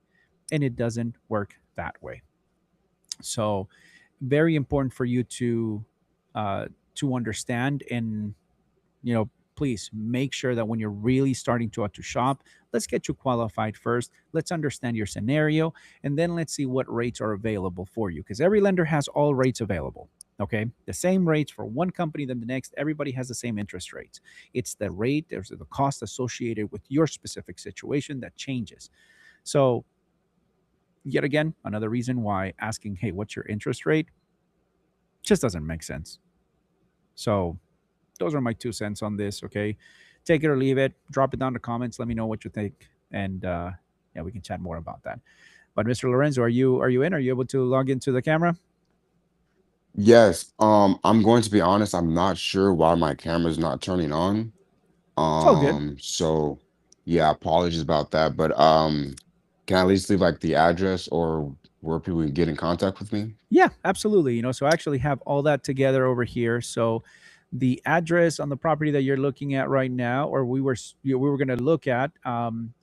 And it doesn't work that way. So very important for you to understand, and, please make sure that when you're really starting to shop, let's get you qualified first. Let's understand your scenario, and then let's see what rates are available for you, because every lender has all rates available. Okay, the same rates for one company than the next. Everybody has the same interest rates. It's the rate, there's the cost associated with your specific situation that changes. So, yet again, another reason why asking, "Hey, what's your interest rate?" just doesn't make sense. So, those are my 2 cents on this. Okay, take it or leave it. Drop it down in the comments. Let me know what you think, and yeah, we can chat more about that. But Mr. Lorenzo, are you in? Are you able to log into the camera? Yes. I'm going to be honest. I'm not sure why my camera's not turning on. It's all good. So yeah, apologies about that. But can I at least leave like the address or where people can get in contact with me? Yeah, absolutely. So I actually have all that together over here. So the address on the property that you're looking at right now, or we were going to look at,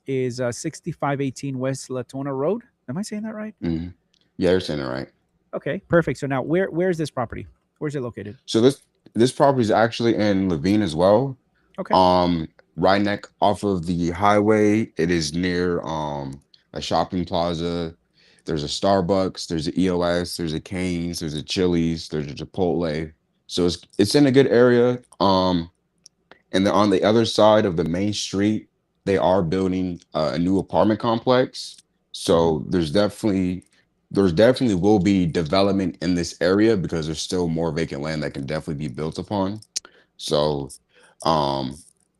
is 6518 West Latona Road. Am I saying that right? Mhm. Yeah, you're saying it right. Okay, perfect. So now where's this property? Where's it located? So this property is actually in Levine as well. Okay. Right neck off of the highway. It is near a shopping plaza. There's a Starbucks, there's a EOS, there's a Cane's, there's a Chili's, there's a Chipotle. So it's in a good area. And then on the other side of the main street, they are building a new apartment complex. So there's definitely will be development in this area because there's still more vacant land that can definitely be built upon. So um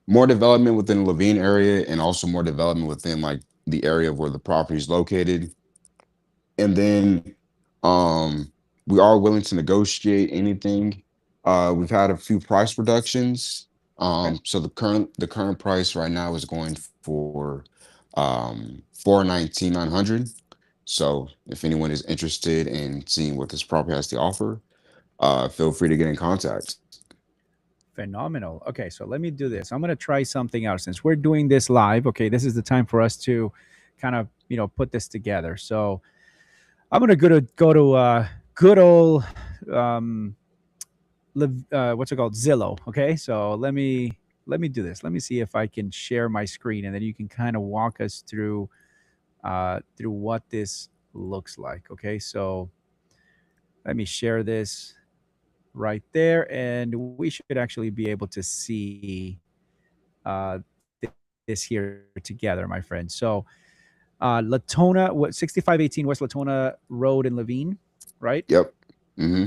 more development within the Levine area and also more development within like the area where the property is located. And then um we are willing to negotiate anything. We've had a few price reductions. So the current price right now is going for 419,900. So if anyone is interested in seeing what this property has to offer, feel free to get in contact. Phenomenal. Okay, so let me do this. I'm going to try something out since we're doing this live. Okay, this is the time for us to kind of, put this together. So I'm going to go to good old what's it called? Zillow. Okay, so let me do this. Let me see if I can share my screen, and then you can kind of walk us through what this looks like. Okay, so let me share this right there, and we should actually be able to see uh, this here together, my friend. So Latona, 6518 West Latona Road in Levine, right? Yep. Mm-hmm.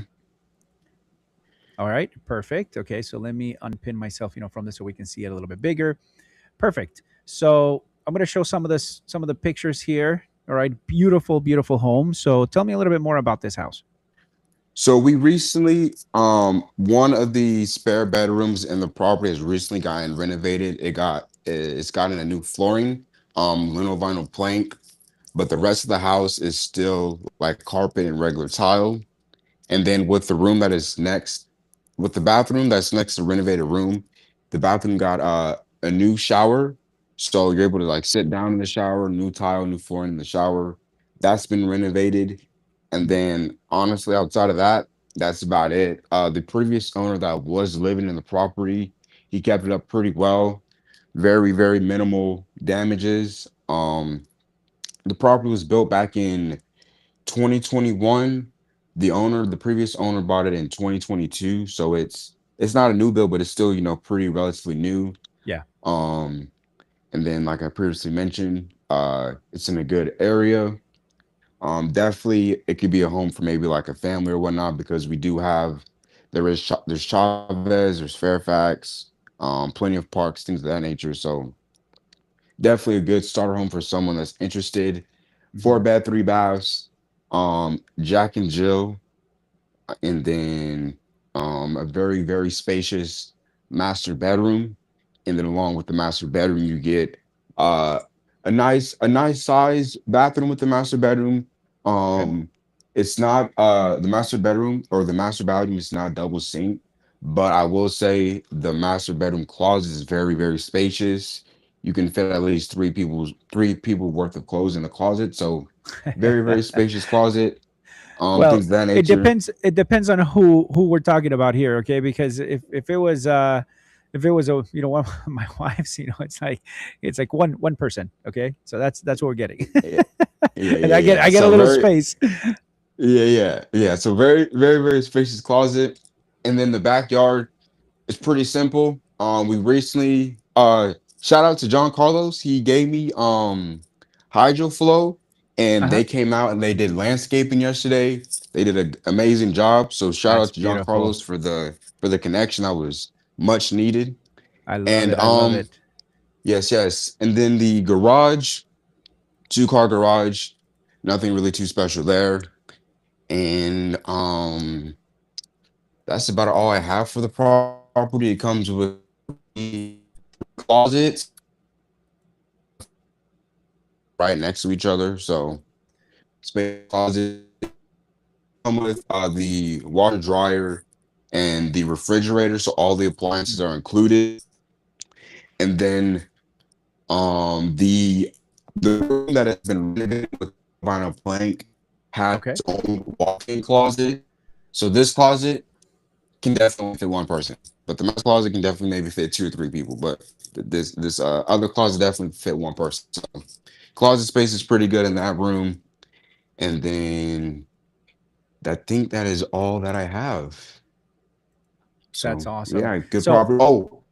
All right, perfect. Okay, so let me unpin myself, from this so we can see it a little bit bigger. Perfect. So I'm going to show some of the pictures here. All right, beautiful, beautiful home. So tell me a little bit more about this house. So we recently, one of the spare bedrooms in the property has recently gotten renovated. It's gotten a new flooring, lino vinyl plank, but the rest of the house is still like carpet and regular tile. And then with the bathroom that's next to the renovated room, the bathroom got a new shower. So you're able to like sit down in the shower, new tile, new flooring in the shower. That's been renovated. And then honestly, outside of that, that's about it. The previous owner that was living in the property, he kept it up pretty well. Very, very minimal damages. The property was built back in 2021. The previous owner bought it in 2022. So it's not a new build, but it's still, pretty relatively new. Yeah. And then like I previously mentioned, it's in a good area. Definitely it could be a home for maybe like a family or whatnot, because there's Chavez, there's Fairfax, plenty of parks, things of that nature. So definitely a good starter home for someone that's interested. 4 bed, 3 baths, Jack and Jill, and then a very, very spacious master bedroom. And then along with the master bedroom, you get uh a nice size bathroom with the master bedroom. It's not the master bedroom or the master bathroom is not double sink, but I will say the master bedroom closet is very, very spacious. You can fit at least three people worth of clothes in the closet. So very, very spacious closet. Well, Things of that it nature. depends on who we're talking about here. Okay, because if it was a one of my wives, it's like one person. Okay, so that's what we're getting. Yeah, yeah, And yeah, I yeah. get a So little very, space. yeah, yeah, yeah. So very, very, very spacious closet. And then the backyard is pretty simple. We recently shout out to John Carlos. He gave me HydroFlow, and Uh-huh. they came out and they did landscaping yesterday. They did an amazing job. So shout That's out to John beautiful. Carlos for the connection that was much needed. I love And it. I love it. yes, yes. And then the garage. 2-car garage, nothing really too special there. And that's about all I have for the property. It comes with closets right next to each other. So space closet come with the water dryer and the refrigerator. So all the appliances are included. And then the room that has been renovated with vinyl plank has Okay. its own walk-in closet. So this closet can definitely fit one person, but the men's closet can definitely maybe fit 2 or 3 people. But this other closet definitely fit one person. So closet space is pretty good in that room. And then I think that is all that I have. That's So awesome. yeah, good So property. Oh,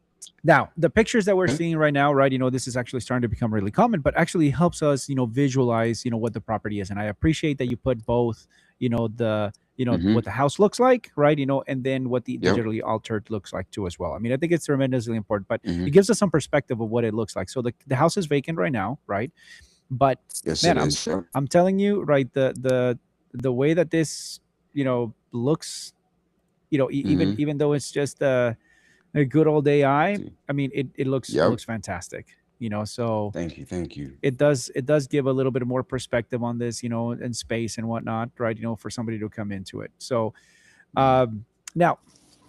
now the pictures that we're okay. seeing right now, right? This is actually starting to become really common, but actually helps us, visualize, what the property is. And I appreciate that you put both, the, what the house looks like, right? And then what the Yep. digitally altered looks like too as well. I mean, I think it's tremendously important, but Mhm. it gives us some perspective of what it looks like. So the house is vacant right now, right? But Yes, man, it is. Yep. I'm telling you, right, the way that this, looks, Mhm. even though it's just a good old AI, See. I mean, it looks Yep. fantastic. So Thank you. Thank you. it does give a little bit more perspective on this, and space and whatnot, right? For somebody to come into it. So Mhm. now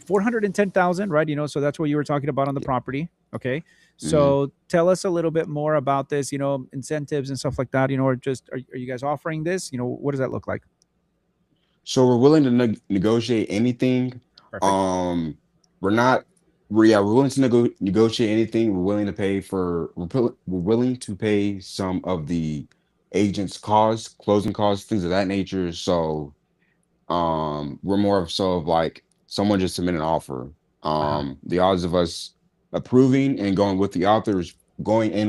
410,000, right? So that's what you were talking about on the Yeah. property. Okay. Mhm. So tell us a little bit more about this, incentives and stuff like that, or just are you guys offering this? What does that look like? So we're willing to negotiate anything. Perfect. We're not. We're willing to negotiate anything. We're willing to pay for. We're willing to pay some of the agent's costs, closing costs, things of that nature. So we're more of like someone just submit an offer. Uh-huh. The odds of us approving and going in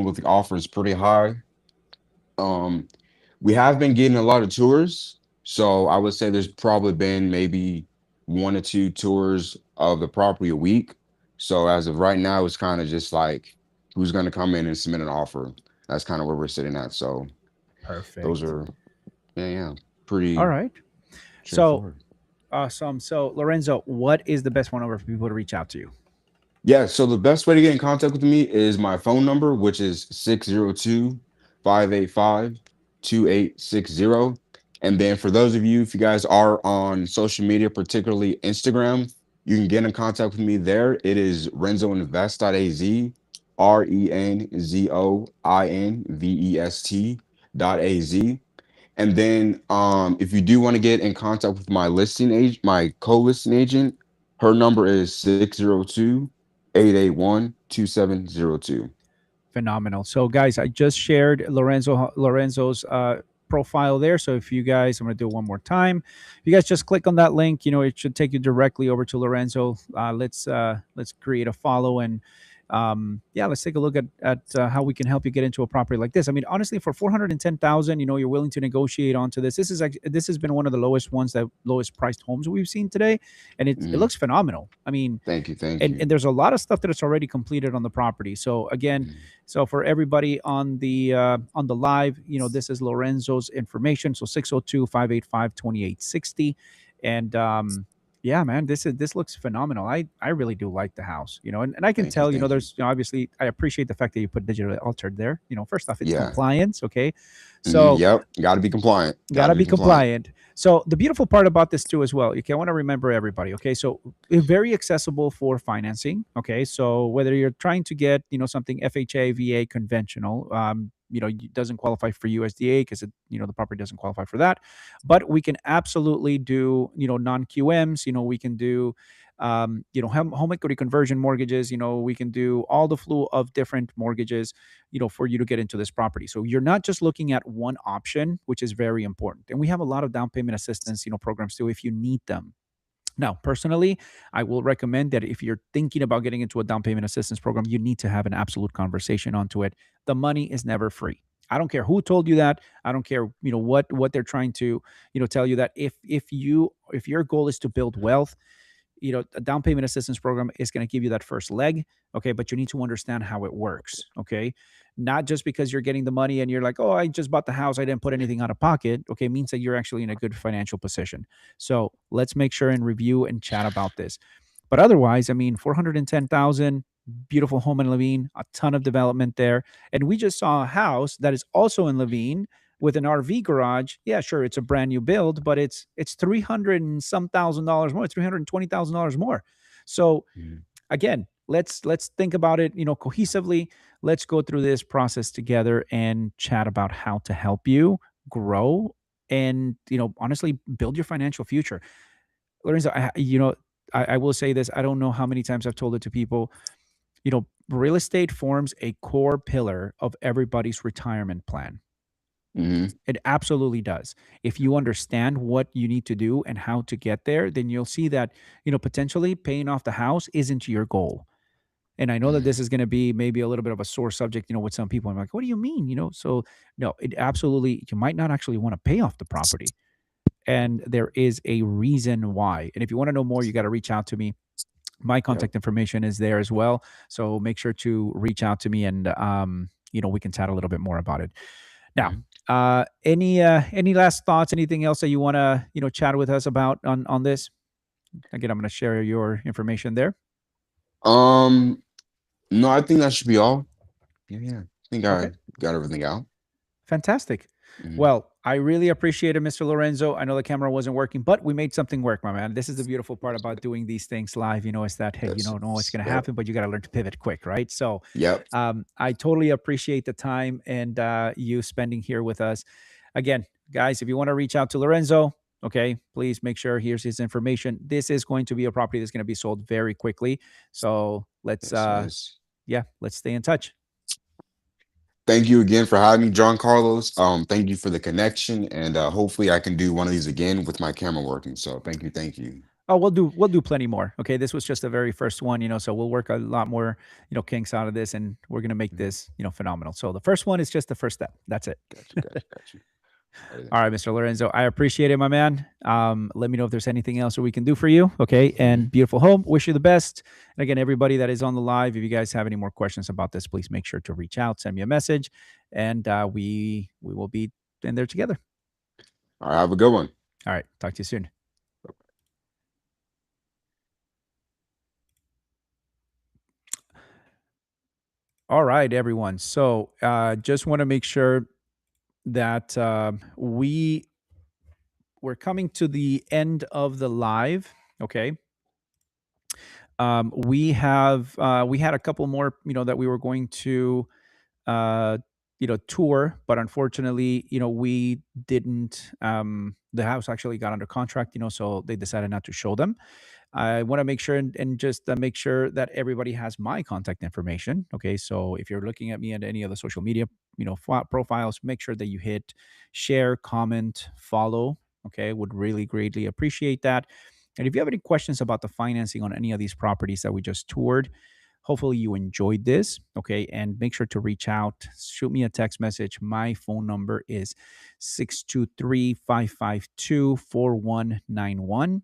with the offer is pretty high. Um, we have been getting a lot of tours, so I would say there's probably been maybe 1 or 2 tours of the property a week. So as of right now, it's kind of just like who's going to come in and submit an offer. That's kind of where we're sitting at. So those Perfect. are yeah, All pretty right. So straightforward. awesome. So Lorenzo, what is the best phone number for people to reach out to you? Yeah, so the best way to get in contact with me is my phone number, which is 602-585-2860. And then for those of you, if you guys are on social media, particularly Instagram, you can get in contact with me there. It is renzoinvest.az, RENZOINVEST.az. And then if you do want to get in contact with my my co-listing agent, her number is 602-881-2702. Phenomenal. So guys, I just shared Lorenzo's profile there. So if you guys, I'm going to do it one more time. If you guys just click on that link, it should take you directly over to Lorenzo. Let's create a follow and yeah, let's take a look at how we can help you get into a property like this. I mean, honestly, for 410,000, you're willing to negotiate onto this. This has been one of the lowest priced homes we've seen today, and it looks phenomenal. I mean, Thank you. and there's a lot of stuff that is already completed on the property. So again, Mhm. so for everybody on the live, this is Lorenzo's information. So 602-585-2860. And yeah, man, this looks phenomenal. I really do like the house, and I can Thank you. tell, Thank you. there's obviously I appreciate the fact that you put digitally altered there. First off, it's Yeah. compliance, okay? So Yep. Got to be compliant. gotta be compliant. So the beautiful part about this too as well, I want to remember everybody, okay? So very accessible for financing, okay? So whether you're trying to get, something FHA, VA, conventional, it doesn't qualify for USDA because the property doesn't qualify for that. But we can absolutely do, non-QMs, we can do home equity conversion mortgages, we can do all the slew of different mortgages, for you to get into this property. So you're not just looking at one option, which is very important. And we have a lot of down payment assistance, programs too, if you need them. Now, personally, I will recommend that if you're thinking about getting into a down payment assistance program, you need to have an absolute conversation onto it. The money is never free. I don't care who told you that. I don't care, what they're trying to, tell you that if your goal is to build wealth, a down payment assistance program is going to give you that first leg. Okay. But you need to understand how it works. Okay. Not just because you're getting the money and you're like, oh, I just bought the house, I didn't put anything out of pocket. Okay. It means that you're actually in a good financial position. So let's make sure and review and chat about this. But otherwise, I mean, 410,000, beautiful home in Levine, a ton of development there. And we just saw a house that is also in Levine with an RV garage. Yeah, sure, it's a brand new build, but it's 300 and some $1,000 more, $320,000 more. So again, let's think about it, cohesively. Let's go through this process together and chat about how to help you grow and, honestly, build your financial future. Lorenzo, I will say this. I don't know how many times I've told it to people. Real estate forms a core pillar of everybody's retirement plan. It absolutely does. If you understand what you need to do and how to get there, then you'll see that, potentially paying off the house isn't your goal. And I know that this is going to be maybe a little bit of a sore subject, with some people. I'm like, what do you mean? So no, it absolutely, you might not actually want to pay off the property. And there is a reason why. And if you want to know more, you got to reach out to me. My contact information is there as well. So make sure to reach out to me and, we can chat a little bit more about it. Now, any last thoughts, anything else that you want to, chat with us about on this? Again, I'm going to share your information there. No, I think that should be all. Yeah. I think I got everything out. Fantastic. Well, I really appreciate it, Mr. Lorenzo. I know the camera wasn't working, but we made something work, my man. This is the beautiful part about doing these things live, is that, hey, you don't know what's going to happen, but you got to learn to pivot quick, right? So I totally appreciate the time and you spending here with us. Again, guys, if you want to reach out to Lorenzo, okay, please make sure here's his information. This is going to be a property that's going to be sold very quickly. So let's stay in touch. Thank you again for having me, John Carlos. Thank you for the connection, and hopefully I can do one of these again with my camera working. So thank you. Oh, we'll do plenty more. Okay, this was just the very first one, so we'll work a lot more, kinks out of this, and we're gonna make this, phenomenal. So the first one is just the first step. That's it. Got you. All right, Mr. Lorenzo, I appreciate it, my man. Let me know if there's anything else that we can do for you. Okay. And beautiful home. Wish you the best. And again, everybody that is on the live, if you guys have any more questions about this, please make sure to reach out, send me a message, and we will be in there together. All right. Have a good one. All right. Talk to you soon. All right, everyone. So just want to make sure that we're coming to the end of the live. Okay. We had a couple more, that we were going to, tour, but unfortunately, we didn't. The house actually got under contract, so they decided not to show them. I want to make sure and just make sure that everybody has my contact information. Okay. So if you're looking at me at any of the social media, profiles, make sure that you hit share, comment, follow. Okay. Would really greatly appreciate that. And if you have any questions about the financing on any of these properties that we just toured, hopefully you enjoyed this. Okay. And make sure to reach out, shoot me a text message. My phone number is 623-552-4191.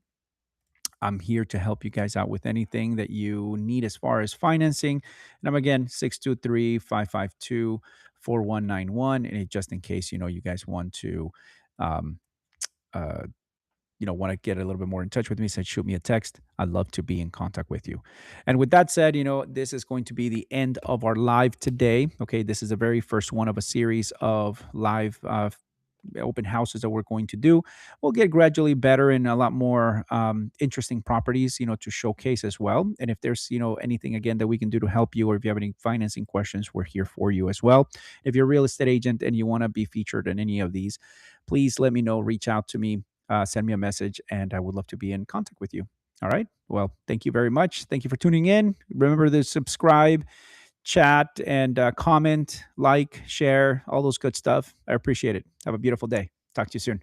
I'm here to help you guys out with anything that you need as far as financing. And I'm again, 623-552-4191. And just in case, you guys want to, want to get a little bit more in touch with me, shoot me a text. I'd love to be in contact with you. And with that said, this is going to be the end of our live today. Okay. This is the very first one of a series of live open houses that we're going to do. We'll get gradually better and a lot more interesting properties, to showcase as well. And if there's, anything again that we can do to help you, or if you have any financing questions, we're here for you as well. If you're a real estate agent and you want to be featured in any of these, please let me know, reach out to me, send me a message, and I would love to be in contact with you. All right. Well, thank you very much. Thank you for tuning in. Remember to subscribe, chat, and comment, like, share, all those good stuff. I appreciate it. Have a beautiful day. Talk to you soon.